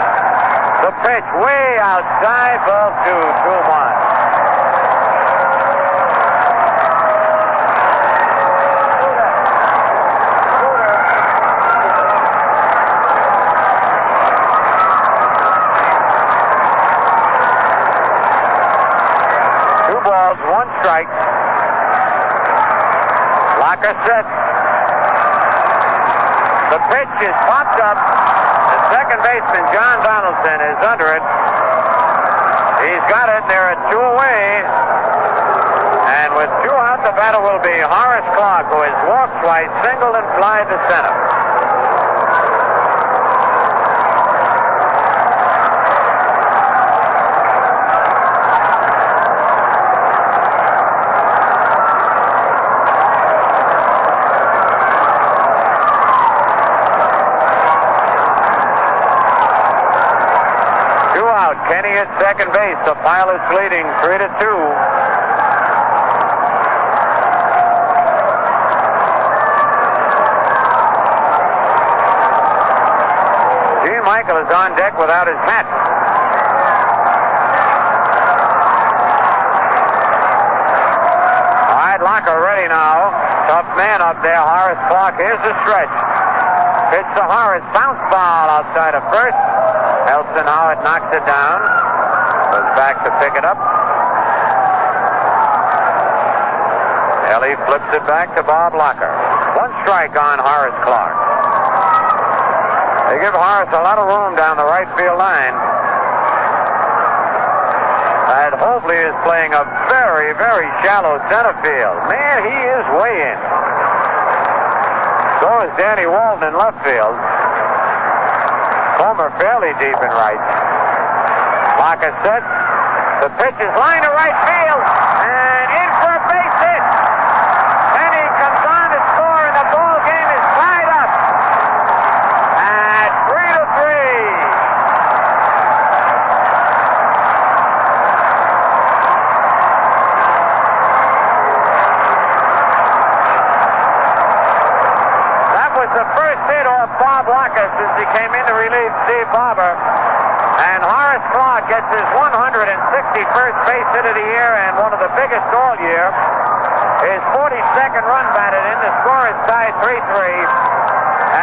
The pitch way outside. Ball 2-1. Strike. Locker sets. The pitch is popped up. The second baseman, John Donaldson, is under it. He's got it. There are 2 away. And with 2 out, the batter will be Horace Clark, who has walked twice, singled, and flied to center. Kenny at second base. The Pilots leading 3-2. Gene Michael is on deck without his hat. All right, Locker ready now. Tough man up there, Horace Clark. Here's the stretch. Pitch to Horace. Bounce ball outside of first. Elson Howard knocks it down. Goes back to pick it up. Ellie flips it back to Bob Locker. 1 strike on Horace Clark. They give Horace a lot of room down the right field line. And hopefully is playing a very, very shallow center field. Man, he is way in. So is Danny Walden in left field. Homer fairly deep in right. Locker set. The pitch is lined to right field. And in for a base hit. Then he comes on to score, and the ball game is tied up at 3-3. That was the first hit off Bob Locker since he came in to relieve Steve Barber. Horace Clark gets his 161st base hit of the year and one of the biggest all year. His 42nd run batted in. The score is tied 3-3.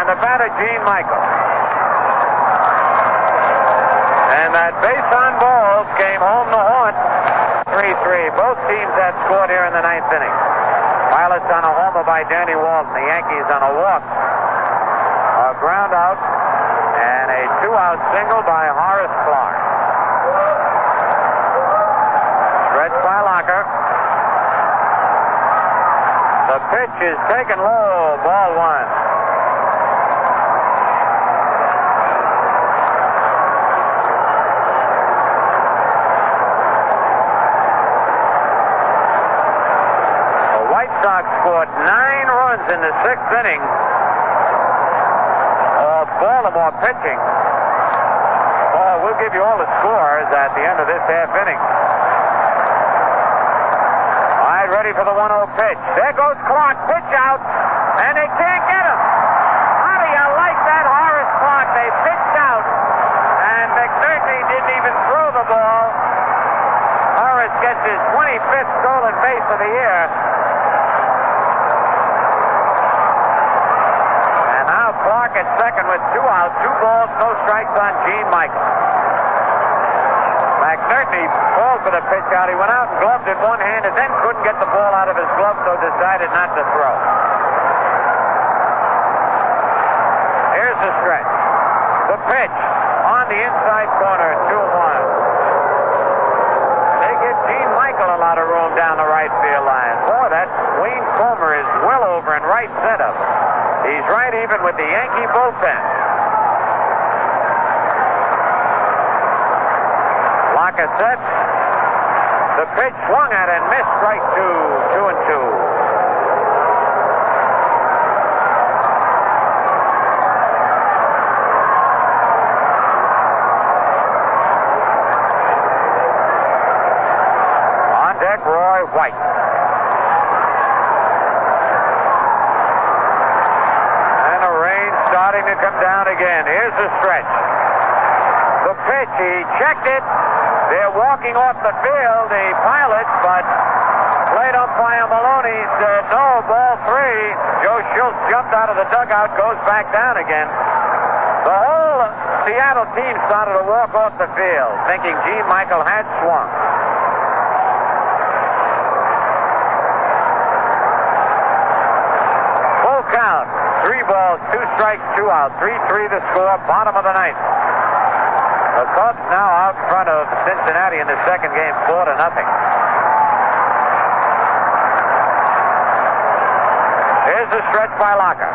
And the batter, Gene Michael. And that base on balls came home to haunt. 3-3. Both teams had scored here in the ninth inning. Pilots on a homer by Danny Walton. The Yankees on a walk. A ground out. And a two-out single by Horace Clark. Stretch by Locker. The pitch is taken low. Ball one. The White Sox scored 9 runs in the 6th inning. Baltimore pitching. Oh, we'll give you all the scores at the end of this half inning. All right, ready for the 1-0 pitch. There goes Clark. Pitch out, and they can't get him. How do you like that, Horace Clark? They pitched out, and McNerney didn't even throw the ball. Horace gets his 25th stolen base of the year. Clark at second with 2 outs, 2 balls, no strikes on Gene Michael. McNerney called for the pitch out. He went out and gloved it one-handed, then couldn't get the ball out of his glove, so decided not to throw. Here's the stretch. The pitch on the inside corner, 2-1. They give Gene Michael a lot of room down the right field line. Boy, that Wayne Comer is well over in right center. He's right even with the Yankee bullpen. Locker sets. The pitch swung at and missed. Strike 2, 2-2. On deck, Roy White. Starting to come down again. Here's the stretch. The pitch, he checked it. They're walking off the field, the Pilots, but plate umpire Maloney said no, ball 3. Joe Schultz jumped out of the dugout, goes back down again. The whole Seattle team started to walk off the field, thinking Gene Michael had swung. Full count. 3 balls, 2 strikes, 2 outs. 3-3 the score, bottom of the ninth. The Cubs now out in front of Cincinnati in the second game, 4-0. Here's the stretch by Locker.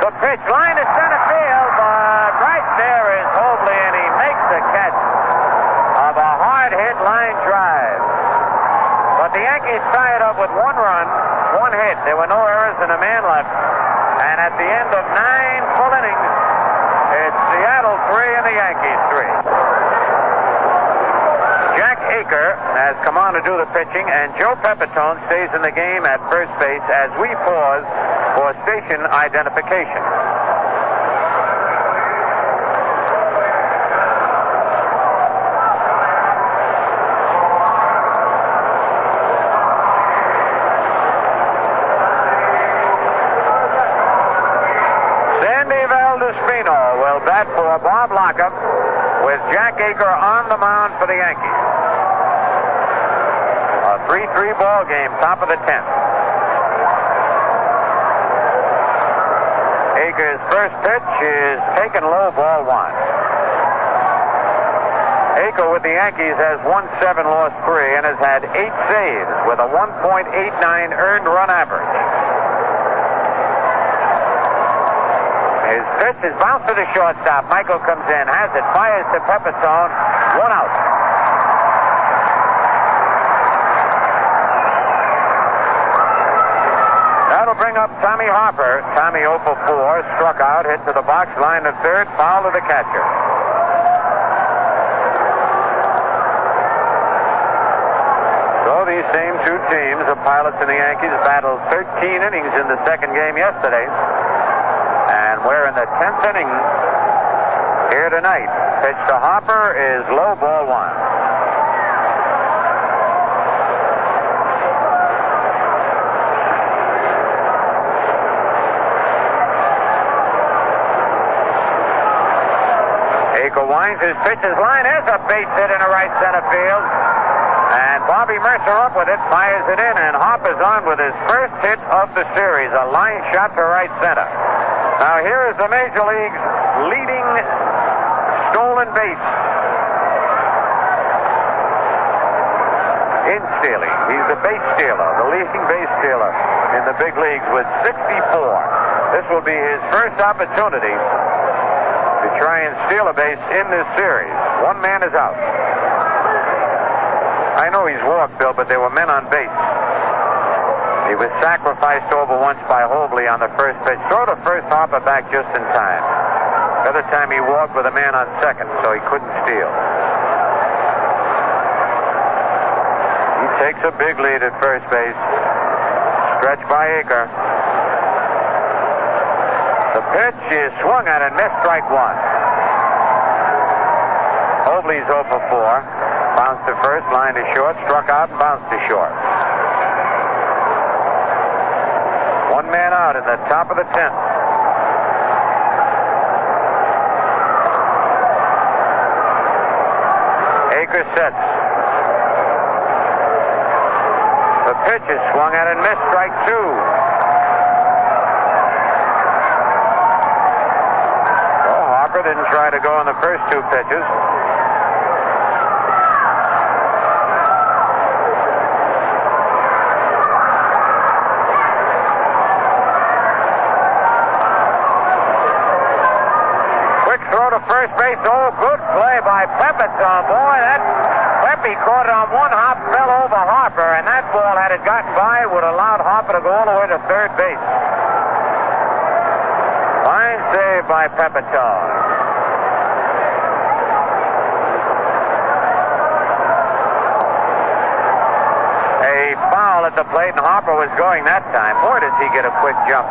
The pitch, line to center field, but right there is Hobley, and he makes the catch of a hard-hit line drive. But the Yankees tied up with 1 run, 1 hit. There were no errors and a man left. And at the end of 9 full innings, it's Seattle 3 and the Yankees 3. Jack Aker has come on to do the pitching, and Joe Pepitone stays in the game at first base as we pause for station identification. Will bat for Bob Locker with Jack Aker on the mound for the Yankees. A 3-3 ball game, top of the 10th. Aker's first pitch is taken low, ball 1. Aker with the Yankees has won 7, lost 3, and has had 8 saves with a 1.89 earned run average. His pitch is bounced to the shortstop. Michael comes in, has it, fires to Pepitone. 1 out. That'll bring up Tommy Harper. Tommy 0 for 4, struck out, hit to the box, line to third, foul to the catcher. So these same 2 teams, the Pilots and the Yankees, battled 13 innings in the second game yesterday. And we're in the 10th inning. here tonight. Pitch to Hopper is low, ball one. Aker winds his pitches line. There's a base hit in the right center field. And Bobby Mercer up with it, fires it in, and Hopper's on with his first hit of the series, a line shot to right center. Now here is the Major League's leading stolen base in stealing. He's the base stealer, the leading base stealer in the big leagues with 64. This will be his first opportunity to try and steal a base in this series. One man is out. I know he's walked, Bill, but there were men on base. He was sacrificed over once by Hobley on the first pitch. Throw to first, Hopper back just in time. The other time he walked with a man on second, so he couldn't steal. He takes a big lead at first base. Stretched by Aker. The pitch is swung at and missed, strike one. Hobley's 0 for 4. Bounced to first, line to short, struck out, and bounced to short. One man out in the top of the 10th. Aker sets. The pitch is swung at and missed, strike two. Well, Hopper didn't try to go on the first two pitches. First base, good play by Pepitone. Boy, that Pepe caught it on one hop, fell over Harper, and that ball, had it gotten by, would have allowed Harper to go all the way to third base. Fine save by Pepitone. A foul at the plate, and Harper was going that time. Boy, does he get a quick jump.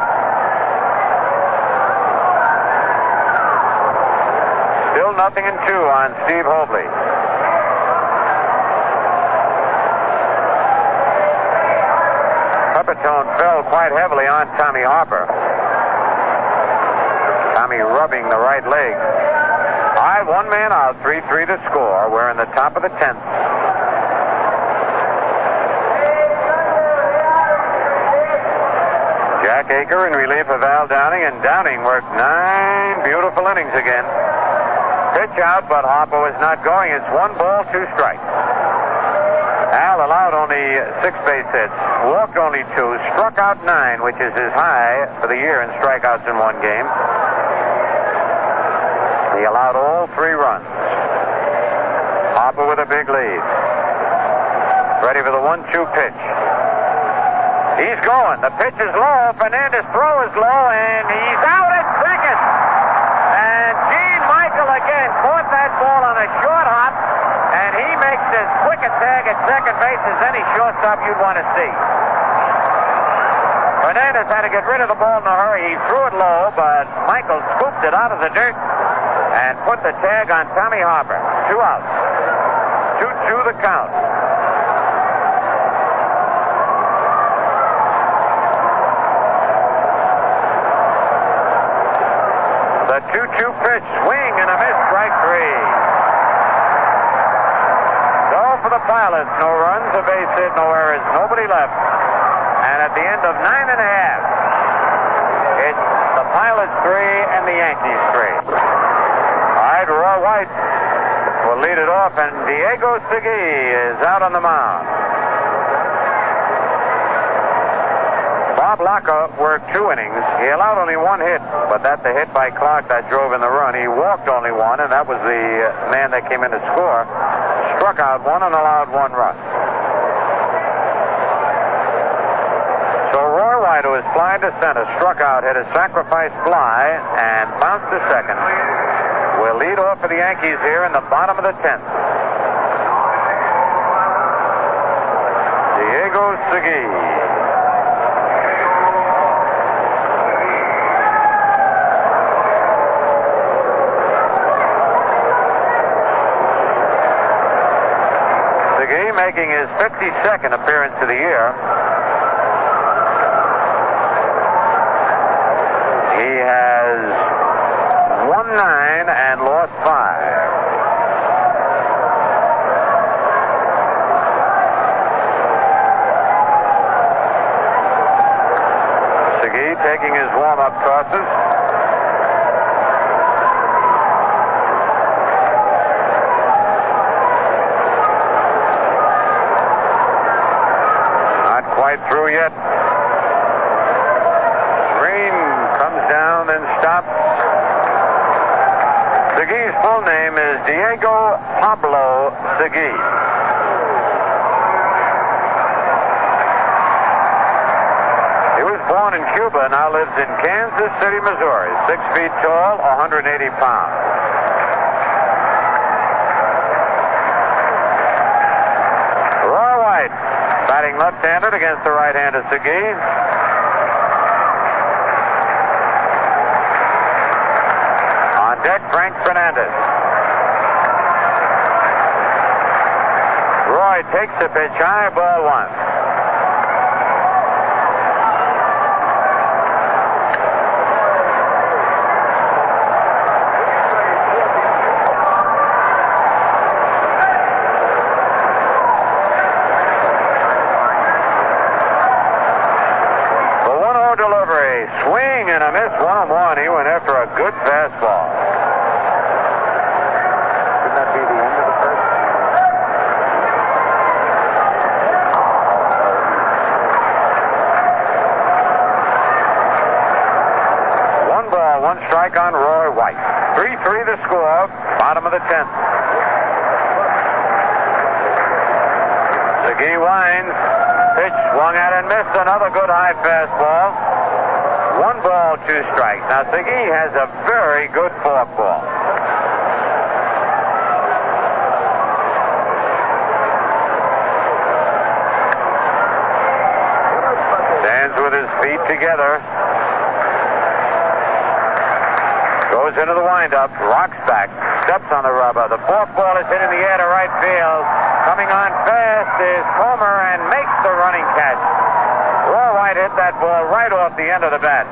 Still 0-2 on Steve Hobley. Pepitone fell quite heavily on Tommy Harper. Tommy rubbing the right leg. All right, one man out, 3-3 to score. We're in the top of the 10th. Jack Aker in relief of Al Downing, and Downing worked 9 beautiful innings again. Pitch out, but Harper was not going. It's 1 ball, 2 strikes. Al allowed only 6 base hits, walked only 2, struck out 9, which is his high for the year in strikeouts in one game. He allowed all 3 runs. Harper with a big lead. Ready for the 1-2 pitch. He's going. The pitch is low. Fernandez' throw is low, and he's out at second. And Gene Michael again caught that ball on a short hop, and he makes as quick a tag at second base as any shortstop you'd want to see. Fernandez had to get rid of the ball in a hurry. He threw it low, but Michael scooped it out of the dirt and put the tag on Tommy Harper. 2 outs. 2-2 the count. The 2-2 pitch, swing and a miss, strike 3. So for the Pilots, no runs, a base hit, no errors, nobody left. And at the end of 9 1/2, it's the Pilots 3 and the Yankees 3. All right, Roy White will lead it off, and Diego Segui is out on the mound. Bob Locker worked 2 innings. He allowed only 1 hit, but that's the hit by Clark that drove in the run. He walked only 1, and that was the man that came in to score. Struck out 1 and allowed 1 run. So Roy White, who was flying to center, struck out, hit a sacrifice fly, and bounced to second. Will lead off for the Yankees here in the bottom of the 10th. Diego Segui. making his 52nd appearance of the year. He has won 9 and lost 5. Segui taking his warm-up tosses. Not quite through yet. Rain comes down and stops. Segui's full name is Diego Pablo Segui. He was born in Cuba, now lives in Kansas City, Missouri. 6 feet tall, 180 pounds. Roy White batting left-handed against the right-handed Segui. On deck, Frank Fernandez. Roy takes the pitch high, ball 1. Swing and a miss, 1-1. He went after a good fastball. Could that be the end of the first? One ball, 1 strike on Roy White. 3-3 the score, bottom of the 10th. Segui winds. Pitch swung at and missed. Another good high fastball. 1 ball, 2 strikes. Now, Segui has a very good forkball. Stands with his feet together. Goes into the windup, rocks back, steps on the rubber. The forkball is hit in the air to right field. Coming on fast is Comer and makes the running catch. Roy White hit that ball right off the end of the bat.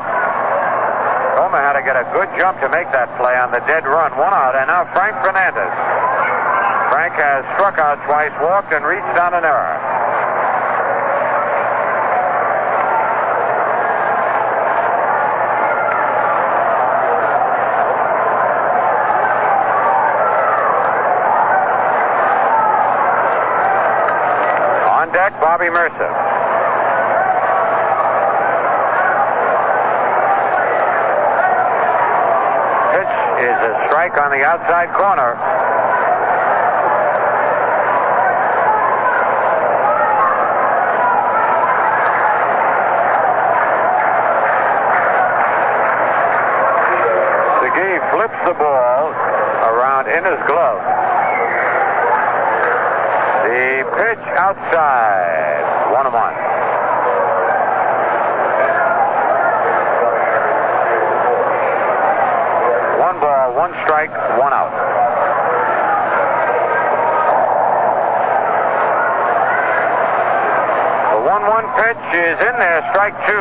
Comer had to get a good jump to make that play on the dead run. 1 out, and now Frank Fernandez. Frank has struck out twice, walked, and reached on an error. On deck, Bobby Mercer. Is a strike on the outside corner. Segui flips the ball around in his glove. The pitch outside. 1-1. Ball, 1 strike, 1 out. The 1-1 pitch is in there, strike 2.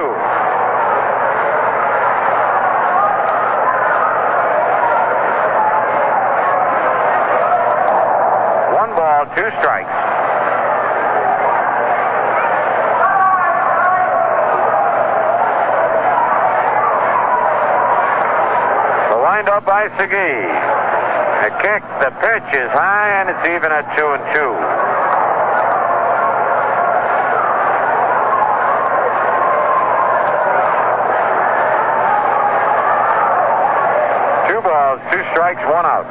One ball, 2 strikes. Lined up by Segui. The kick, the pitch is high, and it's even at 2-2. Two balls, 2 strikes, 1 out.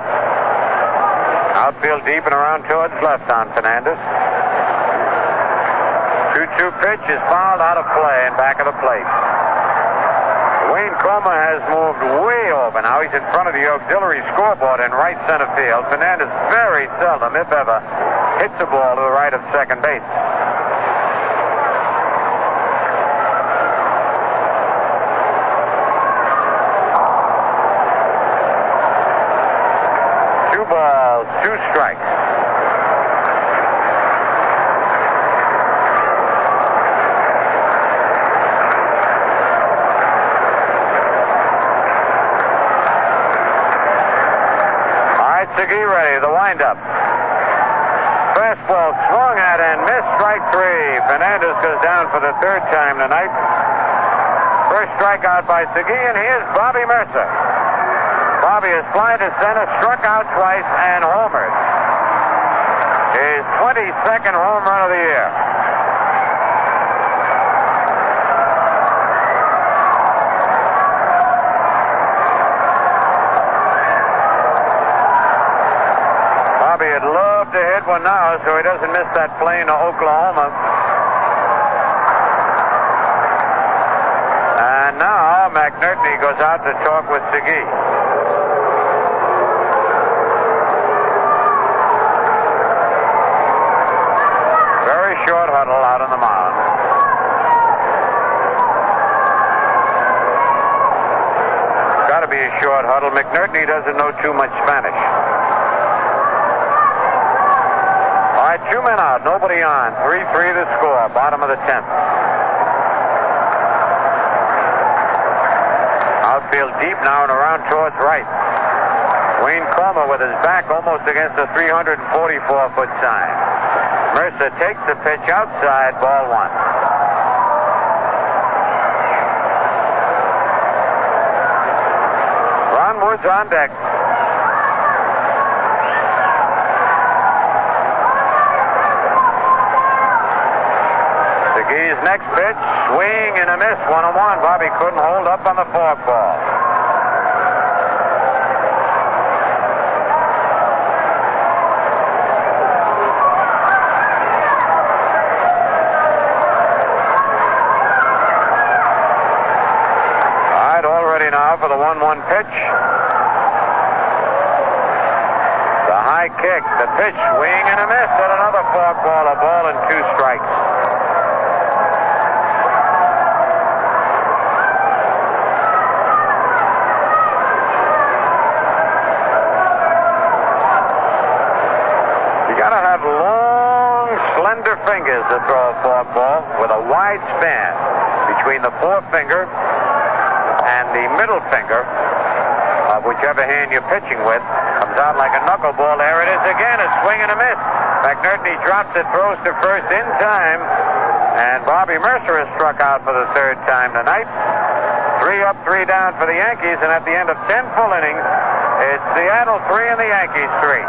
Outfield deep and around towards left on Fernandez. 2-2 pitch is fouled out of play and back of the plate. Wayne Comer has moved way over. Now he's in front of the auxiliary scoreboard in right center field. Fernandez very seldom, if ever, hits a ball to the right of second base. Two balls, 2 strikes. Segui ready, the windup. Fastball swung at and missed, strike three. Fernandez goes down for the third time tonight. First strikeout by Segui, and here's Bobby Mercer. Bobby has flied to center, struck out twice, and homered. His 22nd home run of the year. Bobby would love to hit one now so he doesn't miss that plane to Oklahoma. And now McNerney goes out to talk with Segui. Very short huddle out on the mound. It's got to be a short huddle. McNerney doesn't know too much Spanish. All right, 2 men out, nobody on. 3-3 the score, bottom of the 10th. Outfield deep now and around towards right. Wayne Comer with his back almost against the 344-foot sign. Mercer takes the pitch outside, ball one. Ron Woods on deck. Segui's next pitch, swing and a miss, 1-1. Bobby couldn't hold up on the forkball. All right, all ready now for the 1-1 pitch. The high kick, the pitch, swing and a miss, and another forkball, a ball and 2 strikes. Gotta have long, slender fingers to throw a forkball with a wide span between the forefinger and the middle finger of whichever hand you're pitching with. Comes out like a knuckleball. There it is again, a swing and a miss. McNerney drops it, throws to first in time, and Bobby Mercer is struck out for the third time tonight. 3 up, 3 down for the Yankees, and at the end of 10 full innings, it's Seattle 3 and the Yankees 3.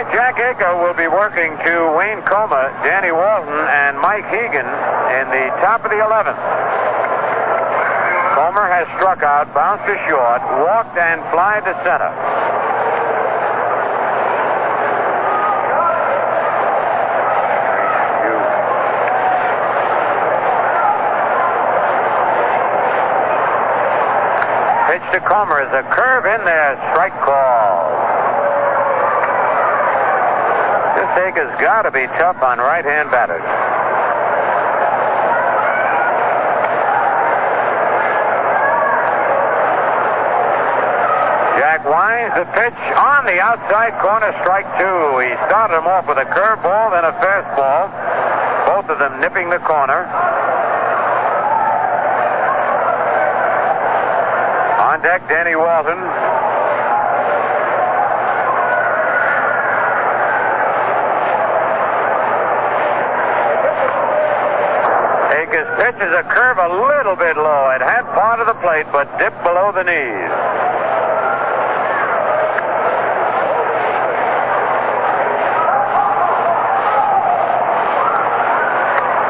Jack Aker will be working to Wayne Comer, Danny Walton, and Mike Hegan in the top of the 11th. Comer has struck out, bounced to short, walked, and flied to center. Pitch to Comer is a curve in there, strike call. This Aker's got to be tough on right-hand batters. Jack winds the pitch on the outside corner, strike 2. He started him off with a curveball, then a fastball, both of them nipping the corner. On deck, Danny Walton. Aker's pitch is a curve a little bit low. It had part of the plate, but dipped below the knees.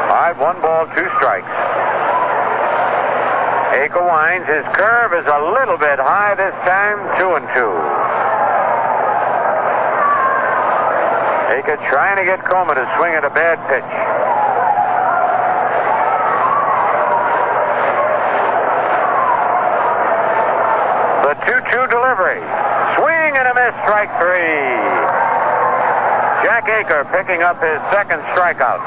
All right, 1 ball, 2 strikes. Aker winds. His curve is a little bit high this time, 2-2. Aker trying to get Comer to swing at a bad pitch. The 2-2 delivery. Swing and a miss, strike 3. Jack Aker picking up his second strikeout.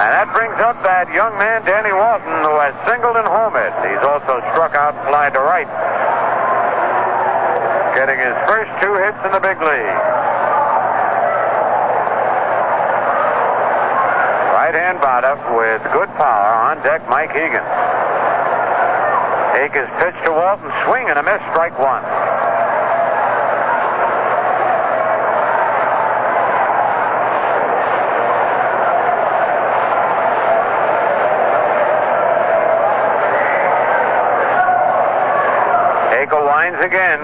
And that brings up that young man, Danny Walton, who has singled and homered. He's also struck out and fly to right. Getting his first 2 hits in the big league. right-hand batter with good power. On deck, Mike Hegan. Akers pitch to Walton, swing and a miss, strike one. Aker winds again.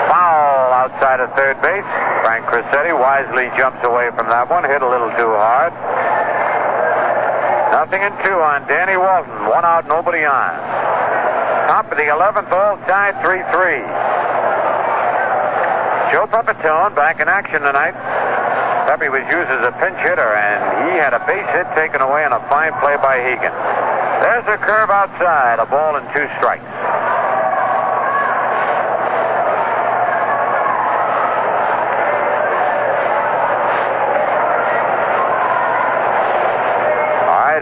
Foul outside of third base. Frank Crissetti wisely jumps away from that one. Hit a little too hard. 0-2 on Danny Walton. 1 out, nobody on. Top of the 11th, all tied 3-3. Joe Pepitone back in action tonight. Pepe was used as a pinch hitter, and he had a base hit taken away on a fine play by Hegan. There's a curve outside. A ball and 2 strikes.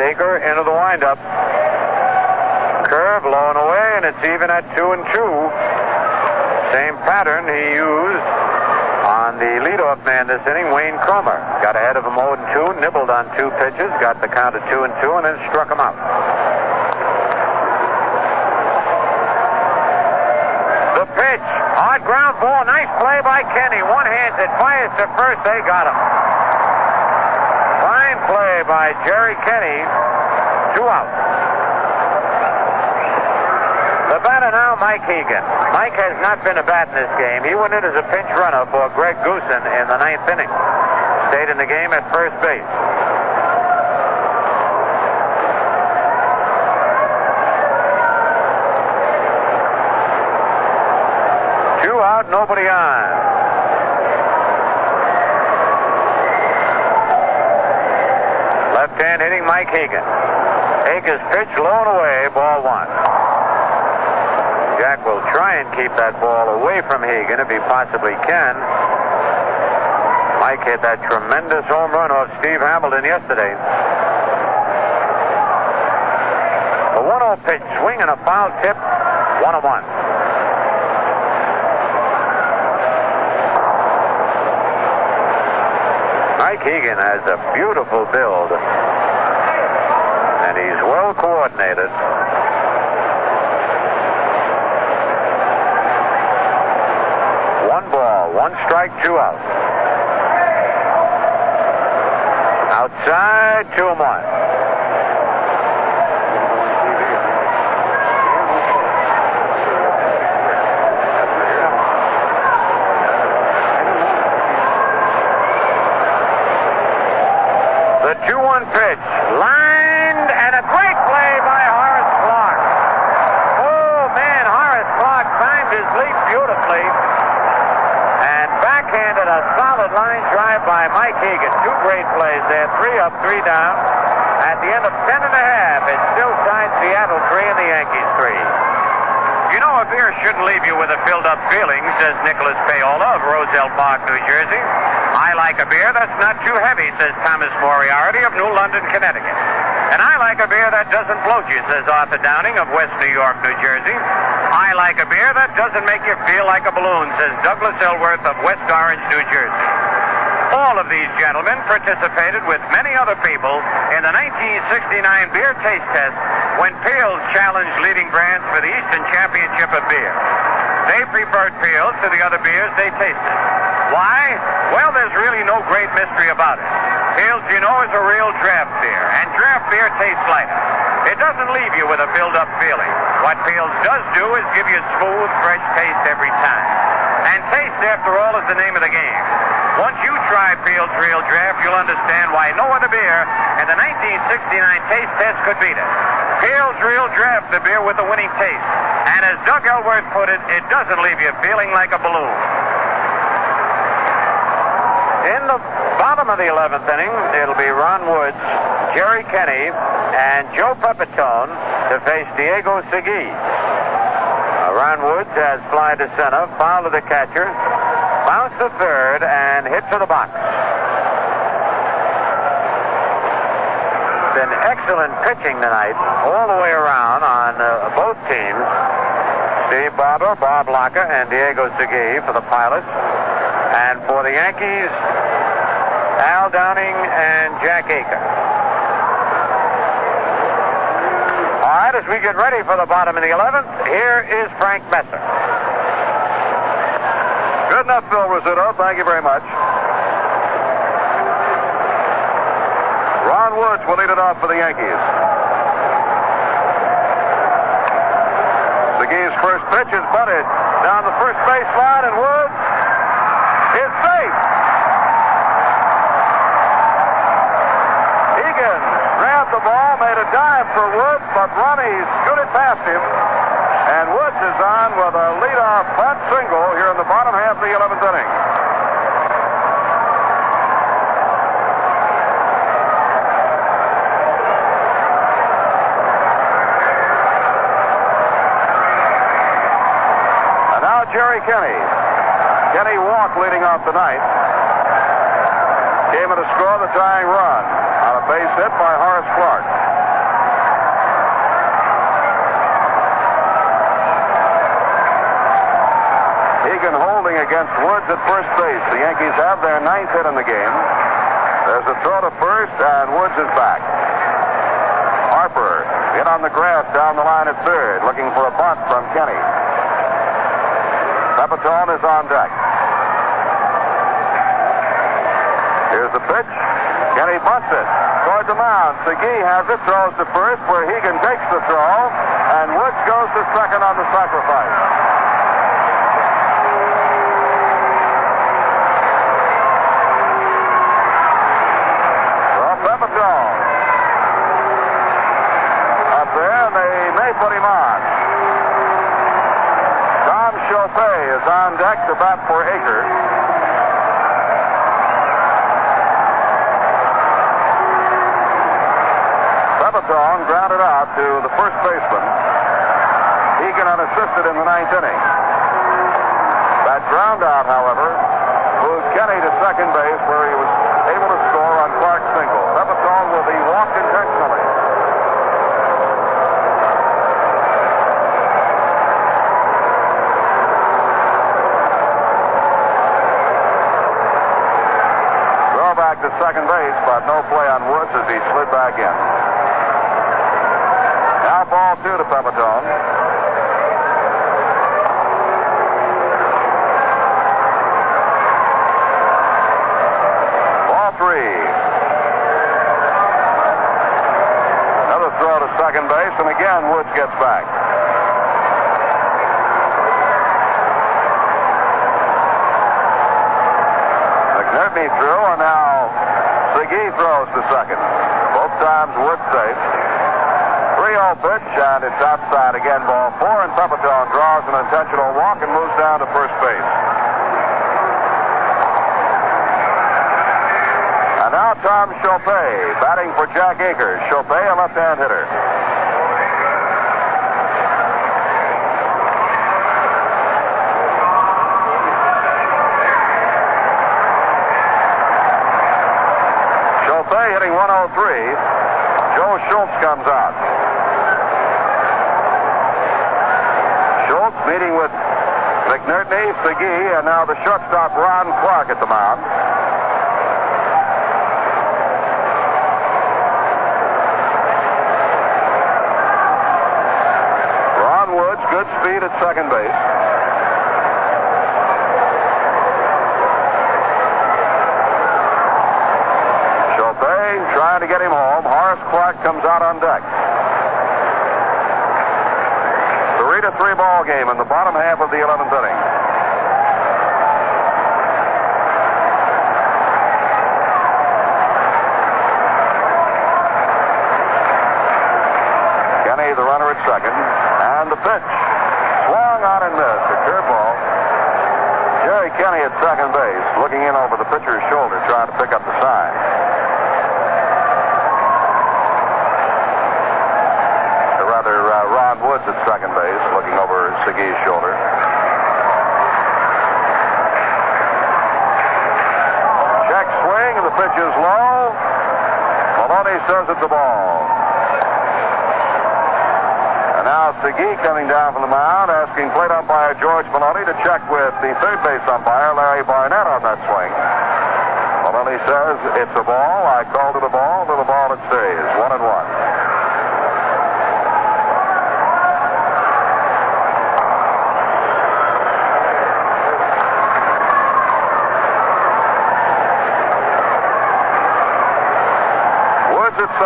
Aker into the windup. Curve low and away, and it's even at 2-2. Same pattern he used on the leadoff man this inning, Wayne Cromer. Got ahead of him 0-2, nibbled on 2 pitches, got the count at 2-2, and then struck him out. The pitch, hard ground ball, nice play by Kenny. One hands it, fires to first, they got him. Fine play by Jerry Kenny. 2 out. The batter now, Mike Hegan. Mike has not been a bat in this game. He went in as a pinch runner for Greg Goosen in the 9th inning. Stayed in the game at first base. Two out, nobody on. Left hand hitting Mike Hegan. Akers pitch low and away, ball 1. Jack will try and keep that ball away from Hegan if he possibly can. Mike hit that tremendous home run off Steve Hamilton yesterday. The 1-0 pitch, swing and a foul tip, 1-1. Mike Hegan has a beautiful build, and he's well coordinated. One ball, 1 strike, 2 out. Outside, 2-1. The 2-1 pitch, lined, and a great play by Horace Clark. Oh, man, Horace Clark timed his leap beautifully and backhanded a solid line drive by Mike Hegan. 2 great plays there, 3 up, 3 down. At the end of 10 and a half, it's still tied Seattle 3 and the Yankees 3. You know, a beer shouldn't leave you with a filled-up feeling, says Nicholas Paola of Roselle Park, New Jersey. I like a beer that's not too heavy, says Thomas Moriarty of New London, Connecticut. And I like a beer that doesn't bloat you, says Arthur Downing of West New York, New Jersey. I like a beer that doesn't make you feel like a balloon, says Douglas Elworth of West Orange, New Jersey. All of these gentlemen participated with many other people in the 1969 beer taste test when Peel's challenged leading brands for the Eastern Championship of Beer. They preferred Peel's to the other beers they tasted. Why? Well, there's really no great mystery about it. Peel's, you know, is a real draft beer, and draft beer tastes lighter. It doesn't leave you with a build-up feeling. What Peel's does do is give you a smooth, fresh taste every time. And taste, after all, is the name of the game. Once you try Peel's Real Draft, you'll understand why no other beer in the 1969 taste test could beat it. Peel's Real Draft, the beer with the winning taste. And as Doug Elworth put it, it doesn't leave you feeling like a balloon. In the bottom of the 11th inning, it'll be Ron Woods, Jerry Kenny, and Joe Pepitone to face Diego Segui. Ron Woods has fly to center, foul to the catcher, bounce to third, and hit to the box. Been excellent pitching tonight, all the way around on both teams. Steve Barber, Bob Locker, and Diego Segui for the Pilots. And for the Yankees, Al Downing and Jack Aker. And as we get ready for the bottom of the 11th, here is Frank Messer. Good enough, Phil Rizzuto. Thank you very much. Ron Woods will lead it off for the Yankees. McGee's first pitch is bunted down the first base line, and Woods is safe. Egan grabbed the ball, made a dive for Woods, but Ronnie scooted past him, and Woods is on with a leadoff bunt single here in the bottom half of the 11th inning. Jerry Kenny. Kenny walked leading off the ninth. Came in to score the tying run on a base hit by Horace Clark. Egan holding against Woods at first base. The Yankees have their ninth hit in the game. There's a throw to first, and Woods is back. Harper in on the grass down the line at third, looking for a bunt from Kenny. Pepitone is on deck. Here's the pitch. Kenny bunts it toward the mound. Segui has it, throws to first, where Egan takes the throw, and Woods goes to second on the sacrifice. So Pepitone up there, and they may put him on. Chopay is on deck to bat for Aker. Pepitone grounded out to the first baseman. Egan unassisted in the ninth inning. That ground out, however, moved Kenny to second base, where he was able to score on Clark's single. Pepitone will be walked intentionally. Back to second base, but no play on Woods as he slid back in. Now ball two to Pepitone. Ball three. Another throw to second base, and again Woods gets back. McNerney threw, and now Segui throws to second. Both times Woods safe. 3-0 pitch, and it's outside again, ball four, and Pepitone draws an intentional walk and moves down to first base. And now Tom Chopay batting for Jack Akers. Chopay, a left-hand hitter. Hitting 103. Joe Schultz comes out. Schultz meeting with McNerney, Segui, and now the shortstop Ron Clark at the mound. Ron Woods, good speed at second base. Trying to get him home. Horace Clark comes out on deck. 3-3 ball game in the bottom half of the 11th inning. Kenny, the runner at second, and the pitch. Swung on and missed. A curveball. Jerry Kenny at second base, looking in over the pitcher's shoulder, trying to pick up the sign. Ron Woods at second base, looking over Segui's shoulder. Check swing, and the pitch is low. Maloney says it's a ball. And now Segui coming down from the mound, asking plate umpire George Maloney to check with the third base umpire Larry Barnett on that swing. Maloney says it's a ball. I called it a ball. To the ball it stays. 1-1.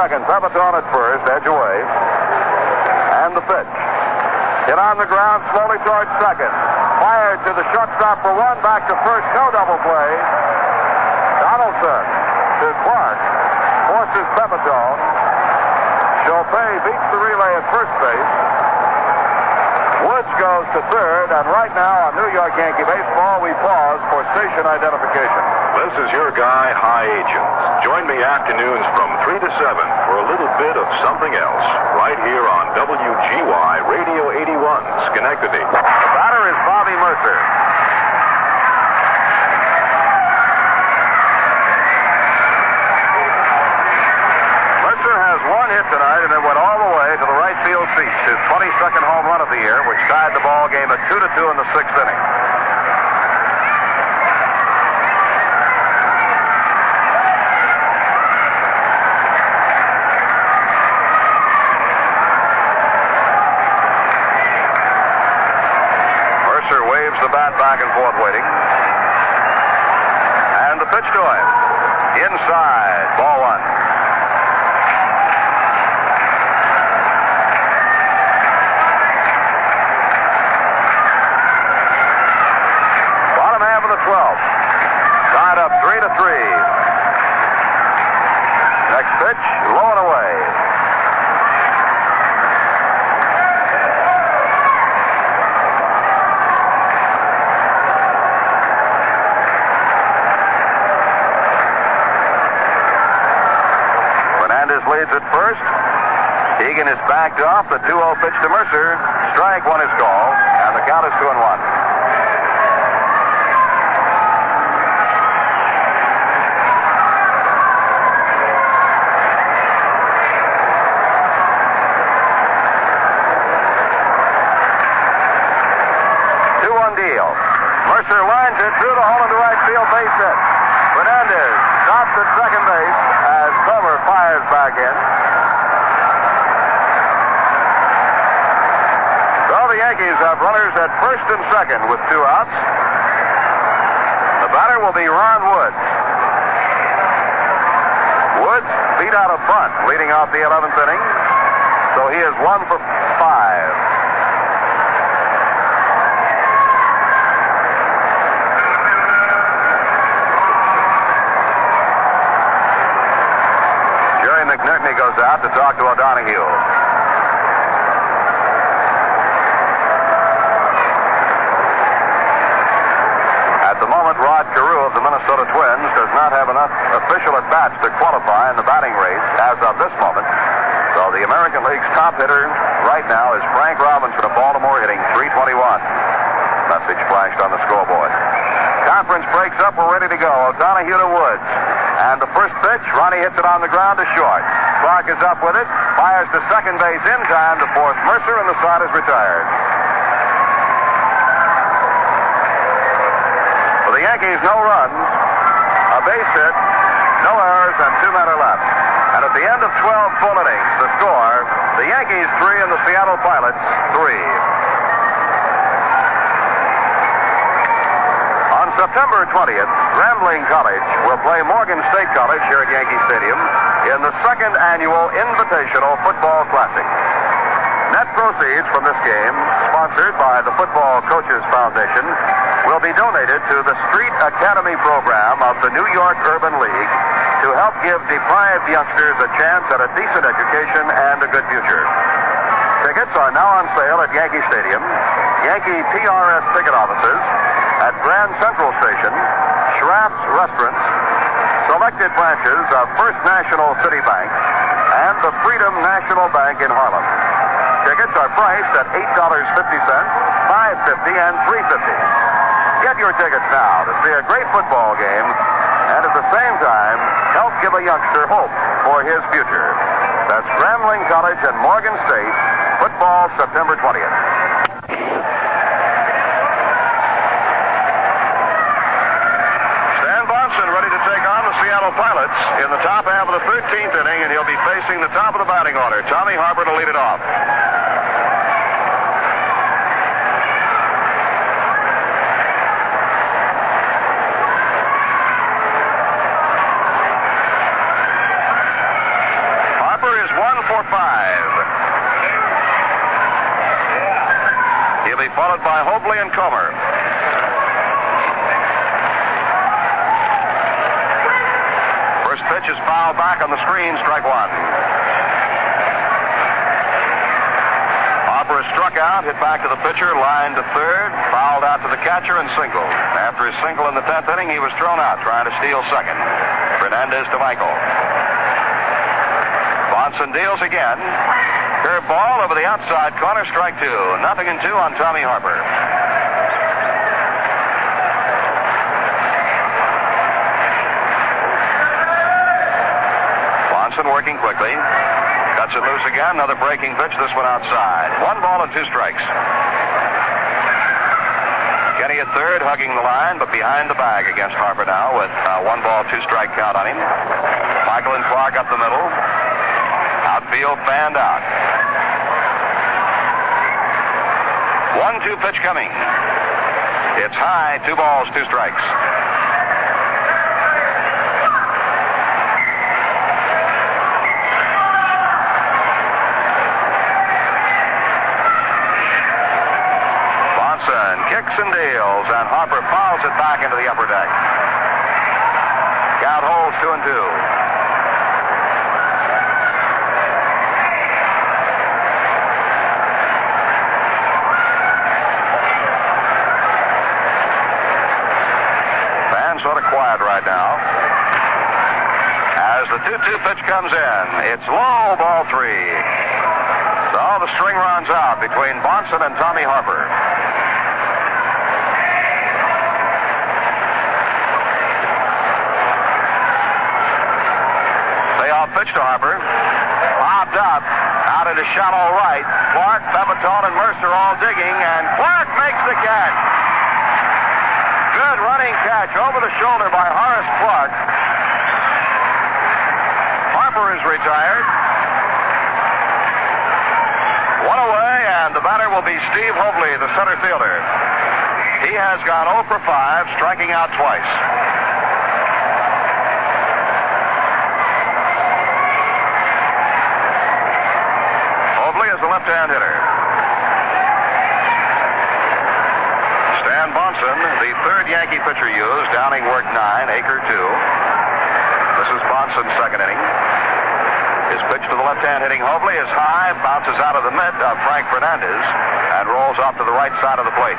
second. Pepitone at first, edge away. And the pitch. Hit on the ground, slowly towards second. Fired to the shortstop for one, back to first, no double play. Donaldson to Clark, forces Pepitone. Chauffeur beats the relay at first base. Woods goes to third, and right now on New York Yankee baseball, we pause for station identification. This is your guy, High Agents. Join me afternoons from 3 to 7 for a little bit of something else, right here on WGY Radio 81, Schenectady. The batter is Bobby Mercer. Mercer has one hit tonight and then went all the way to the right field seats. His 22nd home run of the year, which tied the ball game at 2-2 in the sixth inning. The bat back and forth waiting. And the pitch to him. Inside. Ball one. Bottom half of the 12th. Tied up 3-3. Next pitch, low and away. Leads at first. Egan is backed off. The 2-0 pitch to Mercer. Strike one is called, and the count is 2-1. Deal. Mercer lines it through the hole into right field, base hit. Fernandez stops at second base as Cover fires back in. So the Yankees have runners at first and second with 2 outs. The batter will be Ron Woods. Woods beat out a bunt leading off the 11th inning. So he is 1 for 5. McNerney goes out to talk to O'Donohue. At the moment, Rod Carew of the Minnesota Twins does not have enough official at-bats to qualify in the batting race as of this moment. So the American League's top hitter right now is Frank Robinson of Baltimore, hitting .321. Message flashed on the scoreboard. Conference breaks up. We're ready to go. O'Donohue to Woods. And the first pitch, Ronnie hits it on the ground to short. Clark is up with it, fires to second base in time to force Mercer, and the side is retired. For the Yankees, no runs, a base hit, no errors, and 2 men are left. And at the end of 12 full innings, the score, the Yankees 3 and the Seattle Pilots 3. September 20th, Grambling College will play Morgan State College here at Yankee Stadium in the second annual Invitational Football Classic. Net proceeds from this game, sponsored by the Football Coaches Foundation, will be donated to the Street Academy program of the New York Urban League to help give deprived youngsters a chance at a decent education and a good future. Tickets are now on sale at Yankee Stadium, Yankee PRS ticket offices, at Grand Central Station, Schrapp's Restaurants, selected branches of First National City Bank, and the Freedom National Bank in Harlem. Tickets are priced at $8.50, $5.50, and $3.50. Get your tickets now to see a great football game, and at the same time, help give a youngster hope for his future. That's Grambling College and Morgan State, football September 20th. Pilots in the top half of the 13th inning, and he'll be facing the top of the batting order. Tommy Harper to lead it off. be followed by Hobley and Comer. First pitch is fouled back on the screen, strike one. Harper is struck out, hit back to the pitcher, line to third, fouled out to the catcher, and singled. After his single in the 10th inning, he was thrown out trying to steal second. Fernandez to Michael. Bonson deals again. Curve ball over the outside corner, strike two. 0-2 on Tommy Harper. Bonson working quickly. Cuts it loose again. Another breaking pitch. This one outside. 1 ball and 2 strikes. Kenny at third, hugging the line, but behind the bag against Harper now with 1 ball, 2 strike count on him. Michael and Clark up the middle. Outfield fanned out. 1-2 pitch coming. It's high. 2 balls, 2 strikes. Bonson kicks and deals, and Harper fouls it back into the upper deck. Count holds 2-2. Sort of quiet right now. As the 2-2 pitch comes in, it's low, ball 3. So the string runs out between Bonson and Tommy Harper. Payoff pitch to Harper. Popped up, out into shallow right. Clark, Pepitone, and Mercer all digging, and Clark makes the catch. Good running catch over the shoulder by Horace Clark. Harper is retired. 1 away, and the batter will be Steve Hobley, the center fielder. He has gone 0 for 5, striking out twice. Hobley is a left-hand hitter. Bonson, the third Yankee pitcher used. Downing worked 9, Aker 2. This is Bonson's second inning. His pitch to the left-hand hitting Hobley is high, bounces out of the mitt of Frank Fernandez, and rolls off to the right side of the plate.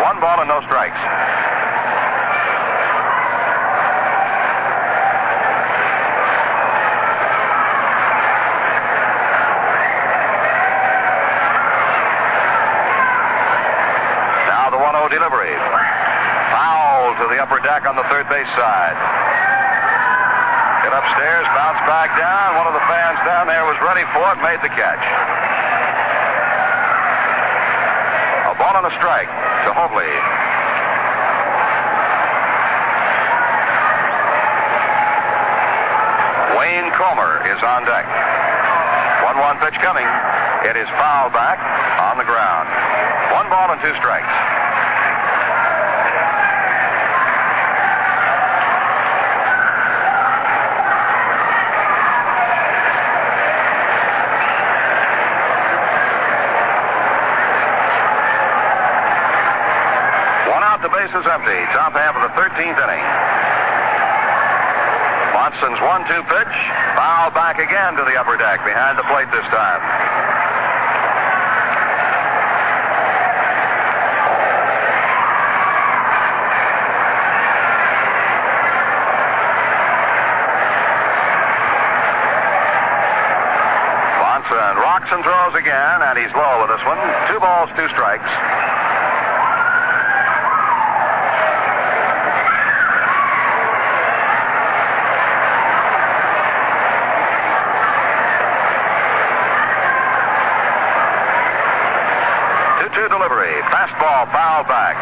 1 ball and no strikes. Delivery. Foul to the upper deck on the third base side. Hit upstairs, bounced back down. One of the fans down there was ready for it, made the catch. A ball and a strike to Hobley. Wayne Comer is on deck. 1-1 pitch coming. It is fouled back on the ground. 1 ball and 2 strikes. The base is empty. Top half of the 13th inning. Bonson's 1-2 pitch. Foul back again to the upper deck. Behind the plate this time. Bonson rocks and throws again, and he's low with this one. 2 balls, 2 strikes. Delivery. Fastball fouled back.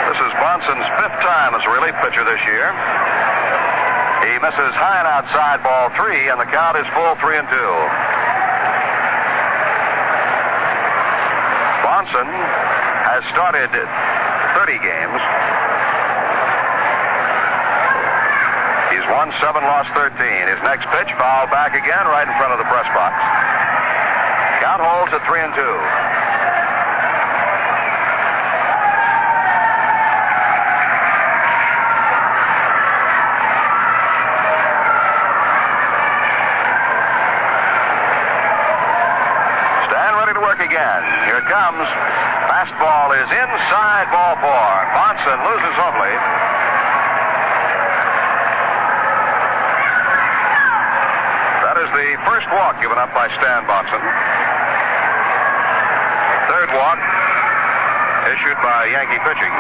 This is Bonson's 5th time as a relief pitcher this year. He misses high and outside ball 3, and the count is full 3-2. Donaldson has started 30 games. He's won 7, lost 13. His next pitch, fouled back again right in front of the press box. Count holds at 3-2. Again. Here it comes. Fastball is inside, ball 4. Bonson loses home lead. That is the first walk given up by Stan Bonson. Third walk issued by Yankee pitching.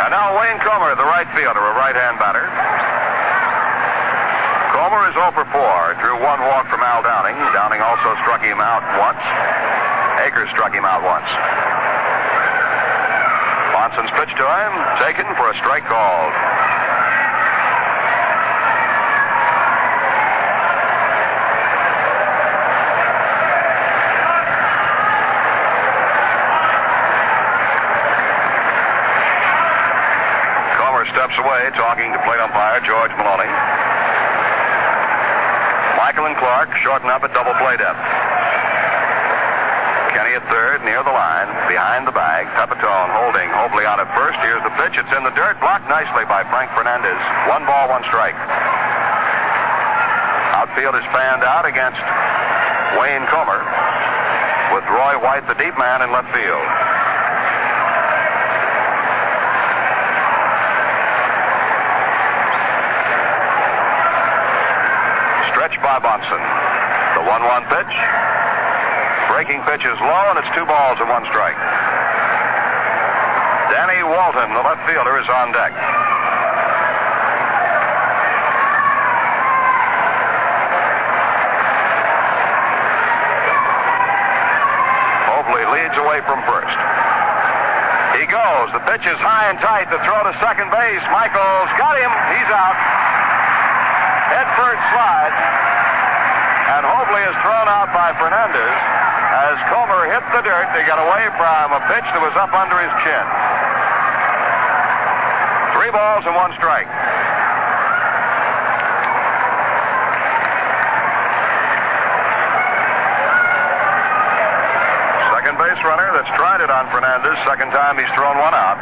And now Wayne Comer, the right fielder, a right-hand batter. Comer is 0 for 4. Drew 1 walk from Al Downing. Downing also struck him out once. Akers struck him out once. Bonson's pitch to him, taken for a strike called. Comer steps away, talking to plate umpire George Maloney. Michael and Clark shorten up at double play depth. Kenny at third, near the line, behind the bag. Pepitone holding Hobley on at first. Here's the pitch. It's in the dirt, blocked nicely by Frank Fernandez. 1 ball, 1 strike. Outfield is fanned out against Wayne Comer, with Roy White, the deep man, in left field. By Bonson. The 1-1 pitch. Breaking pitch is low, and it's 2 balls and 1 strike. Danny Walton, the left fielder, is on deck. Hobley leads away from first. He goes. The pitch is high and tight. The throw to second base. Michaels got him. He's out. Head first slide. And Hobley is thrown out by Fernandez as Comer hit the dirt to get away from a pitch that was up under his chin. 3 balls and 1 strike. Second base runner that's tried it on Fernandez. Second time he's thrown 1 out.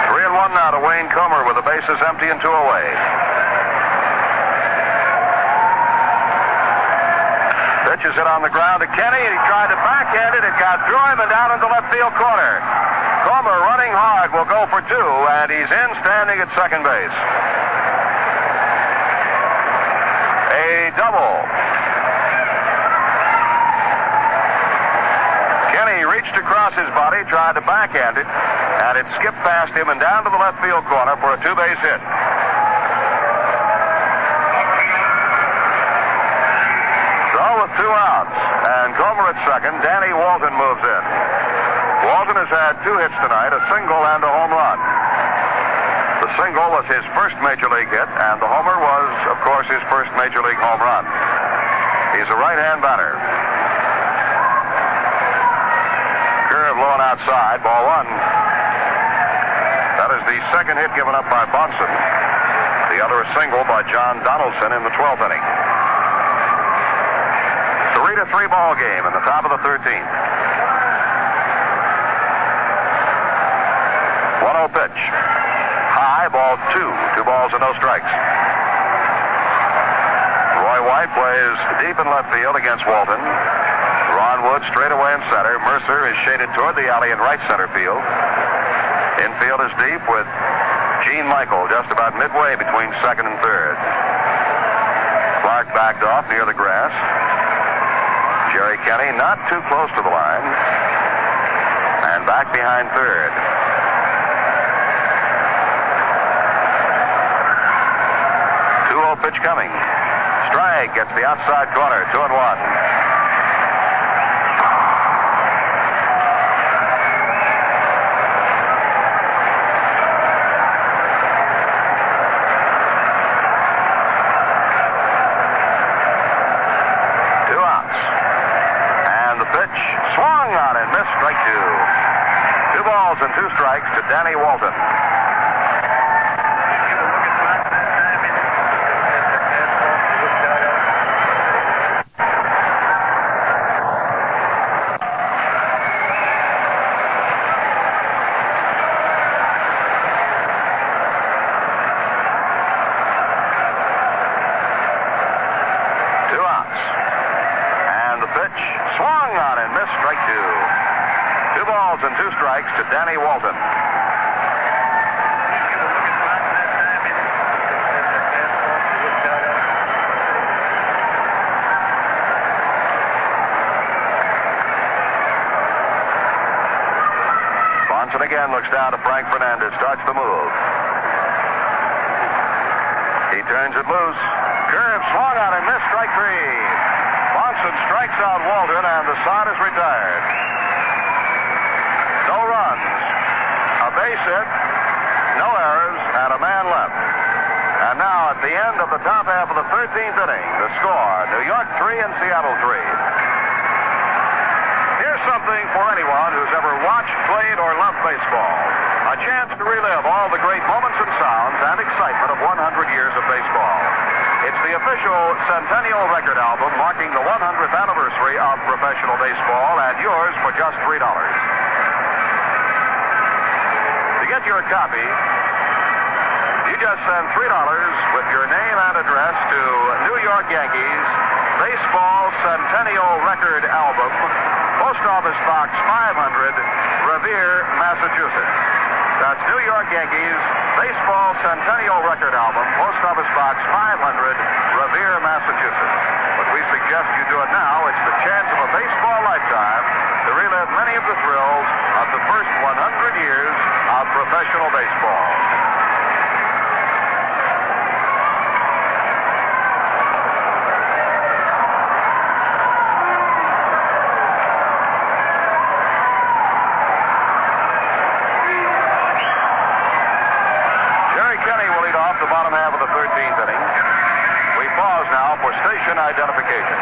3-1 now to Wayne Comer with the bases empty and 2 away. Pitch is hit on the ground to Kenny, and he tried to backhand it. It got through him and down in the left field corner. Comer running hard will go for 2, and he's in standing at second base. A double. Kenny reached across his body, tried to backhand it, and it skipped past him and down to the left field corner for a 2-base hit. Throw with 2 outs, and Comer at second. Danny Walton moves in. Walton has had 2 hits tonight, a single and a home run. The single was his first major league hit, and the homer was, of course, his first major league home run. He's a right-hand batter. Curve low and outside, ball 1. That is the second hit given up by Bonson. The other a single by John Donaldson in the 12th inning. 3-3 ball game in the top of the 13th. 1-0 pitch. High, ball 2. 2 balls and no strikes. Roy White plays deep in left field against Walton. Ron Wood straight away in center. Mercer is shaded toward the alley in right center field. Infield is deep with Gene Michael just about midway between second and third. Clark backed off near the grass. Jerry Kenny not too close to the line. And back behind third. 2-0 pitch coming. Strike gets the outside corner. 2-1. strikes to Danny Walton. And 2 strikes to Danny Walton. Bonson again looks down to Frank Fernandez, starts the move. He turns it loose. Curve swung on and missed, strike 3. Bonson strikes out Walton, and the side is retired. No runs, a base hit, no errors, and a man left. And now at the end of the top half of the 13th inning, the score, New York 3 and Seattle 3. Here's something for anyone who's ever watched, played, or loved baseball. A chance to relive all the great moments and sounds and excitement of 100 years of baseball. It's the official Centennial record album marking the 100th anniversary of professional baseball, and yours for just $3. To get your copy, you just send $3 with your name and address to New York Yankees Baseball Centennial Record Album, Post Office Box 500, Revere, Massachusetts. That's New York Yankees Baseball Centennial Record Album, Post Office Box 500, Revere, Massachusetts. But we suggest you do it now. It's the chance of a baseball lifetime to relive many of the thrills of the first 100 years of professional baseball. Jerry Kenny will lead off the bottom half of the 13th inning. We pause now for station identification.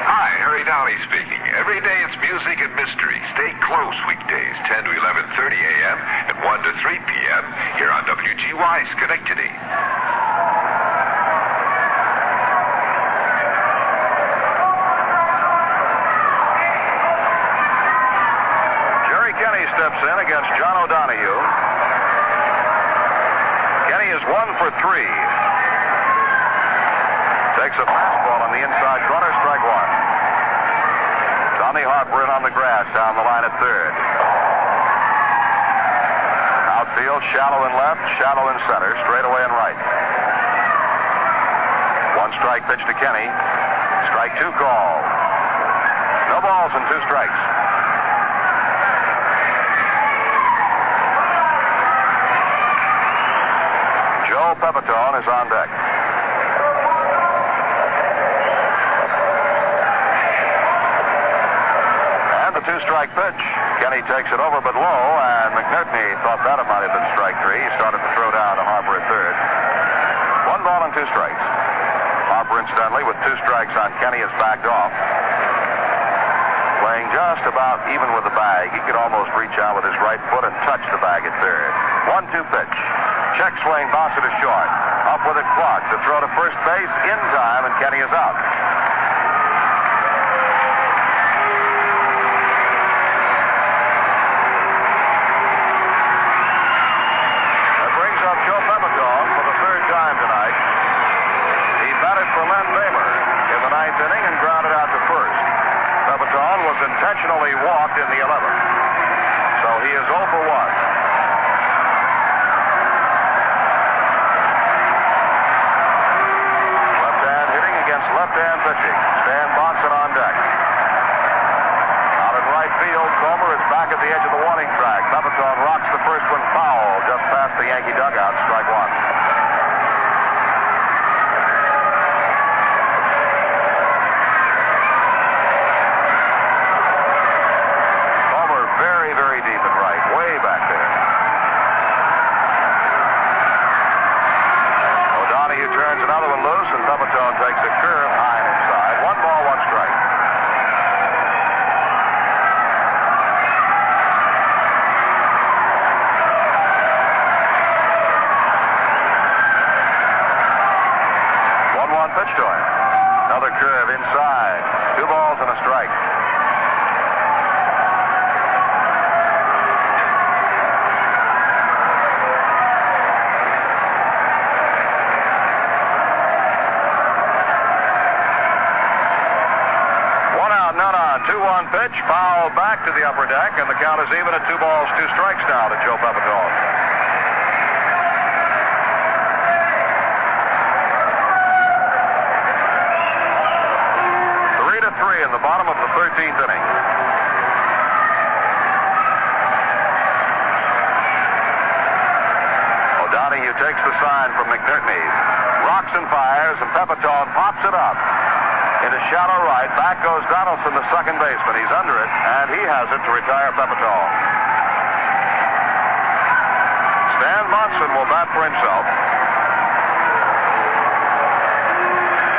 Hi, Harry Downey speaking. Every day it's music and mystery. Stay close weekdays, 10 to 11:30 a.m. and 1 to 3 p.m. here on WGY Schenectady. Jerry Kenny steps in against John O'Donohue. Kenny is 1 for 3. Takes a fastball on the inside corner, strike 1. Tommy Harper in on the grass down the line at third. Outfield, shallow in left, shallow in center, straight away and right. 1 strike pitch to Kenny. Strike 2 call. No balls and 2 strikes. Joe Pepitone is on deck. And the 2-strike pitch. Kenny takes it over but low, and McNerney thought that might have been strike 3. He started to throw down to Harper at third. 1 ball and 2 strikes. Harper, incidentally, with 2 strikes on Kenny, is backed off. Playing just about even with the bag. He could almost reach out with his right foot and touch the bag at third. 1-2 pitch. Check swing, Bossett is short. Up with it, Clark to throw to first base in time, and Kenny is out. That brings up Joe Pepitone for the 3rd time tonight. He batted for Len Bamer in the 9th inning and grounded out to first. Pepitone was intentionally walked in the 11th. So he is 0 for 1. Left-hand pitching. 1 pitch to him. Another curve inside. 2 balls and a strike. None on. 2-1 pitch, foul back to the upper deck, and the count is even at 2 balls, 2 strikes now to Joe Pepitone. 3-3 in the bottom of the 13th inning. O'Donoghue takes the sign from McNerney, rocks and fires, and Pepitone pops it up. Into shallow right, back goes Donaldson, the second baseman. He's under it, and he has it to retire Pepitone. Stan Monson will bat for himself.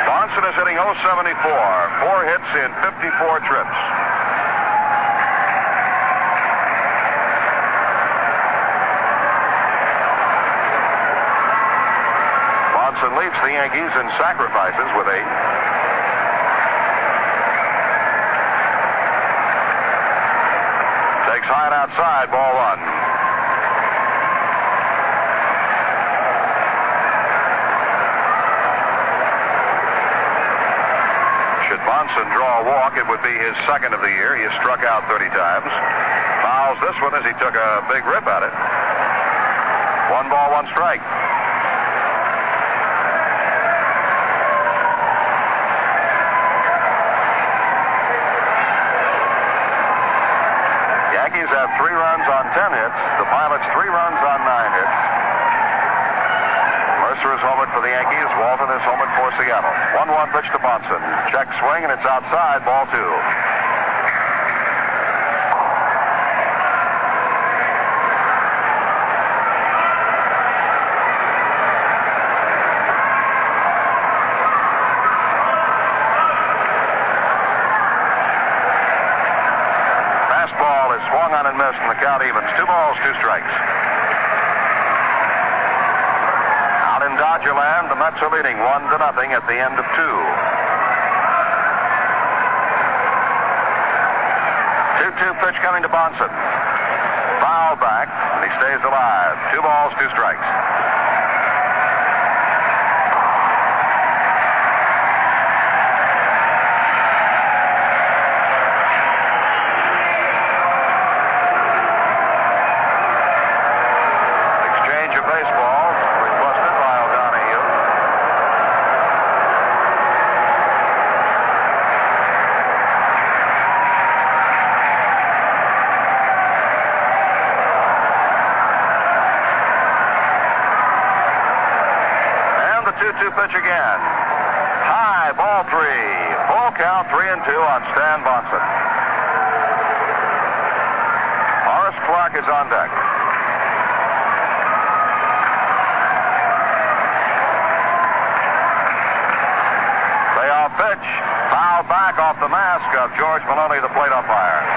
Monson is hitting .074, 4 hits in 54 trips. Monson leads the Yankees in sacrifices with 8. Takes high and outside, ball 1. Should Monson draw a walk, it would be his second of the year. He has struck out 30 times. Fouls this one as he took a big rip at it. 1 ball, 1 strike. Yankees have 3 runs on 10 hits. The Pilots 3 runs on 9 hits. Mercer is homered for the Yankees. Walton is homered for Seattle. 1-1 pitch to Monson. Check swing, and it's outside. Ball 2. Swung on and missed, and the count evens. 2 balls, 2 strikes. Out in Dodgerland, the Mets are leading 1-0 at the end of 2. 2-2 pitch coming to Monson. Foul back, and he stays alive. 2 balls, 2 strikes. The 2-2 pitch again. High, ball 3. Full count, 3-2 on Stan Monson. Horace Clark is on deck. Playoff pitch. Foul back off the mask of George Maloney, the plate umpire.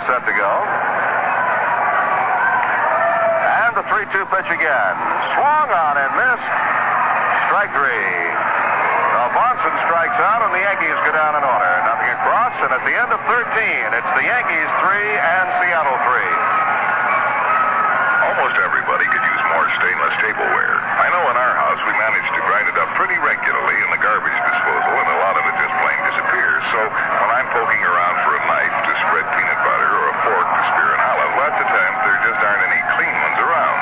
Set to go. And the 3-2 pitch again. Swung on and missed. Strike 3. Now Monson strikes out, and the Yankees go down in order. Nothing across, and at the end of 13, it's the Yankees 3 and Seattle 3. Almost everybody could use more stainless tableware. I know in our house we manage to grind it up pretty regularly in the garbage disposal, and a lot of it just plain disappears. So when I'm poking around for a knife to spread peanut butter or a fork to spear an olive, lots of times there just aren't any clean ones around.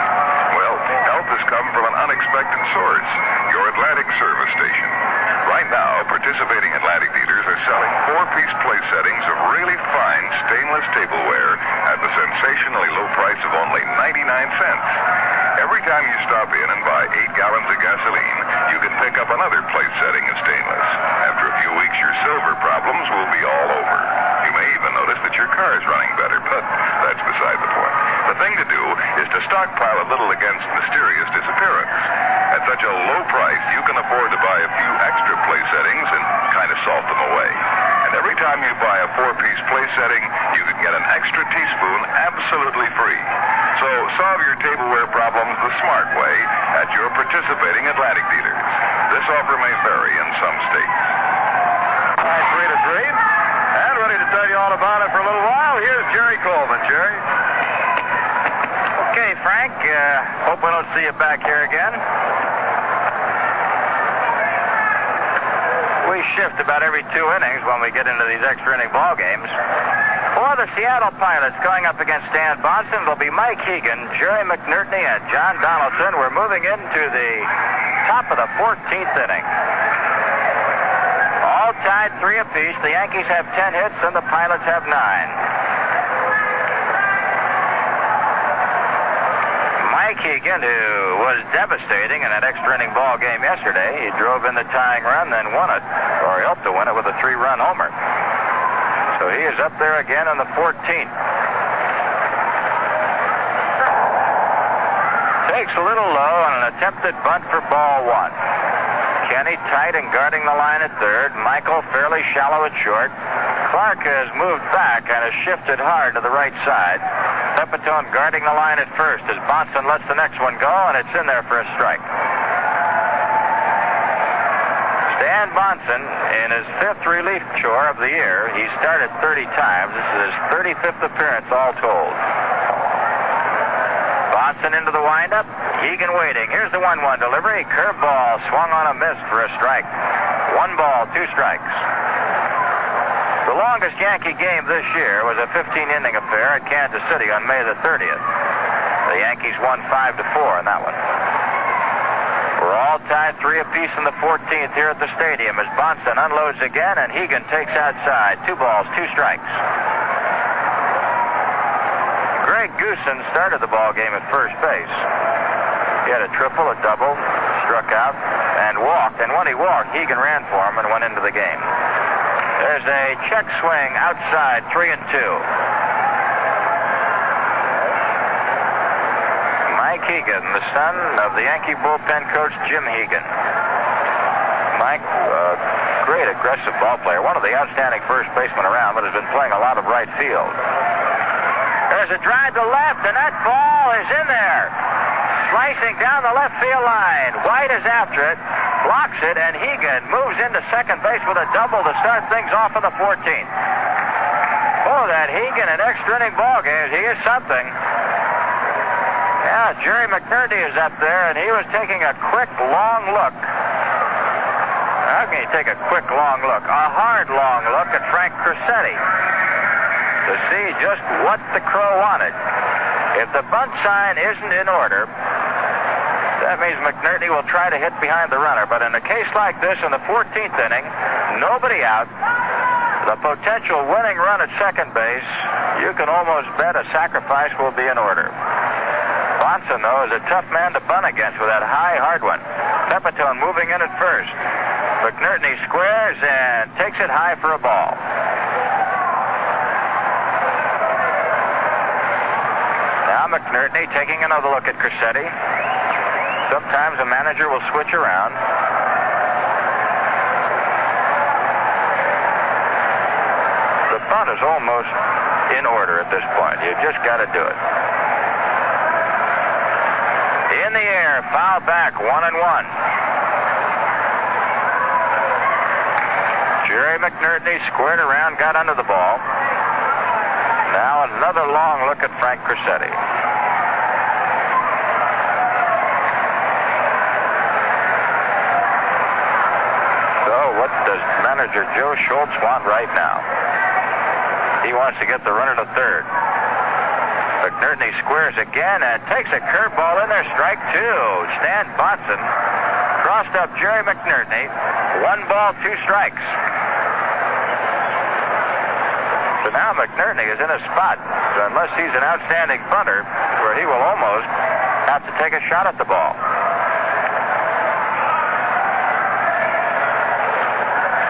Well, help has come from an unexpected source, your Atlantic service station. Right now, participating Atlantic dealers are selling 4-piece plate settings of really fine stainless tableware at the sensationally low price of only 99 cents. time you stop in and buy 8 gallons of gasoline, you can pick up another place setting in stainless. After a few weeks, your silver problems will be all over. You may even notice that your car is running better, but that's beside the point. The thing to do is to stockpile a little against mysterious disappearance. At such a low price, you can afford to buy a few extra place settings and kind of salt them away. And every time you buy a 4-piece place setting, you can get an extra teaspoon absolutely free. So solve your tableware problems the smart way at your participating Atlantic dealers. This offer may vary in some states. All right, 3-3. And ready to tell you all about it for a little while, here's Jerry Coleman. Jerry? Okay, Frank. Hope we don't see you back here again. We shift about every 2 innings when we get into these extra inning ball games. For the Seattle Pilots going up against Stan Bonson, it'll be Mike Hegan, Jerry McNerney, and John Donaldson. We're moving into the top of the 14th inning. All tied 3 apiece. The Yankees have 10 hits and the Pilots have 9. Mike Hegan, who was devastating in that extra inning ball game yesterday, he drove in the tying run, then won it, or helped to win it with a 3-run homer. So he is up there again on the 14th. Takes a little low on an attempted bunt for ball 1. Kenny tight and guarding the line at third. Michael fairly shallow at short. Clark has moved back and has shifted hard to the right side. Pepitone guarding the line at first as Bonson lets the next one go, and it's in there for a strike. Stan Bonson, in his 5th relief chore of the year, he started 30 times. This is his 35th appearance all told. Bonson into the windup. Hegan waiting. Here's the 1-1 delivery. Curveball swung on a miss for a strike. 1 ball, 2 strikes. The longest Yankee game this year was a 15-inning affair at Kansas City on May the 30th. The Yankees won 5-4 in that one. We're all tied 3 apiece in the 14th here at the stadium as Bonson unloads again and Hegan takes outside. 2 balls, 2 strikes. Greg Goosen started the ball game at first base. He had a triple, a double, struck out, and walked. And when he walked, Hegan ran for him and went into the game. There's a check swing outside, 3-2. Mike Hegan, the son of the Yankee bullpen coach Jim Hegan. Mike, great aggressive ball player, one of the outstanding first basemen around, but has been playing a lot of right field. There's a drive to left, and that ball is in there. Slicing down the left field line. White is after it, blocks it, and Hegan moves into second base with a double to start things off in the 14th. Oh, that Hegan in extra inning ball games, he is something. Yeah, Jerry McNerney is up there, and he was taking a quick, long look. How can you take a quick, long look? A hard, long look at Frank Crissetti to see just what the Crow wanted. If the bunt sign isn't in order, that means McNerney will try to hit behind the runner. But in a case like this, in the 14th inning, nobody out, the potential winning run at second base, you can almost bet a sacrifice will be in order. Bonson, though, is a tough man to bunt against with that high, hard one. Pepitone moving in at first. McNerney squares and takes it high for a ball. Now McNerney taking another look at Crissetti. Sometimes a manager will switch around. The bunt is almost in order at this point. You just got to do it. In the air, foul back, 1-1. Jerry McNerney squared around, got under the ball. Now another long look at Frank Crissetti. So what does manager Joe Schultz want right now? He wants to get the runner to third. McNerney squares again and takes a curveball in there, strike 2. Stan Bonson crossed up Jerry McNerney. 1 ball, 2 strikes. So now McNerney is in a spot, unless he's an outstanding bunter, where he will almost have to take a shot at the ball.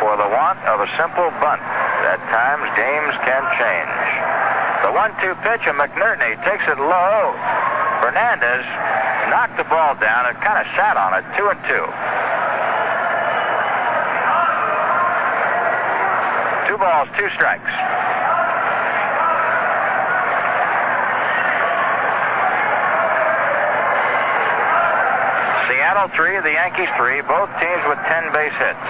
For the want of a simple bunt, at times games can change. The 1-2 pitch, and McNerney takes it low. Fernandez knocked the ball down and kind of sat on it, 2-2. 2 balls, 2 strikes. Seattle 3, the Yankees 3, both teams with 10 base hits.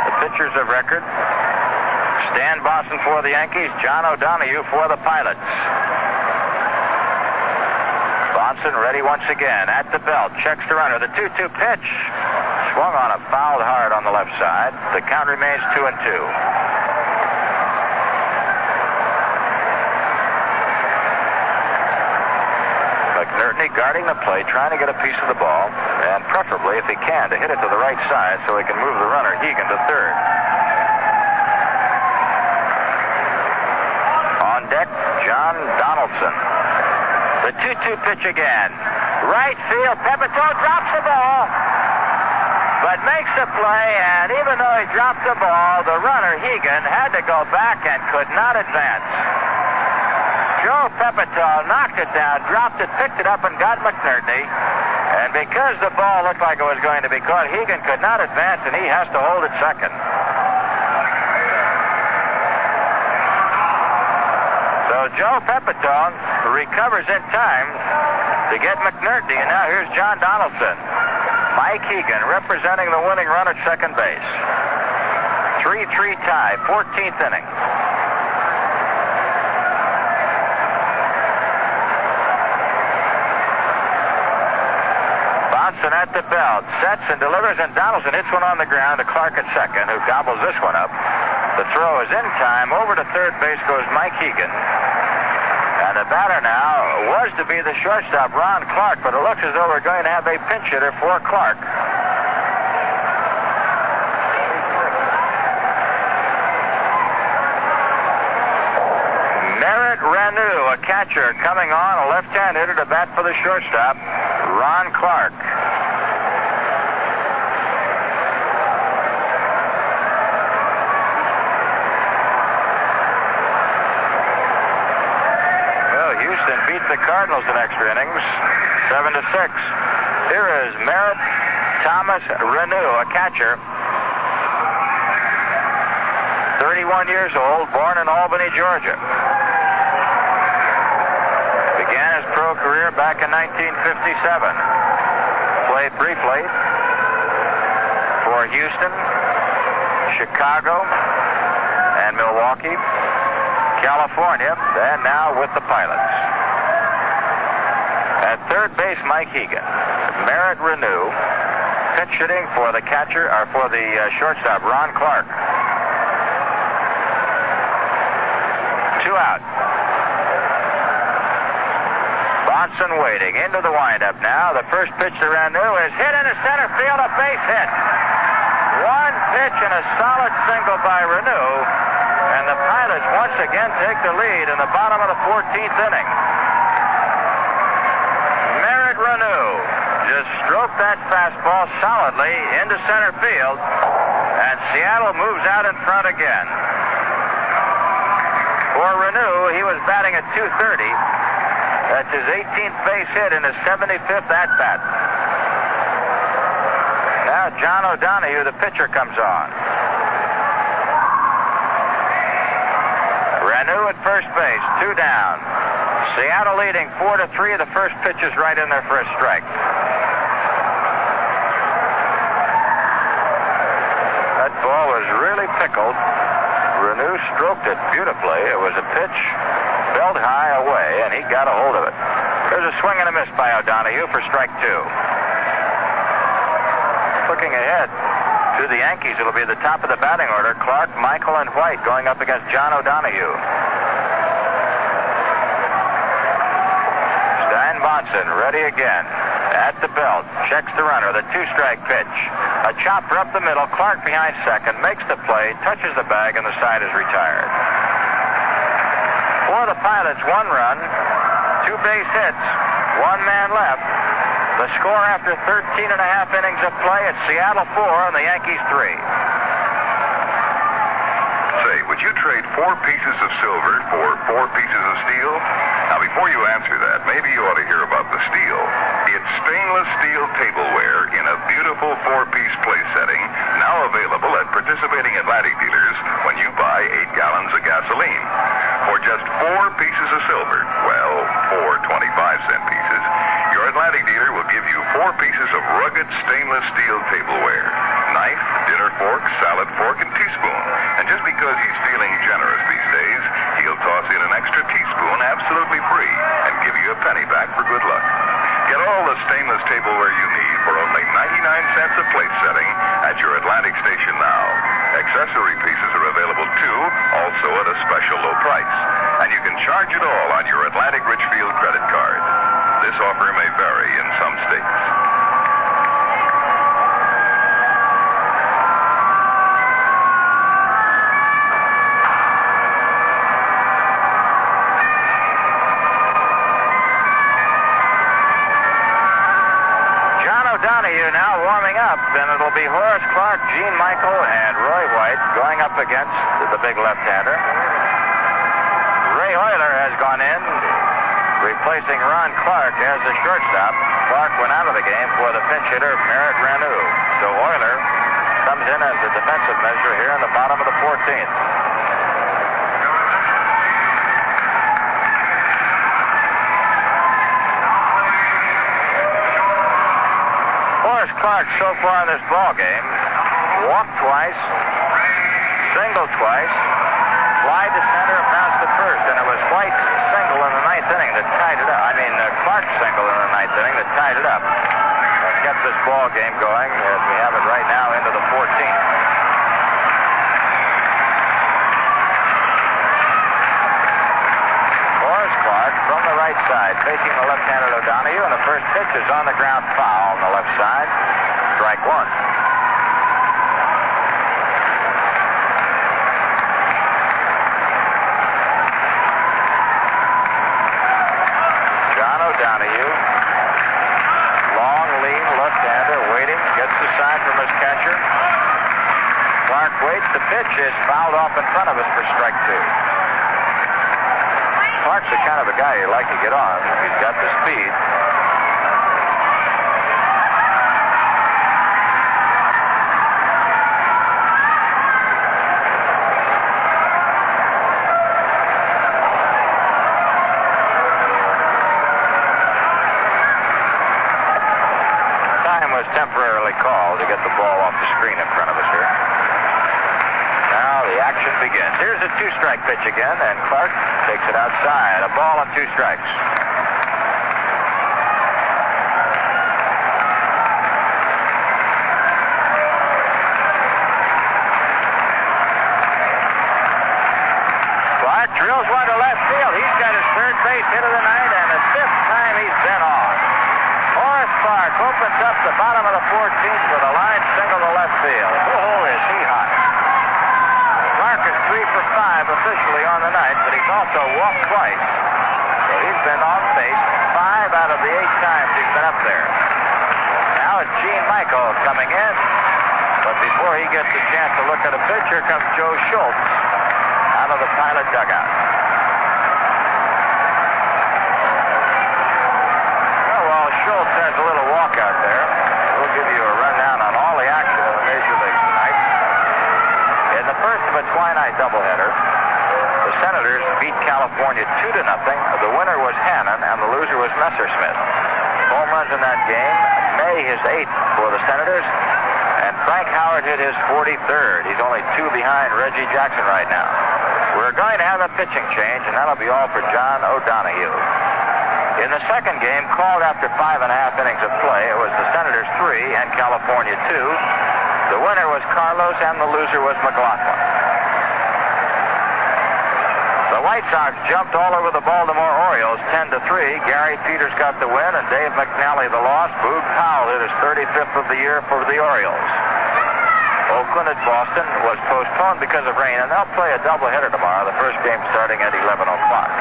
The pitchers of record: Stan Boston for the Yankees, John O'Donohue for the Pilots. Boston ready once again at the belt, checks the runner. The 2-2 pitch swung on a fouled hard on the left side. The count remains 2-2. McNerney guarding the plate, trying to get a piece of the ball, and preferably, if he can, to hit it to the right side so he can move the runner, Hegan, to third. On deck, John Donaldson. The 2-2 pitch again. Right field, Pepito drops the ball, but makes the play, and even though he dropped the ball, the runner, Hegan, had to go back and could not advance. Joe Pepito knocked it down, dropped it, picked it up, and got McNerney. And because the ball looked like it was going to be caught, Hegan could not advance, and he has to hold it second. So Joe Pepito recovers in time to get McNerney, and now here's John Donaldson. Mike Hegan representing the winning run at second base. 3-3 tie, 14th inning. Johnson at the belt, sets and delivers, and Donaldson hits one on the ground to Clark at second, who gobbles this one up. The throw is in time. Over to third base goes Mike Hegan. And the batter now was to be the shortstop, Ron Clark, but it looks as though we're going to have a pinch hitter for Clark. Merritt Renew, a catcher, coming on, a left-hand hitter to bat for the shortstop, Ron Clark. Houston beat the Cardinals in extra innings, 7-6. Here is Merritt Thomas Renew, a catcher, 31 years old, born in Albany, Georgia. Began his pro career back in 1957. Played briefly for Houston, Chicago, and Milwaukee, California, and now with the Pilots. At third base, Mike Hegan. Merritt Renew, pinch hitting for the catcher, or for the shortstop, Ron Clark. 2 out. Bonson waiting into the windup now. The first pitch to Renew is hit into center field, a base hit. One pitch and a solid single by Renew. And the Pilots once again take the lead in the bottom of the 14th inning. Merritt Renew just stroked that fastball solidly into center field, and Seattle moves out in front again. For Renew, he was batting at .230. That's his 18th base hit in his 75th at-bat. Now John O'Donohue, the pitcher, comes on. Renew at first base, 2 down. Seattle leading 4-3. The first pitch is right in there for a strike. That ball was really pickled. Renew stroked it beautifully. It was a pitch belt high away, and he got a hold of it. There's a swing and a miss by O'Donohue for strike 2. Looking ahead to the Yankees, it'll be the top of the batting order. Clark, Michael, and White going up against John O'Donohue. Stein Bonson ready again. At the belt, checks the runner, the 2-strike pitch. A chopper up the middle, Clark behind second, makes the play, touches the bag, and the side is retired. For the Pilots, 1 run, 2 base hits, 1 man left. The score after 13 and a half innings of play, it's Seattle 4 and the Yankees 3. Say, would you trade 4 pieces of silver for 4 pieces of steel? Now, before you answer that, maybe you ought to hear about the steel. It's stainless steel tableware in a beautiful 4-piece place setting, now available at participating Atlantic dealers when you buy 8 gallons of gasoline. For just 4 pieces of silver, well, 4 25-cent pieces, your Atlantic dealer will give you 4 pieces of rugged stainless steel tableware. Knife, dinner fork, salad fork, and teaspoon. And just because he's feeling generous these days, he'll toss in an extra teaspoon absolutely free and give you a penny back for good luck. Get all the stainless tableware you need for only 99 cents a plate setting at your Atlantic station now. Accessory pieces are available too, also at a special low price. And you can charge it all on your Atlantic Richfield credit card. This offer may vary in some states. Donahue now warming up, and it'll be Horace Clarke, Gene Michael, and Roy White going up against the big left-hander. Ray Euler has gone in, replacing Ron Clark as the shortstop. Clark went out of the game for the pinch hitter, Merritt Renew. So Euler comes in as a defensive measure here in the bottom of the 14th. Clark so far in this ball game walked twice, singled twice, fly to center, and bounced to first, and it was White's single in the 9th inning that tied it up. Clark's single in the 9th inning that tied it up. That kept this ball game going as we have it right now into the 14th. Horace Clarke from the right side, facing the left-handed O'Donoghue, and the first pitch is on the ground foul on the left side. Strike 1. John O'Donoghue, long, lean left-hander, waiting, gets the sign from his catcher. Clarke waits. The pitch is fouled off in front of us for strike 2. Clarke's the kind of a guy you like to get on. He's got the speed. Temporarily called to get the ball off the screen in front of us here. Now the action begins. Here's a 2-strike pitch again, and Clarke takes it outside. A ball and 2 strikes. Clarke drills one to left field. He's got his third base hit of the night, and the 5th time he's been on. Horace Clarke opens up the bottom of the 14th with a line single to left field. Oh, is he hot. Clarke is 3 for 5 officially on the night, but he's also walked twice. So he's been on base 5 out of the 8 times he's been up there. Now it's Gene Michael coming in. But before he gets a chance to look at a pitch, here comes Joe Schultz out of the Pilot dugout. Schultz has a little walkout there. We'll give you a rundown on all the action in the Major Leagues tonight. In the first of a twilight doubleheader, the Senators beat California 2-0. The winner was Hannon, and the loser was Messersmith. Home runs in that game. May his 8th for the Senators, and Frank Howard hit his 43rd. He's only 2 behind Reggie Jackson right now. We're going to have a pitching change, and that'll be all for John O'Donoghue. In the second game, called after 5.5 innings of play, it was the Senators 3 and California 2. The winner was Carlos, and the loser was McLaughlin. The White Sox jumped all over the Baltimore Orioles 10-3. Gary Peters got the win, and Dave McNally the loss. Boog Powell hit his 35th of the year for the Orioles. Oakland at Boston was postponed because of rain, and they'll play a doubleheader tomorrow, the first game starting at 11 o'clock.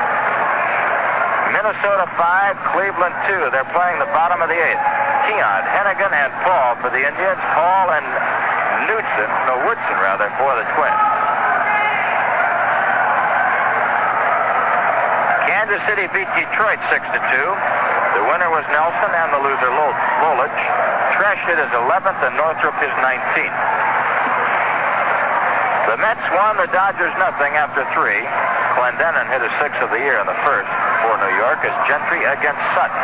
Minnesota 5, Cleveland 2. They're playing the bottom of the 8th. Keon, Hennigan, and Paul for the Indians. Paul and Woodson for the Twins. Kansas City beat Detroit 6-2. The winner was Nelson and the loser Lolich. Tresh hit his 11th and Northrop his 19th. The Mets won the Dodgers nothing after 3. Clendenin hit his 6th of the year in the first for New York as Gentry against Sutton.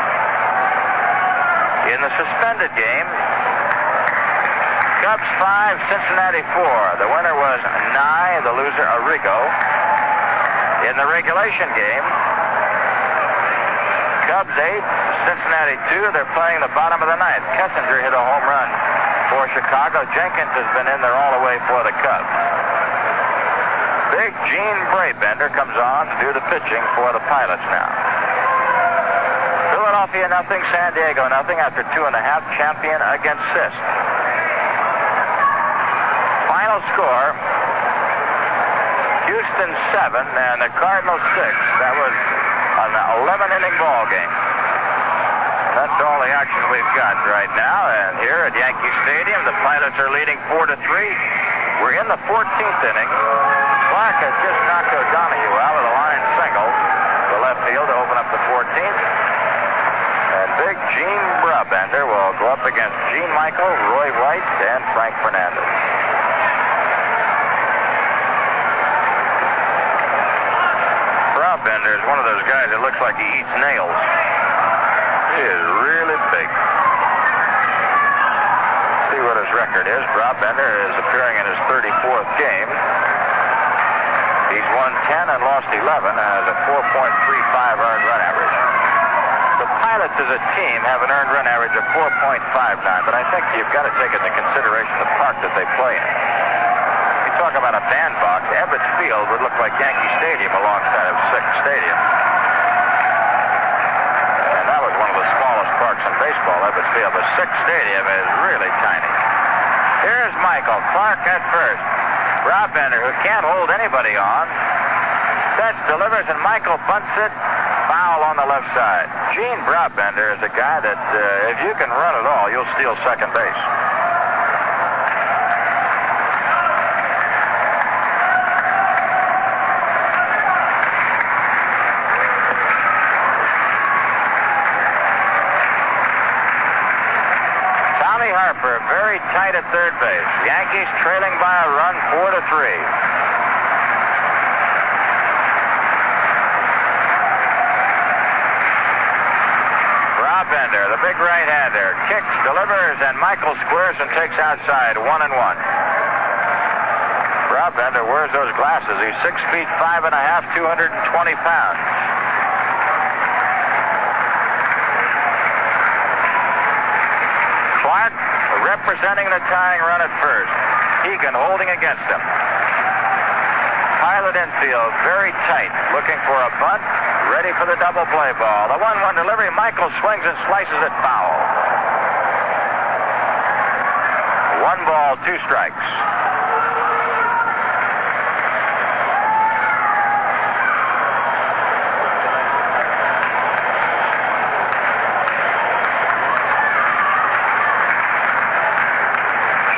In the suspended game, Cubs 5, Cincinnati 4. The winner was Nye, the loser Arrigo. In the regulation game, Cubs 8, Cincinnati 2. They're playing the bottom of the 9th. Kessinger hit a home run for Chicago. Jenkins has been in there all the way for the Cubs. Big Gene Brabender comes on to do the pitching for the Pilots now. Philadelphia nothing, San Diego nothing after 2.5. Champion against Sisk. Final score, Houston 7 and the Cardinals 6. That was an 11-inning ball game. That's all the action we've got right now. And here at Yankee Stadium, the Pilots are leading 4-3. We're in the 14th inning. Clark has just knocked O'Donohue out of the line single to left field to open up the 14th. And big Gene Brabender will go up against Gene Michael, Roy White, and Frank Fernandez. Brabender is one of those guys that looks like he eats nails. He is really big. See what his record is. Brabender is appearing in his 34th game. He's won 10 and lost 11 and has a 4.35 earned run average. The Pilots as a team have an earned run average of 4.59, but I think you've got to take into consideration the park that they play in. You talk about a bandbox, Ebbets Field would look like Yankee Stadium alongside of Sick Stadium. And that was one of the smallest parks in baseball, Ebbets Field. But Sick Stadium is really tiny. Here's Michael. Clark at first. Brabender, who can't hold anybody on, sets, delivers, and Michael bunts it. Foul on the left side. Gene Brabender is a guy that, if you can run at all, you'll steal second base. Tommy Harper, very tight at third base. Yankees trailing by a run, 4-3. Brabender, the big right-hander, kicks, delivers, and Michael squares and takes outside, 1-1. Brabender wears those glasses. He's 6 feet 5.5, 220 pounds. Clark representing the tying run at first. Keegan holding against him. Pilot infield, very tight, looking for a bunt. Ready for the double play ball. The 1-1 delivery. Michael swings and slices it foul. 1 ball, 2 strikes.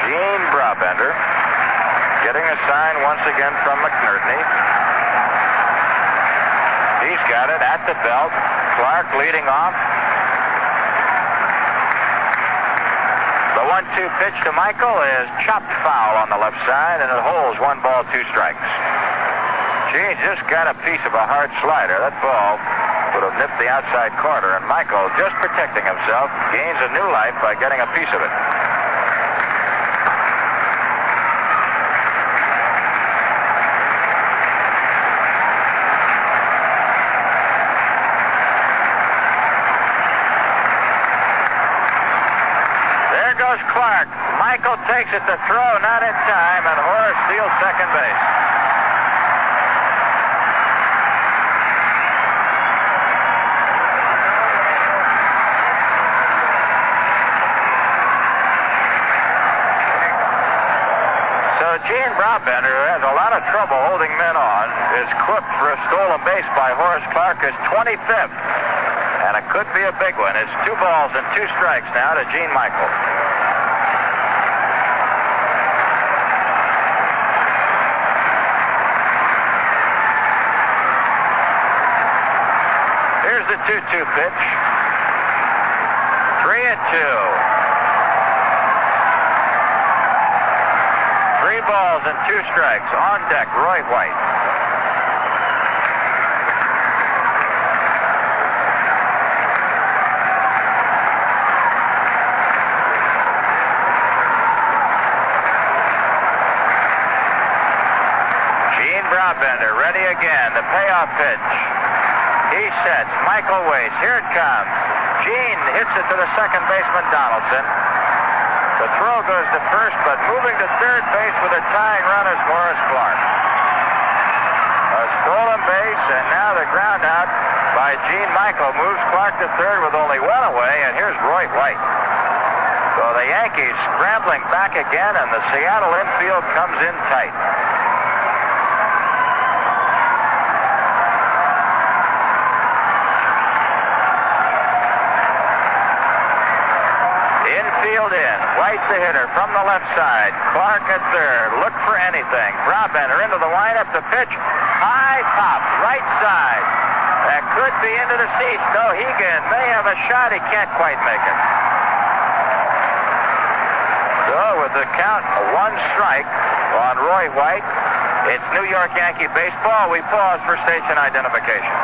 Gene Brabender getting a sign once again from McNerney. He's got it at the belt. Clark leading off. The 1-2 pitch to Michael is chopped foul on the left side, and it holds 1 ball, 2 strikes. Gee, just got a piece of a hard slider. That ball would have nipped the outside corner, and Michael, just protecting himself, gains a new life by getting a piece of it. Clark. Michael takes it to throw, not in time, and Horace steals second base. So Gene Brabender, who has a lot of trouble holding men on, is clipped for a stolen base by Horace Clark, his 25th. and it could be a big one. It's 2 balls and 2 strikes now to Gene Michael. Here's the 2-2 pitch. 3-2. 3 balls and 2 strikes. On deck, Roy White. Gene Brabender ready again. The payoff pitch. He sets. Michael waits. Here it comes. Gene hits it to the second baseman, Donaldson. The throw goes to first, but moving to third base with a tying run is Morris Clark. A stolen base, and now the ground out by Gene Michael moves Clark to third with only 1 away, and here's Roy White. So the Yankees scrambling back again, and the Seattle infield comes in tight. Infield in. White the hitter from the left side. Clark at third. Look for anything. Brabender into the windup. The pitch. High pop. Right side. That could be into the seats. No, Hegan may have a shot. He can't quite make it. So with the count of 1 strike on Roy White, it's New York Yankee baseball. We pause for station identification.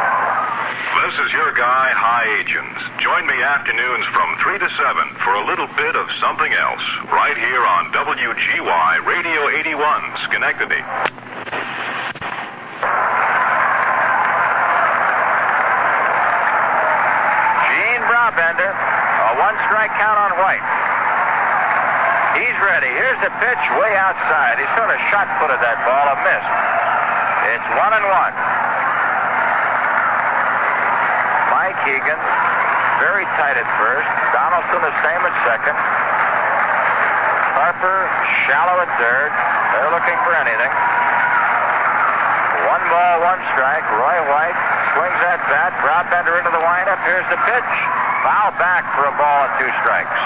This is your guy, High Agents. Join me afternoons from 3 to 7 for a little bit of something else, right here on WGY Radio 81, Schenectady. Gene Brabender, a 1-strike count on White. He's ready. Here's the pitch way outside. He sort of shot-footed that ball, a miss. It's 1-1. Mike Hegan, very tight at first. Donaldson the same at second. Harper shallow at third. They're looking for anything. 1 ball, 1 strike. Roy White swings that bat. Brabender into the windup. Here's the pitch. Foul back for a ball and 2 strikes.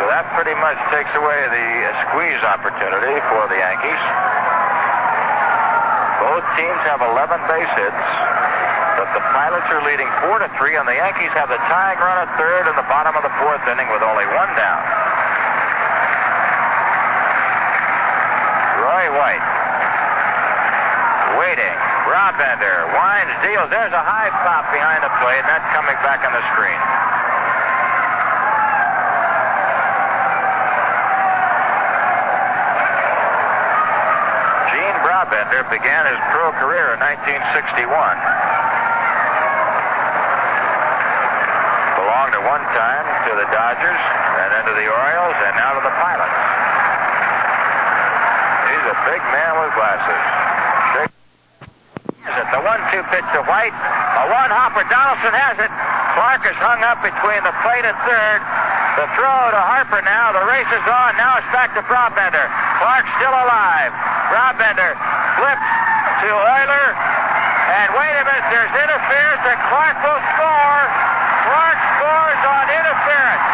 So that pretty much takes away the squeeze opportunity for the Yankees. Both teams have 11 base hits. But the Pilots are leading 4-3, and the Yankees have the tying run at third in the bottom of the 4th inning with only 1 down. Roy White waiting. Brabender winds, deals. There's a high pop behind the plate, and that's coming back on the screen. Gene Brabender began his pro career in 1961. Belonged at one time to the Dodgers, and then to the Orioles, and now to the Pilots. He's a big man with glasses. The 1-2 pitch to White. A 1-hopper. Donaldson has it. Clark is hung up between the plate and third. The throw to Harper now. The race is on. Now it's back to Brabender. Clark still alive. Brabender flips to Euler. And wait a minute. There's interference, and Clark will score. Clark scores on interference.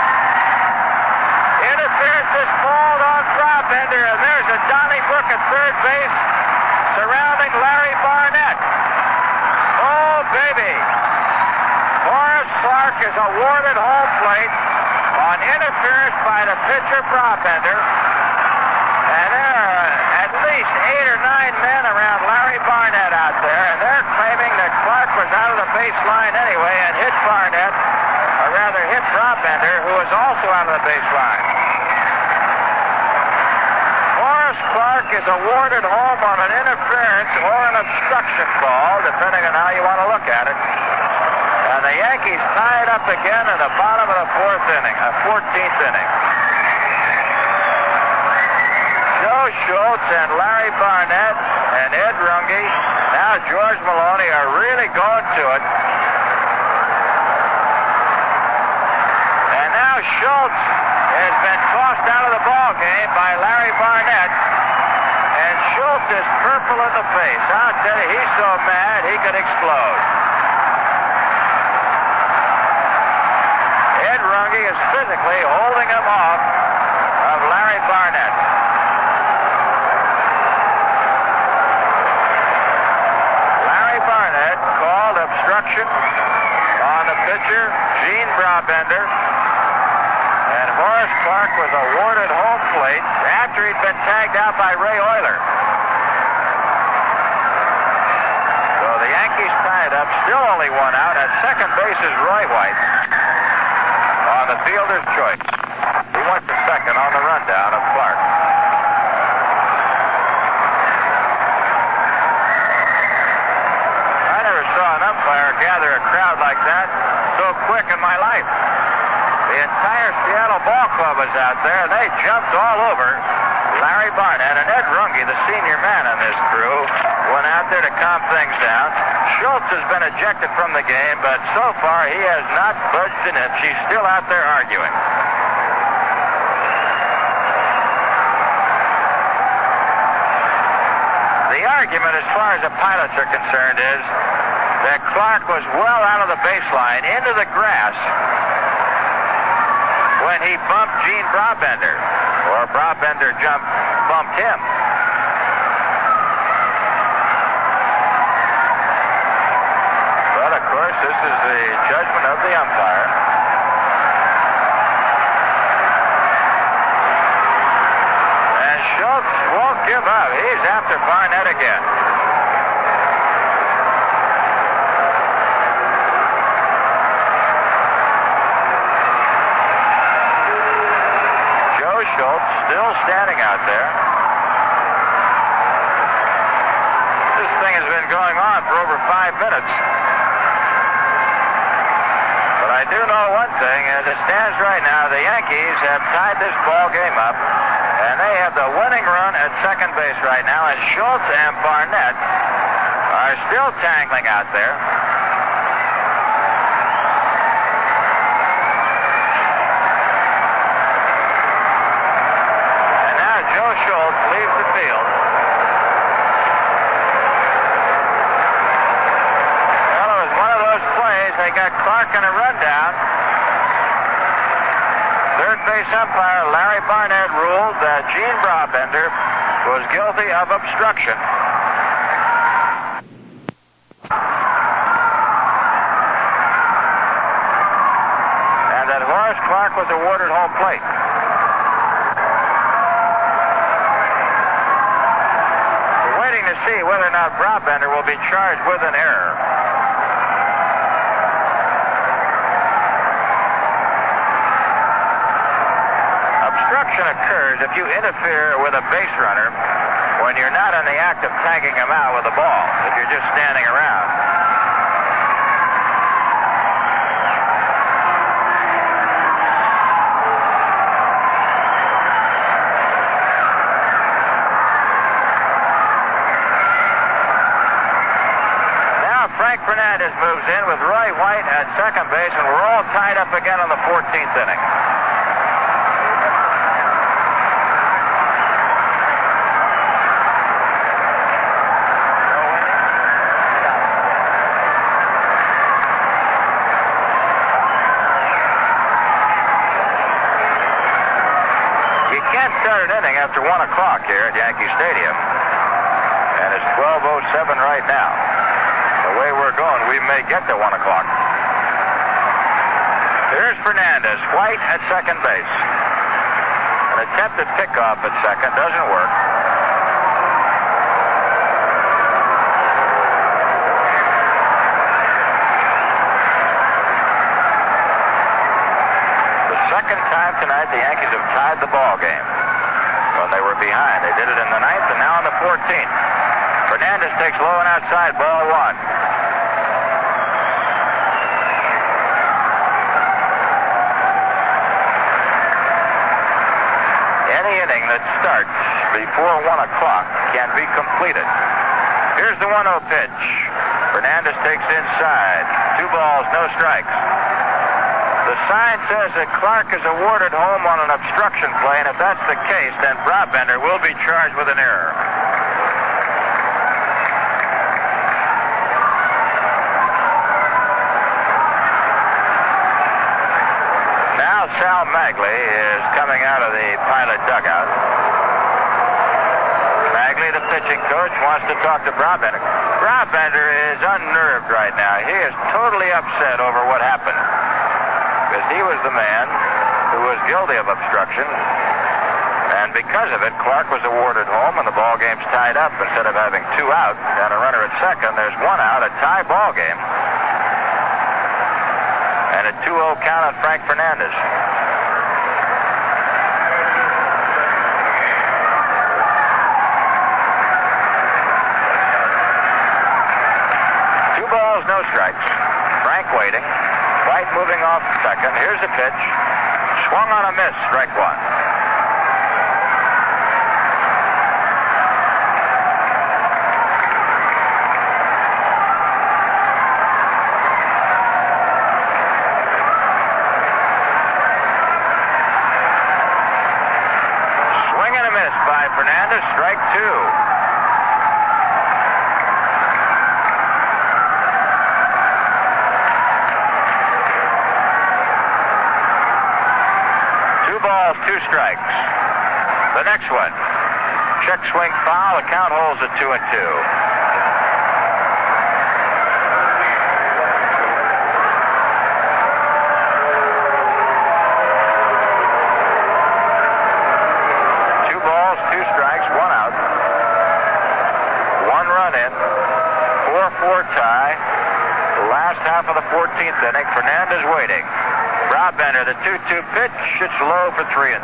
Interference is called on Brabender, and there's a Donnybrook at third base surrounding Larry Barnett. Oh, baby. Horace Clark is awarded home plate on interference by the pitcher Brabender. And there are at least 8 or 9 men around Larry Barnett out there, and they're claiming that Clark was out of the baseline anyway and hit Barnett, or rather hit Brabender, who was also out of the baseline. Horace Clark is awarded home on an interference or an obstruction call, depending on how you want to look at it. And the Yankees tie it up again in the bottom of the 14th inning. Joe Schultz and Larry Barnett and Ed Runge, now George Maloney, are really going to it. And now Schultz has been tossed out of the ball game by Larry Barnett. And Schultz is purple in the face. I'll tell you, he's so mad he could explode. basically holding him off of Larry Barnett. Larry Barnett called obstruction on the pitcher, Gene Brabender, and Horace Clark was awarded home plate after he'd been tagged out by Ray Euler. So the Yankees tied up, still only one out. At second base is Roy White on the fielder's choice. He went to second on the rundown of Clark. I never saw an umpire gather a crowd like that so quick in my life. The entire Seattle ball club was out there, and they jumped all over Larry Barnett. And Ed Runge, the senior man on this crew, went out there to calm things down. Schultz has been ejected from the game, but so far he has not budged an inch. He's still out there arguing. The argument, as far as the pilots are concerned, is that Clark was well out of the baseline into the grass when he bumped Gene Brabender, or Brabender bumped him. But of course, this is the judgment of the umpire. And Schultz won't give up. He's after Barnett again. Schultz still standing out there. This thing has been going on for over 5 minutes. But I do know one thing, as it stands right now, the Yankees have tied this ball game up, and they have the winning run at second base right now, and Schultz and Barnett are still tangling out there. Schultz leaves the field. Well, it was one of those plays. They got Clark in a rundown. Third base umpire Larry Barnett ruled that Gene Brabender was guilty of obstruction. And that Horace Clark was awarded home plate. To see whether or not Brabender will be charged with an error. Obstruction occurs if you interfere with a base runner when you're not in the act of tagging him out with a ball, if you're just standing around. Frank Fernandez moves in with Roy White at second base, and we're all tied up again in the 14th inning. You can't start an inning after 1 o'clock here at Yankee Stadium, and it's 12:07 right now. The way we're going, we may get to 1 o'clock. Here's Fernandez. White at second base. An attempted pickoff at second doesn't work. The second time tonight the Yankees have tied the ball game when they were behind. They did it in the 9th and now in the 14th. Fernandez takes low and outside, ball 1. Any inning that starts before 1 o'clock can be completed. Here's the 1-0 pitch. Fernandez takes inside. 2 balls, no strikes. The sign says that Clark is awarded home on an obstruction play, and if that's the case, then Brabender will be charged with an error. Now Now Sal Magley is coming out of the pilot dugout. Magley, the pitching coach, wants to talk to Brabender. Brabender is unnerved right now. He is totally upset over what happened. Because he was the man who was guilty of obstruction. And because of it, Clark was awarded home, and the ball game's tied up. Instead of having 2 out and a runner at second, there's 1 out, a tie ball game. And a 2-0 count on Frank Fernandez. No strikes. Frank waiting. White moving off second. Here's a pitch. Swung on a miss. Strike 1. Swing and a miss by Fernandez. Strike 2. Balls, 2 strikes. The next one. Check swing foul. The count holds at 2-2. Two balls, 2 strikes, 1 out. 1 run in. 4-4 tie. The last half of the 14th inning. Fernandez waiting. Brabender, the 2-2 pitch. It's low for 3-2.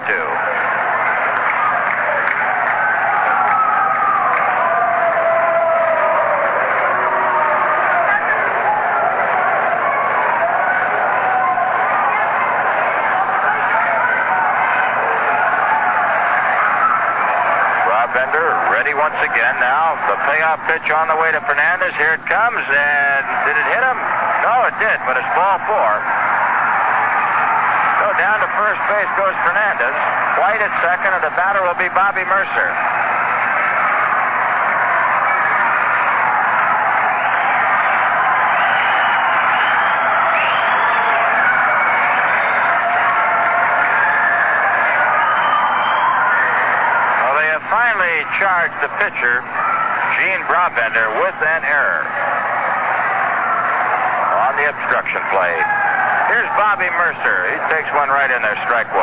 Brabender ready once again now. The payoff pitch on the way to Fernandez. Here it comes, and did it hit him? No, it did, but it's ball 4. Down to first base goes Fernandez. White at second, and the batter will be Bobby Mercer. Well, they have finally charged the pitcher, Gene Brabender, with an error on the obstruction play. Here's Bobby Mercer. He takes one right in there, strike 1.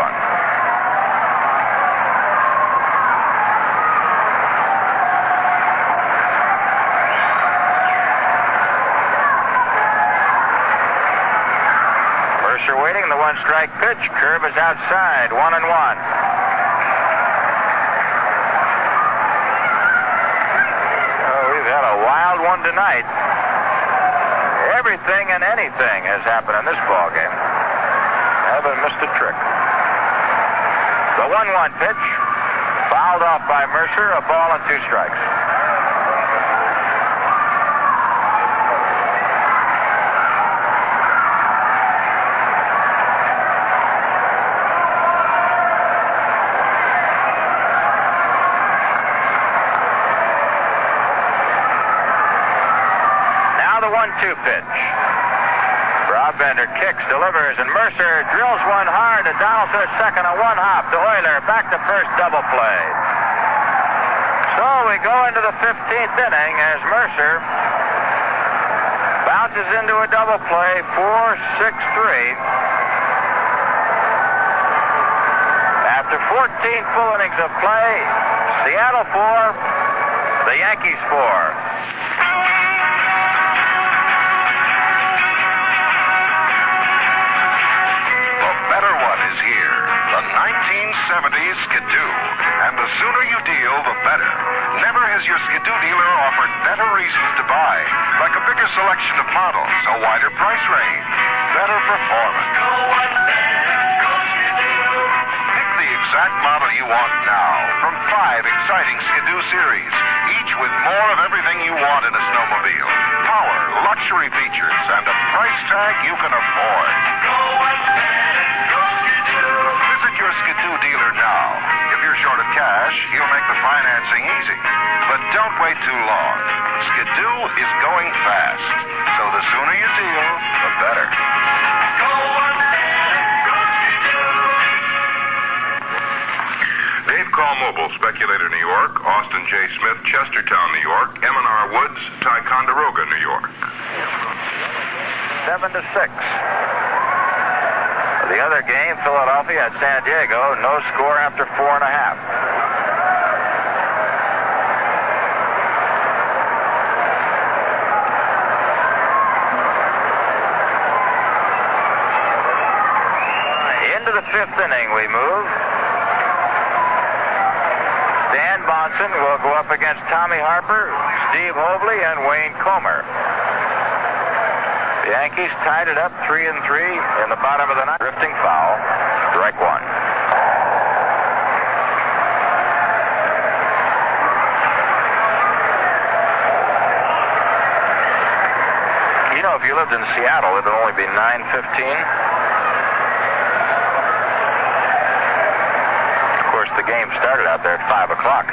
Mercer waiting, the 1-strike pitch. Curve is outside, 1-1. Oh, we've had a wild one tonight. Everything and anything has happened in this ball game. Haven't missed a trick. The 1-1 pitch, fouled off by Mercer, a ball and 2 strikes. Now the 1-2 pitch. Brabender kicks, delivers, and Mercer drills one hard to Donaldson at second, a 1-hop to Euler, back to first, double play. So we go into the 15th inning as Mercer bounces into a double play, 4-6-3. After 14 full innings of play, Seattle 4, the Yankees 4. Here, the 1970s Skidoo. And the sooner you deal, the better. Never has your Skidoo dealer offered better reasons to buy, like a bigger selection of models, a wider price range, better performance. Pick the exact model you want now from 5 exciting Skidoo series, each with more of everything you want in a snowmobile. Power, luxury features, and a price tag you can afford. Visit your Skidoo dealer now. If you're short of cash, he'll make the financing easy. But don't wait too long. Skidoo is going fast. So the sooner you deal, the better. Go on, go Skidoo. J. Smith, Chestertown, New York. M&R Woods, Ticonderoga, New York. 7-6. The other game, Philadelphia at San Diego, no score after 4.5. Into the 5th inning we move. Dan Bonson will go up against Tommy Harper, Steve Hobley, and Wayne Comer. The Yankees tied it up 3-3 in the bottom of the ninth. Drifting foul, strike one. You know, if you lived in Seattle, it would only be 9:15. Of course, the game started out there at 5 o'clock.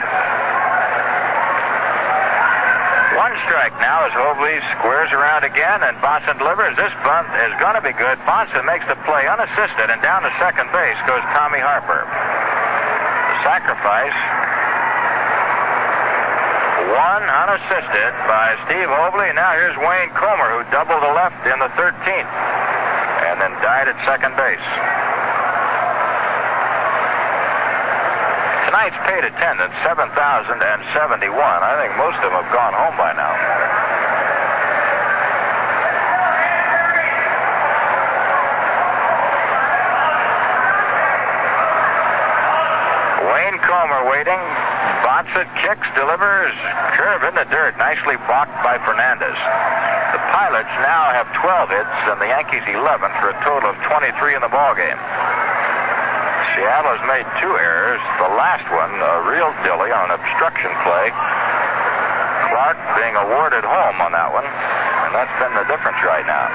One strike now as Hobley squares around again, and Bonson delivers. This bunt is going to be good. Bonson makes the play unassisted, and down to second base goes Tommy Harper. The sacrifice, one unassisted by Steve Hobley, and now here's Wayne Comer, who doubled to left in the 13th, and then died at second base. Tonight's paid attendance, 7,071. I think most of them have gone home by now. Wayne Comer waiting. Bonson kicks, delivers, curve in the dirt. Nicely blocked by Fernandez. The Pilots now have 12 hits, and the Yankees 11 for a total of 23 in the ballgame. Seattle has made 2 errors. The last one, a real dilly on an obstruction play. Clark being awarded home on that one, and that's been the difference right now.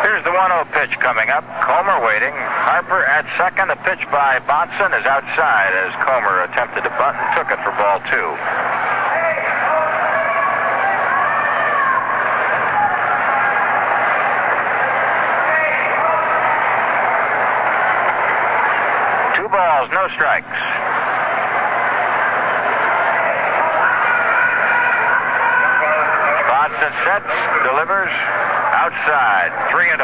Here's the 1-0 pitch coming up. Comer waiting. Harper at second. A pitch by Bonson is outside as Comer attempted to bunt and took it for ball 2. No strikes. Bonson sets, delivers, outside, 3-0.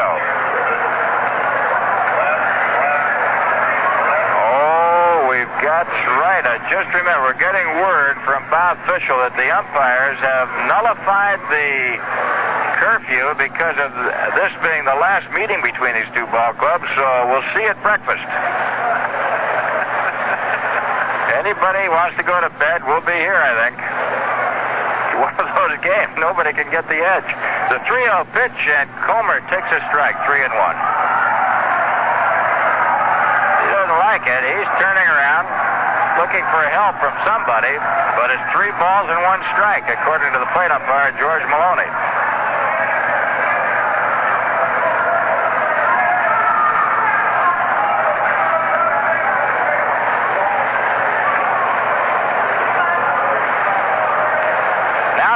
Oh, we've got right. Just remember, we're getting word from Bob Fischel that the umpires have nullified the curfew because of this being the last meeting between these two ball clubs, so we'll see at breakfast. Anybody wants to go to bed, we'll be here, I think. One of those games, nobody can get the edge. The 3-0 pitch, and Comer takes a strike, 3-1. He doesn't like it. He's turning around, looking for help from somebody, but it's 3 balls and 1 strike, according to the plate umpire, George Maloney.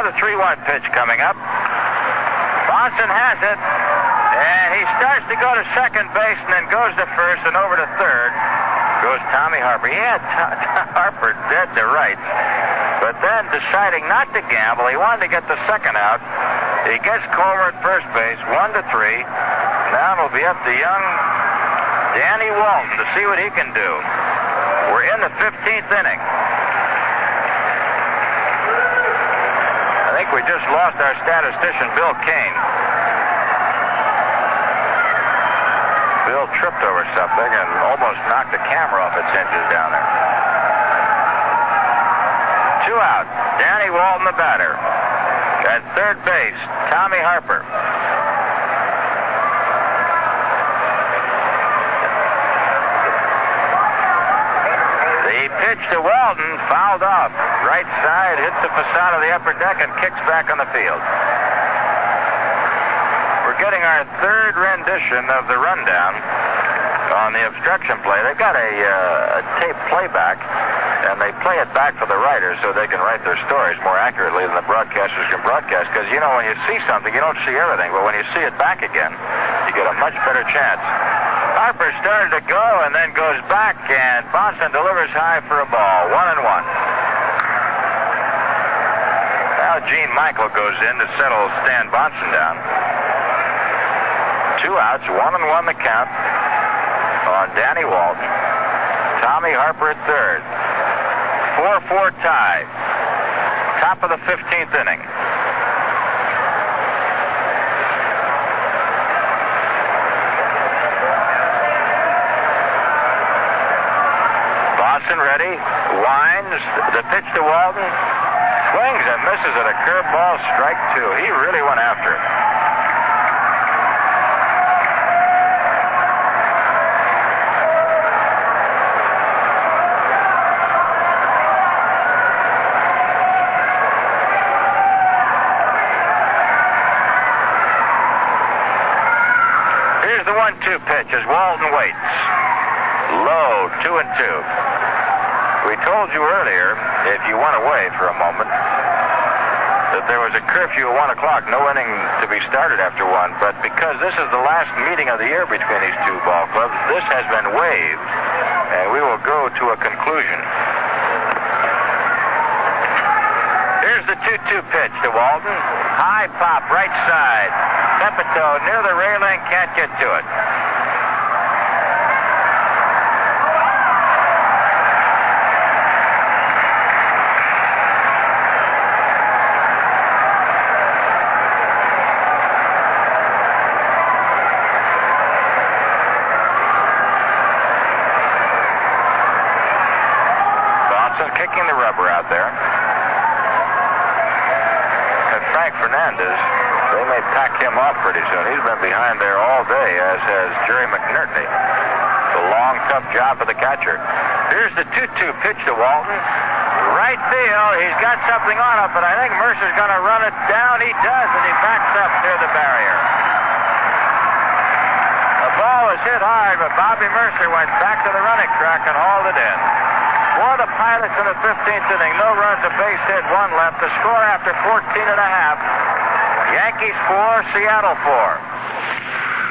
The 3-1 pitch coming up. Bonson has it, and he starts to go to second base and then goes to first and over to third goes Tommy Harper. He had Harper dead to rights, but then deciding not to gamble, he wanted to get the second out. He gets Comer at first base, 1-3. Now it'll be up to young Danny Walton to see what he can do. We're in the 15th inning. I think we just lost our statistician, Bill Kane. Bill tripped over something and almost knocked the camera off its hinges down there. 2 out. Danny Walton, the batter. At third base, Tommy Harper. The pitch to Walton, fouled off. Right side, hits the facade of the upper deck and kicks back on the field. We're getting our third rendition of the rundown on the obstruction play. They've got a tape playback, And they play it back for the writers so they can write their stories more accurately than the broadcasters can broadcast. Because, you know, when you see something, you don't see everything. But when you see it back again, you get a much better chance. Harper started to go and then goes back, and Bonson delivers high for a ball. 1-1. Now Gene Michael goes in to settle Stan Bonson down. 2 outs, 1-1 the count on Danny Walton. Tommy Harper at third. 4-4 tie. Top of the 15th inning. Bonson ready. Winds. The pitch to Walton. Swings and misses at a curveball. Strike 2. He really went after it. Here's the 1-2 pitch as Walton waits. Low, 2-2. We told you earlier, if you went away for a moment, that there was a curfew at 1 o'clock, no inning to be started after 1. But because this is the last meeting of the year between these two ball clubs, this has been waived, and we will go to a conclusion. Here's the 2-2 pitch to Walton. High pop, right side. Pepito near the railing, can't get to it. Kicking the rubber out there. And Frank Fernandez, they may pack him off pretty soon. He's been behind there all day, as has Jerry McNerney. It's a long, tough job for the catcher. Here's the 2-2 pitch to Walton. Right field. He's got something on it, but I think Mercer's going to run it down. He does, and he backs up near the barrier. The ball was hit hard, but Bobby Mercer went back to the running track and hauled it in. For the Pilots in the 15th inning, no runs, a base hit, 1 left. The score after 14 and a half, Yankees 4, Seattle 4.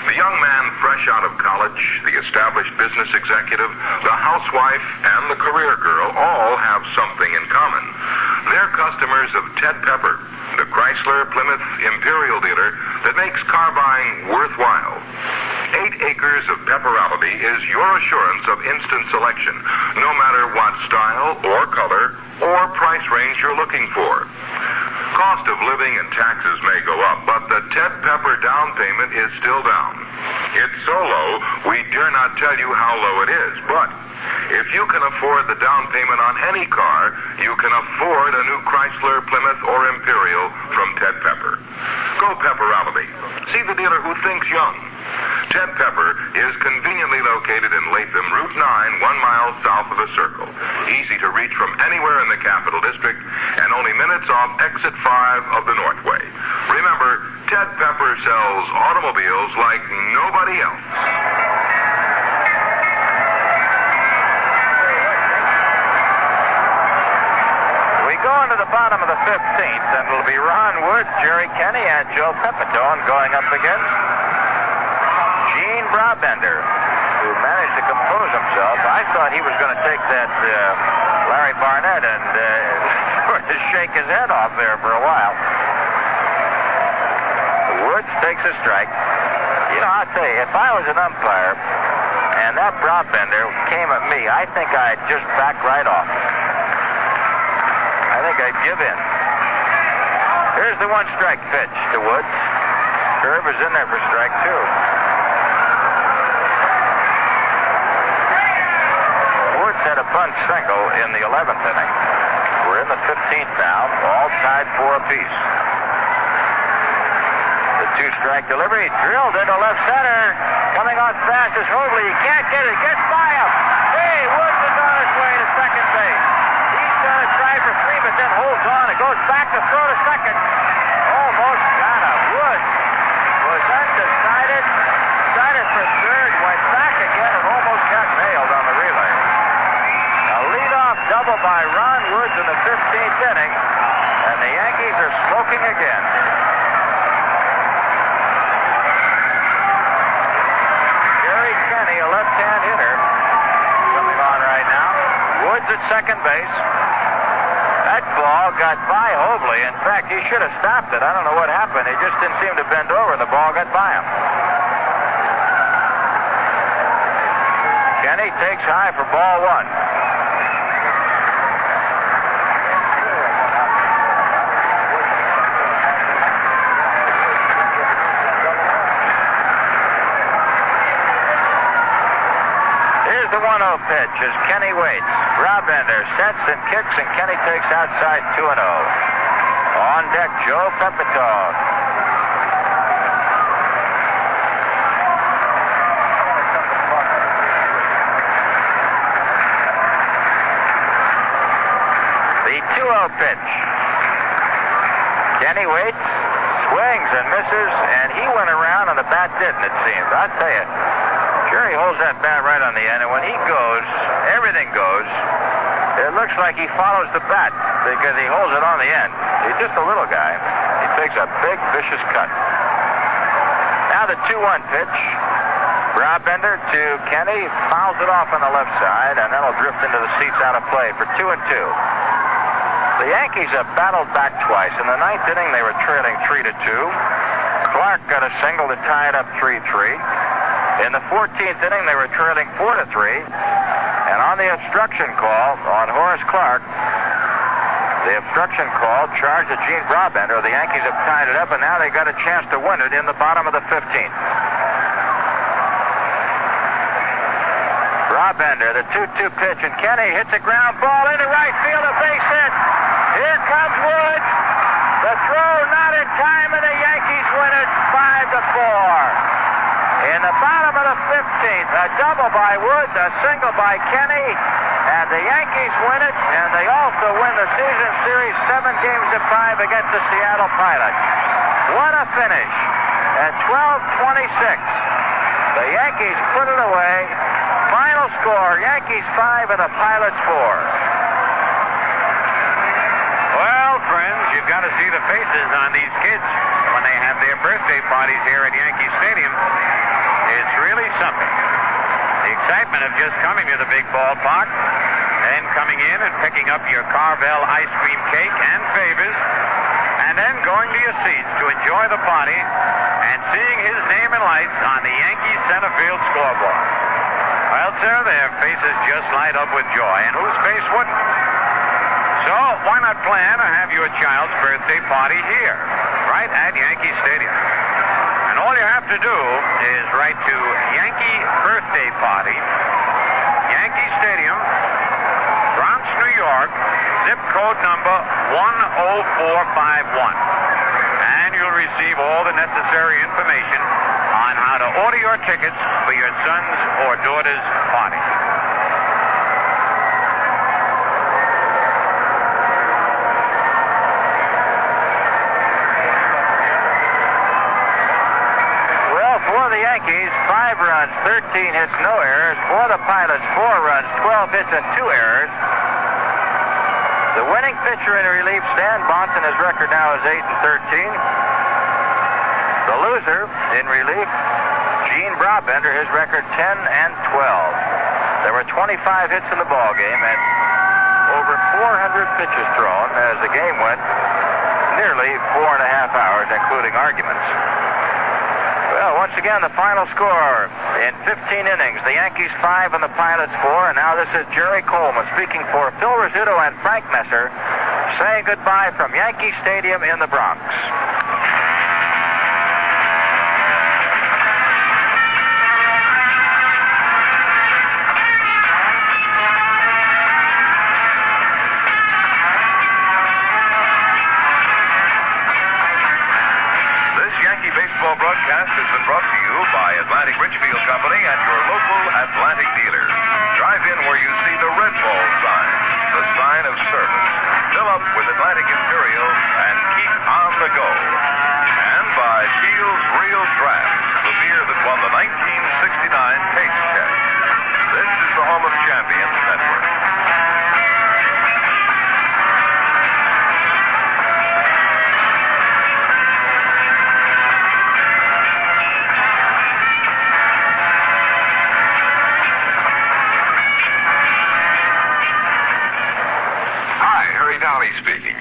The young man fresh out of college, the established business executive, the housewife, and the career girl all have something in common. They're customers of Ted Pepper, the Chrysler Plymouth Imperial dealer that makes car buying worthwhile. 8 acres of pepperality is your assurance of instant selection, no matter what style or color or price range you're looking for. Cost of living and taxes may go up, but the Ted Pepper down payment is still down. It's so low, we dare not tell you how low it is, but if you can afford the down payment on any car, you can afford a new Chrysler, Plymouth, or Imperial from Ted Pepper. Go Pepperality. See the dealer who thinks young. Ted Pepper is conveniently located in Latham, Route 9, 1 mile south of the Circle. Easy to reach from anywhere in the Capital District and only minutes off Exit 5 of the Northway. Remember, Ted Pepper sells automobiles like nobody else. We go into the bottom of the 15th, and it'll be Ron Wood, Jerry Kenney, and Joe Pepitone going up against Gene Brabender, who managed to compose himself. I thought he was going to take that Larry Barnett and sort of shake his head off there for a while. Woods takes a strike. You know, I'll tell you, if I was an umpire and that Brabender came at me, I think I'd just back right off. I think I'd give in. Here's the 1-strike pitch to Woods. Curve is in there for strike 2. Had a bunt single in the 11th inning. We're in the 15th now, all tied 4 apiece. The 2-strike delivery drilled into left center. Coming on fast is Hoadley. He can't get it. Gets by him. Hey, Woods is on his way to second base. He's going to try for 3, but then holds on. It goes back to throw to second. Almost got him. Woods was undecided. Decided for third. Went back again and almost got nailed on the relay. Leadoff double by Ron Woods in the 15th inning, and the Yankees are smoking again. Jerry Kenny, a left-hand hitter, coming on right now. Woods at second base. That ball got by Hobley. In fact, he should have stopped it. I don't know what happened. He just didn't seem to bend over, and the ball got by him. Kenny takes high for ball one. Here's the 1-0 pitch as Kenny waits. Brabender sets and kicks, and Kenny takes outside 2-0. On deck, Joe Pepitone. The 2-0 pitch. Kenny waits, swings and misses, and he went around and the bat didn't, it seems. I'll tell you. Jerry holds that bat right on the end, and when he goes, everything goes. It looks like he follows the bat because he holds it on the end. He's just a little guy. He takes a big, vicious cut. Now the 2-1 pitch. Brabender to Kenny, fouls it off on the left side, and that'll drift into the seats out of play for 2-2. The Yankees have battled back twice. In the 9th inning, they were trailing 3-2. Clark got a single to tie it up 3-3. In the 14th inning, they were trailing 4-3, and on the obstruction call on Horace Clark, the obstruction call charged at Gene Brabender. The Yankees have tied it up, and now they got a chance to win it in the bottom of the 15th. Brabender, the 2-2 pitch, and Kenny hits a ground ball into right field, a base hit. Here comes Woods. The throw not in time, and the Yankees win it 5-4. In the bottom of the 15th, a double by Woods, a single by Kenny, and the Yankees win it, and they also win the season series 7-5 against the Seattle Pilots. What a finish. At 12:26, the Yankees put it away. Final score, Yankees 5 and the Pilots 4. Well, friends, you've got to see the faces on these kids when they have their birthday parties here at Yankee Stadium. It's really something. The excitement of just coming to the big ballpark, then coming in and picking up your Carvel ice cream cake and favors, and then going to your seats to enjoy the party and seeing his name in lights on the Yankees center field scoreboard. Well, sir, their faces just light up with joy, and whose face wouldn't? So, why not plan to have your child's birthday party here, right at Yankee Stadium? And all you have to do is write to Yankee Birthday Party, Yankee Stadium, Bronx, New York, zip code number 10451. And you'll receive all the necessary information on how to order your tickets for your son's or daughter's party. For the Yankees, 5 runs, 13 hits, no errors. For the Pilots, 4 runs, 12 hits, and 2 errors. The winning pitcher in relief, Stan Bonson, his record now is 8-13. The loser in relief, Gene Brabender, his record 10-12. There were 25 hits in the ball game and over 400 pitches thrown as the game went nearly 4.5 hours, including arguments. Well, once again, the final score in 15 innings. The Yankees 5 and the Pilots 4. And now this is Jerry Coleman speaking for Phil Rizzuto and Frank Messer, saying goodbye from Yankee Stadium in the Bronx. Baseball broadcast has been brought to you by Atlantic Richfield Company and your local Atlantic dealer. Drive in where you see the Red Ball sign, the sign of service. Fill up with Atlantic Imperial and keep on the go.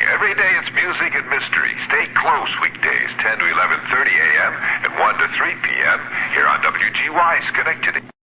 Every day it's music and mystery. Stay close weekdays, 10 to 11:30 a.m. and 1 to 3 p.m. here on WGY Schenectady.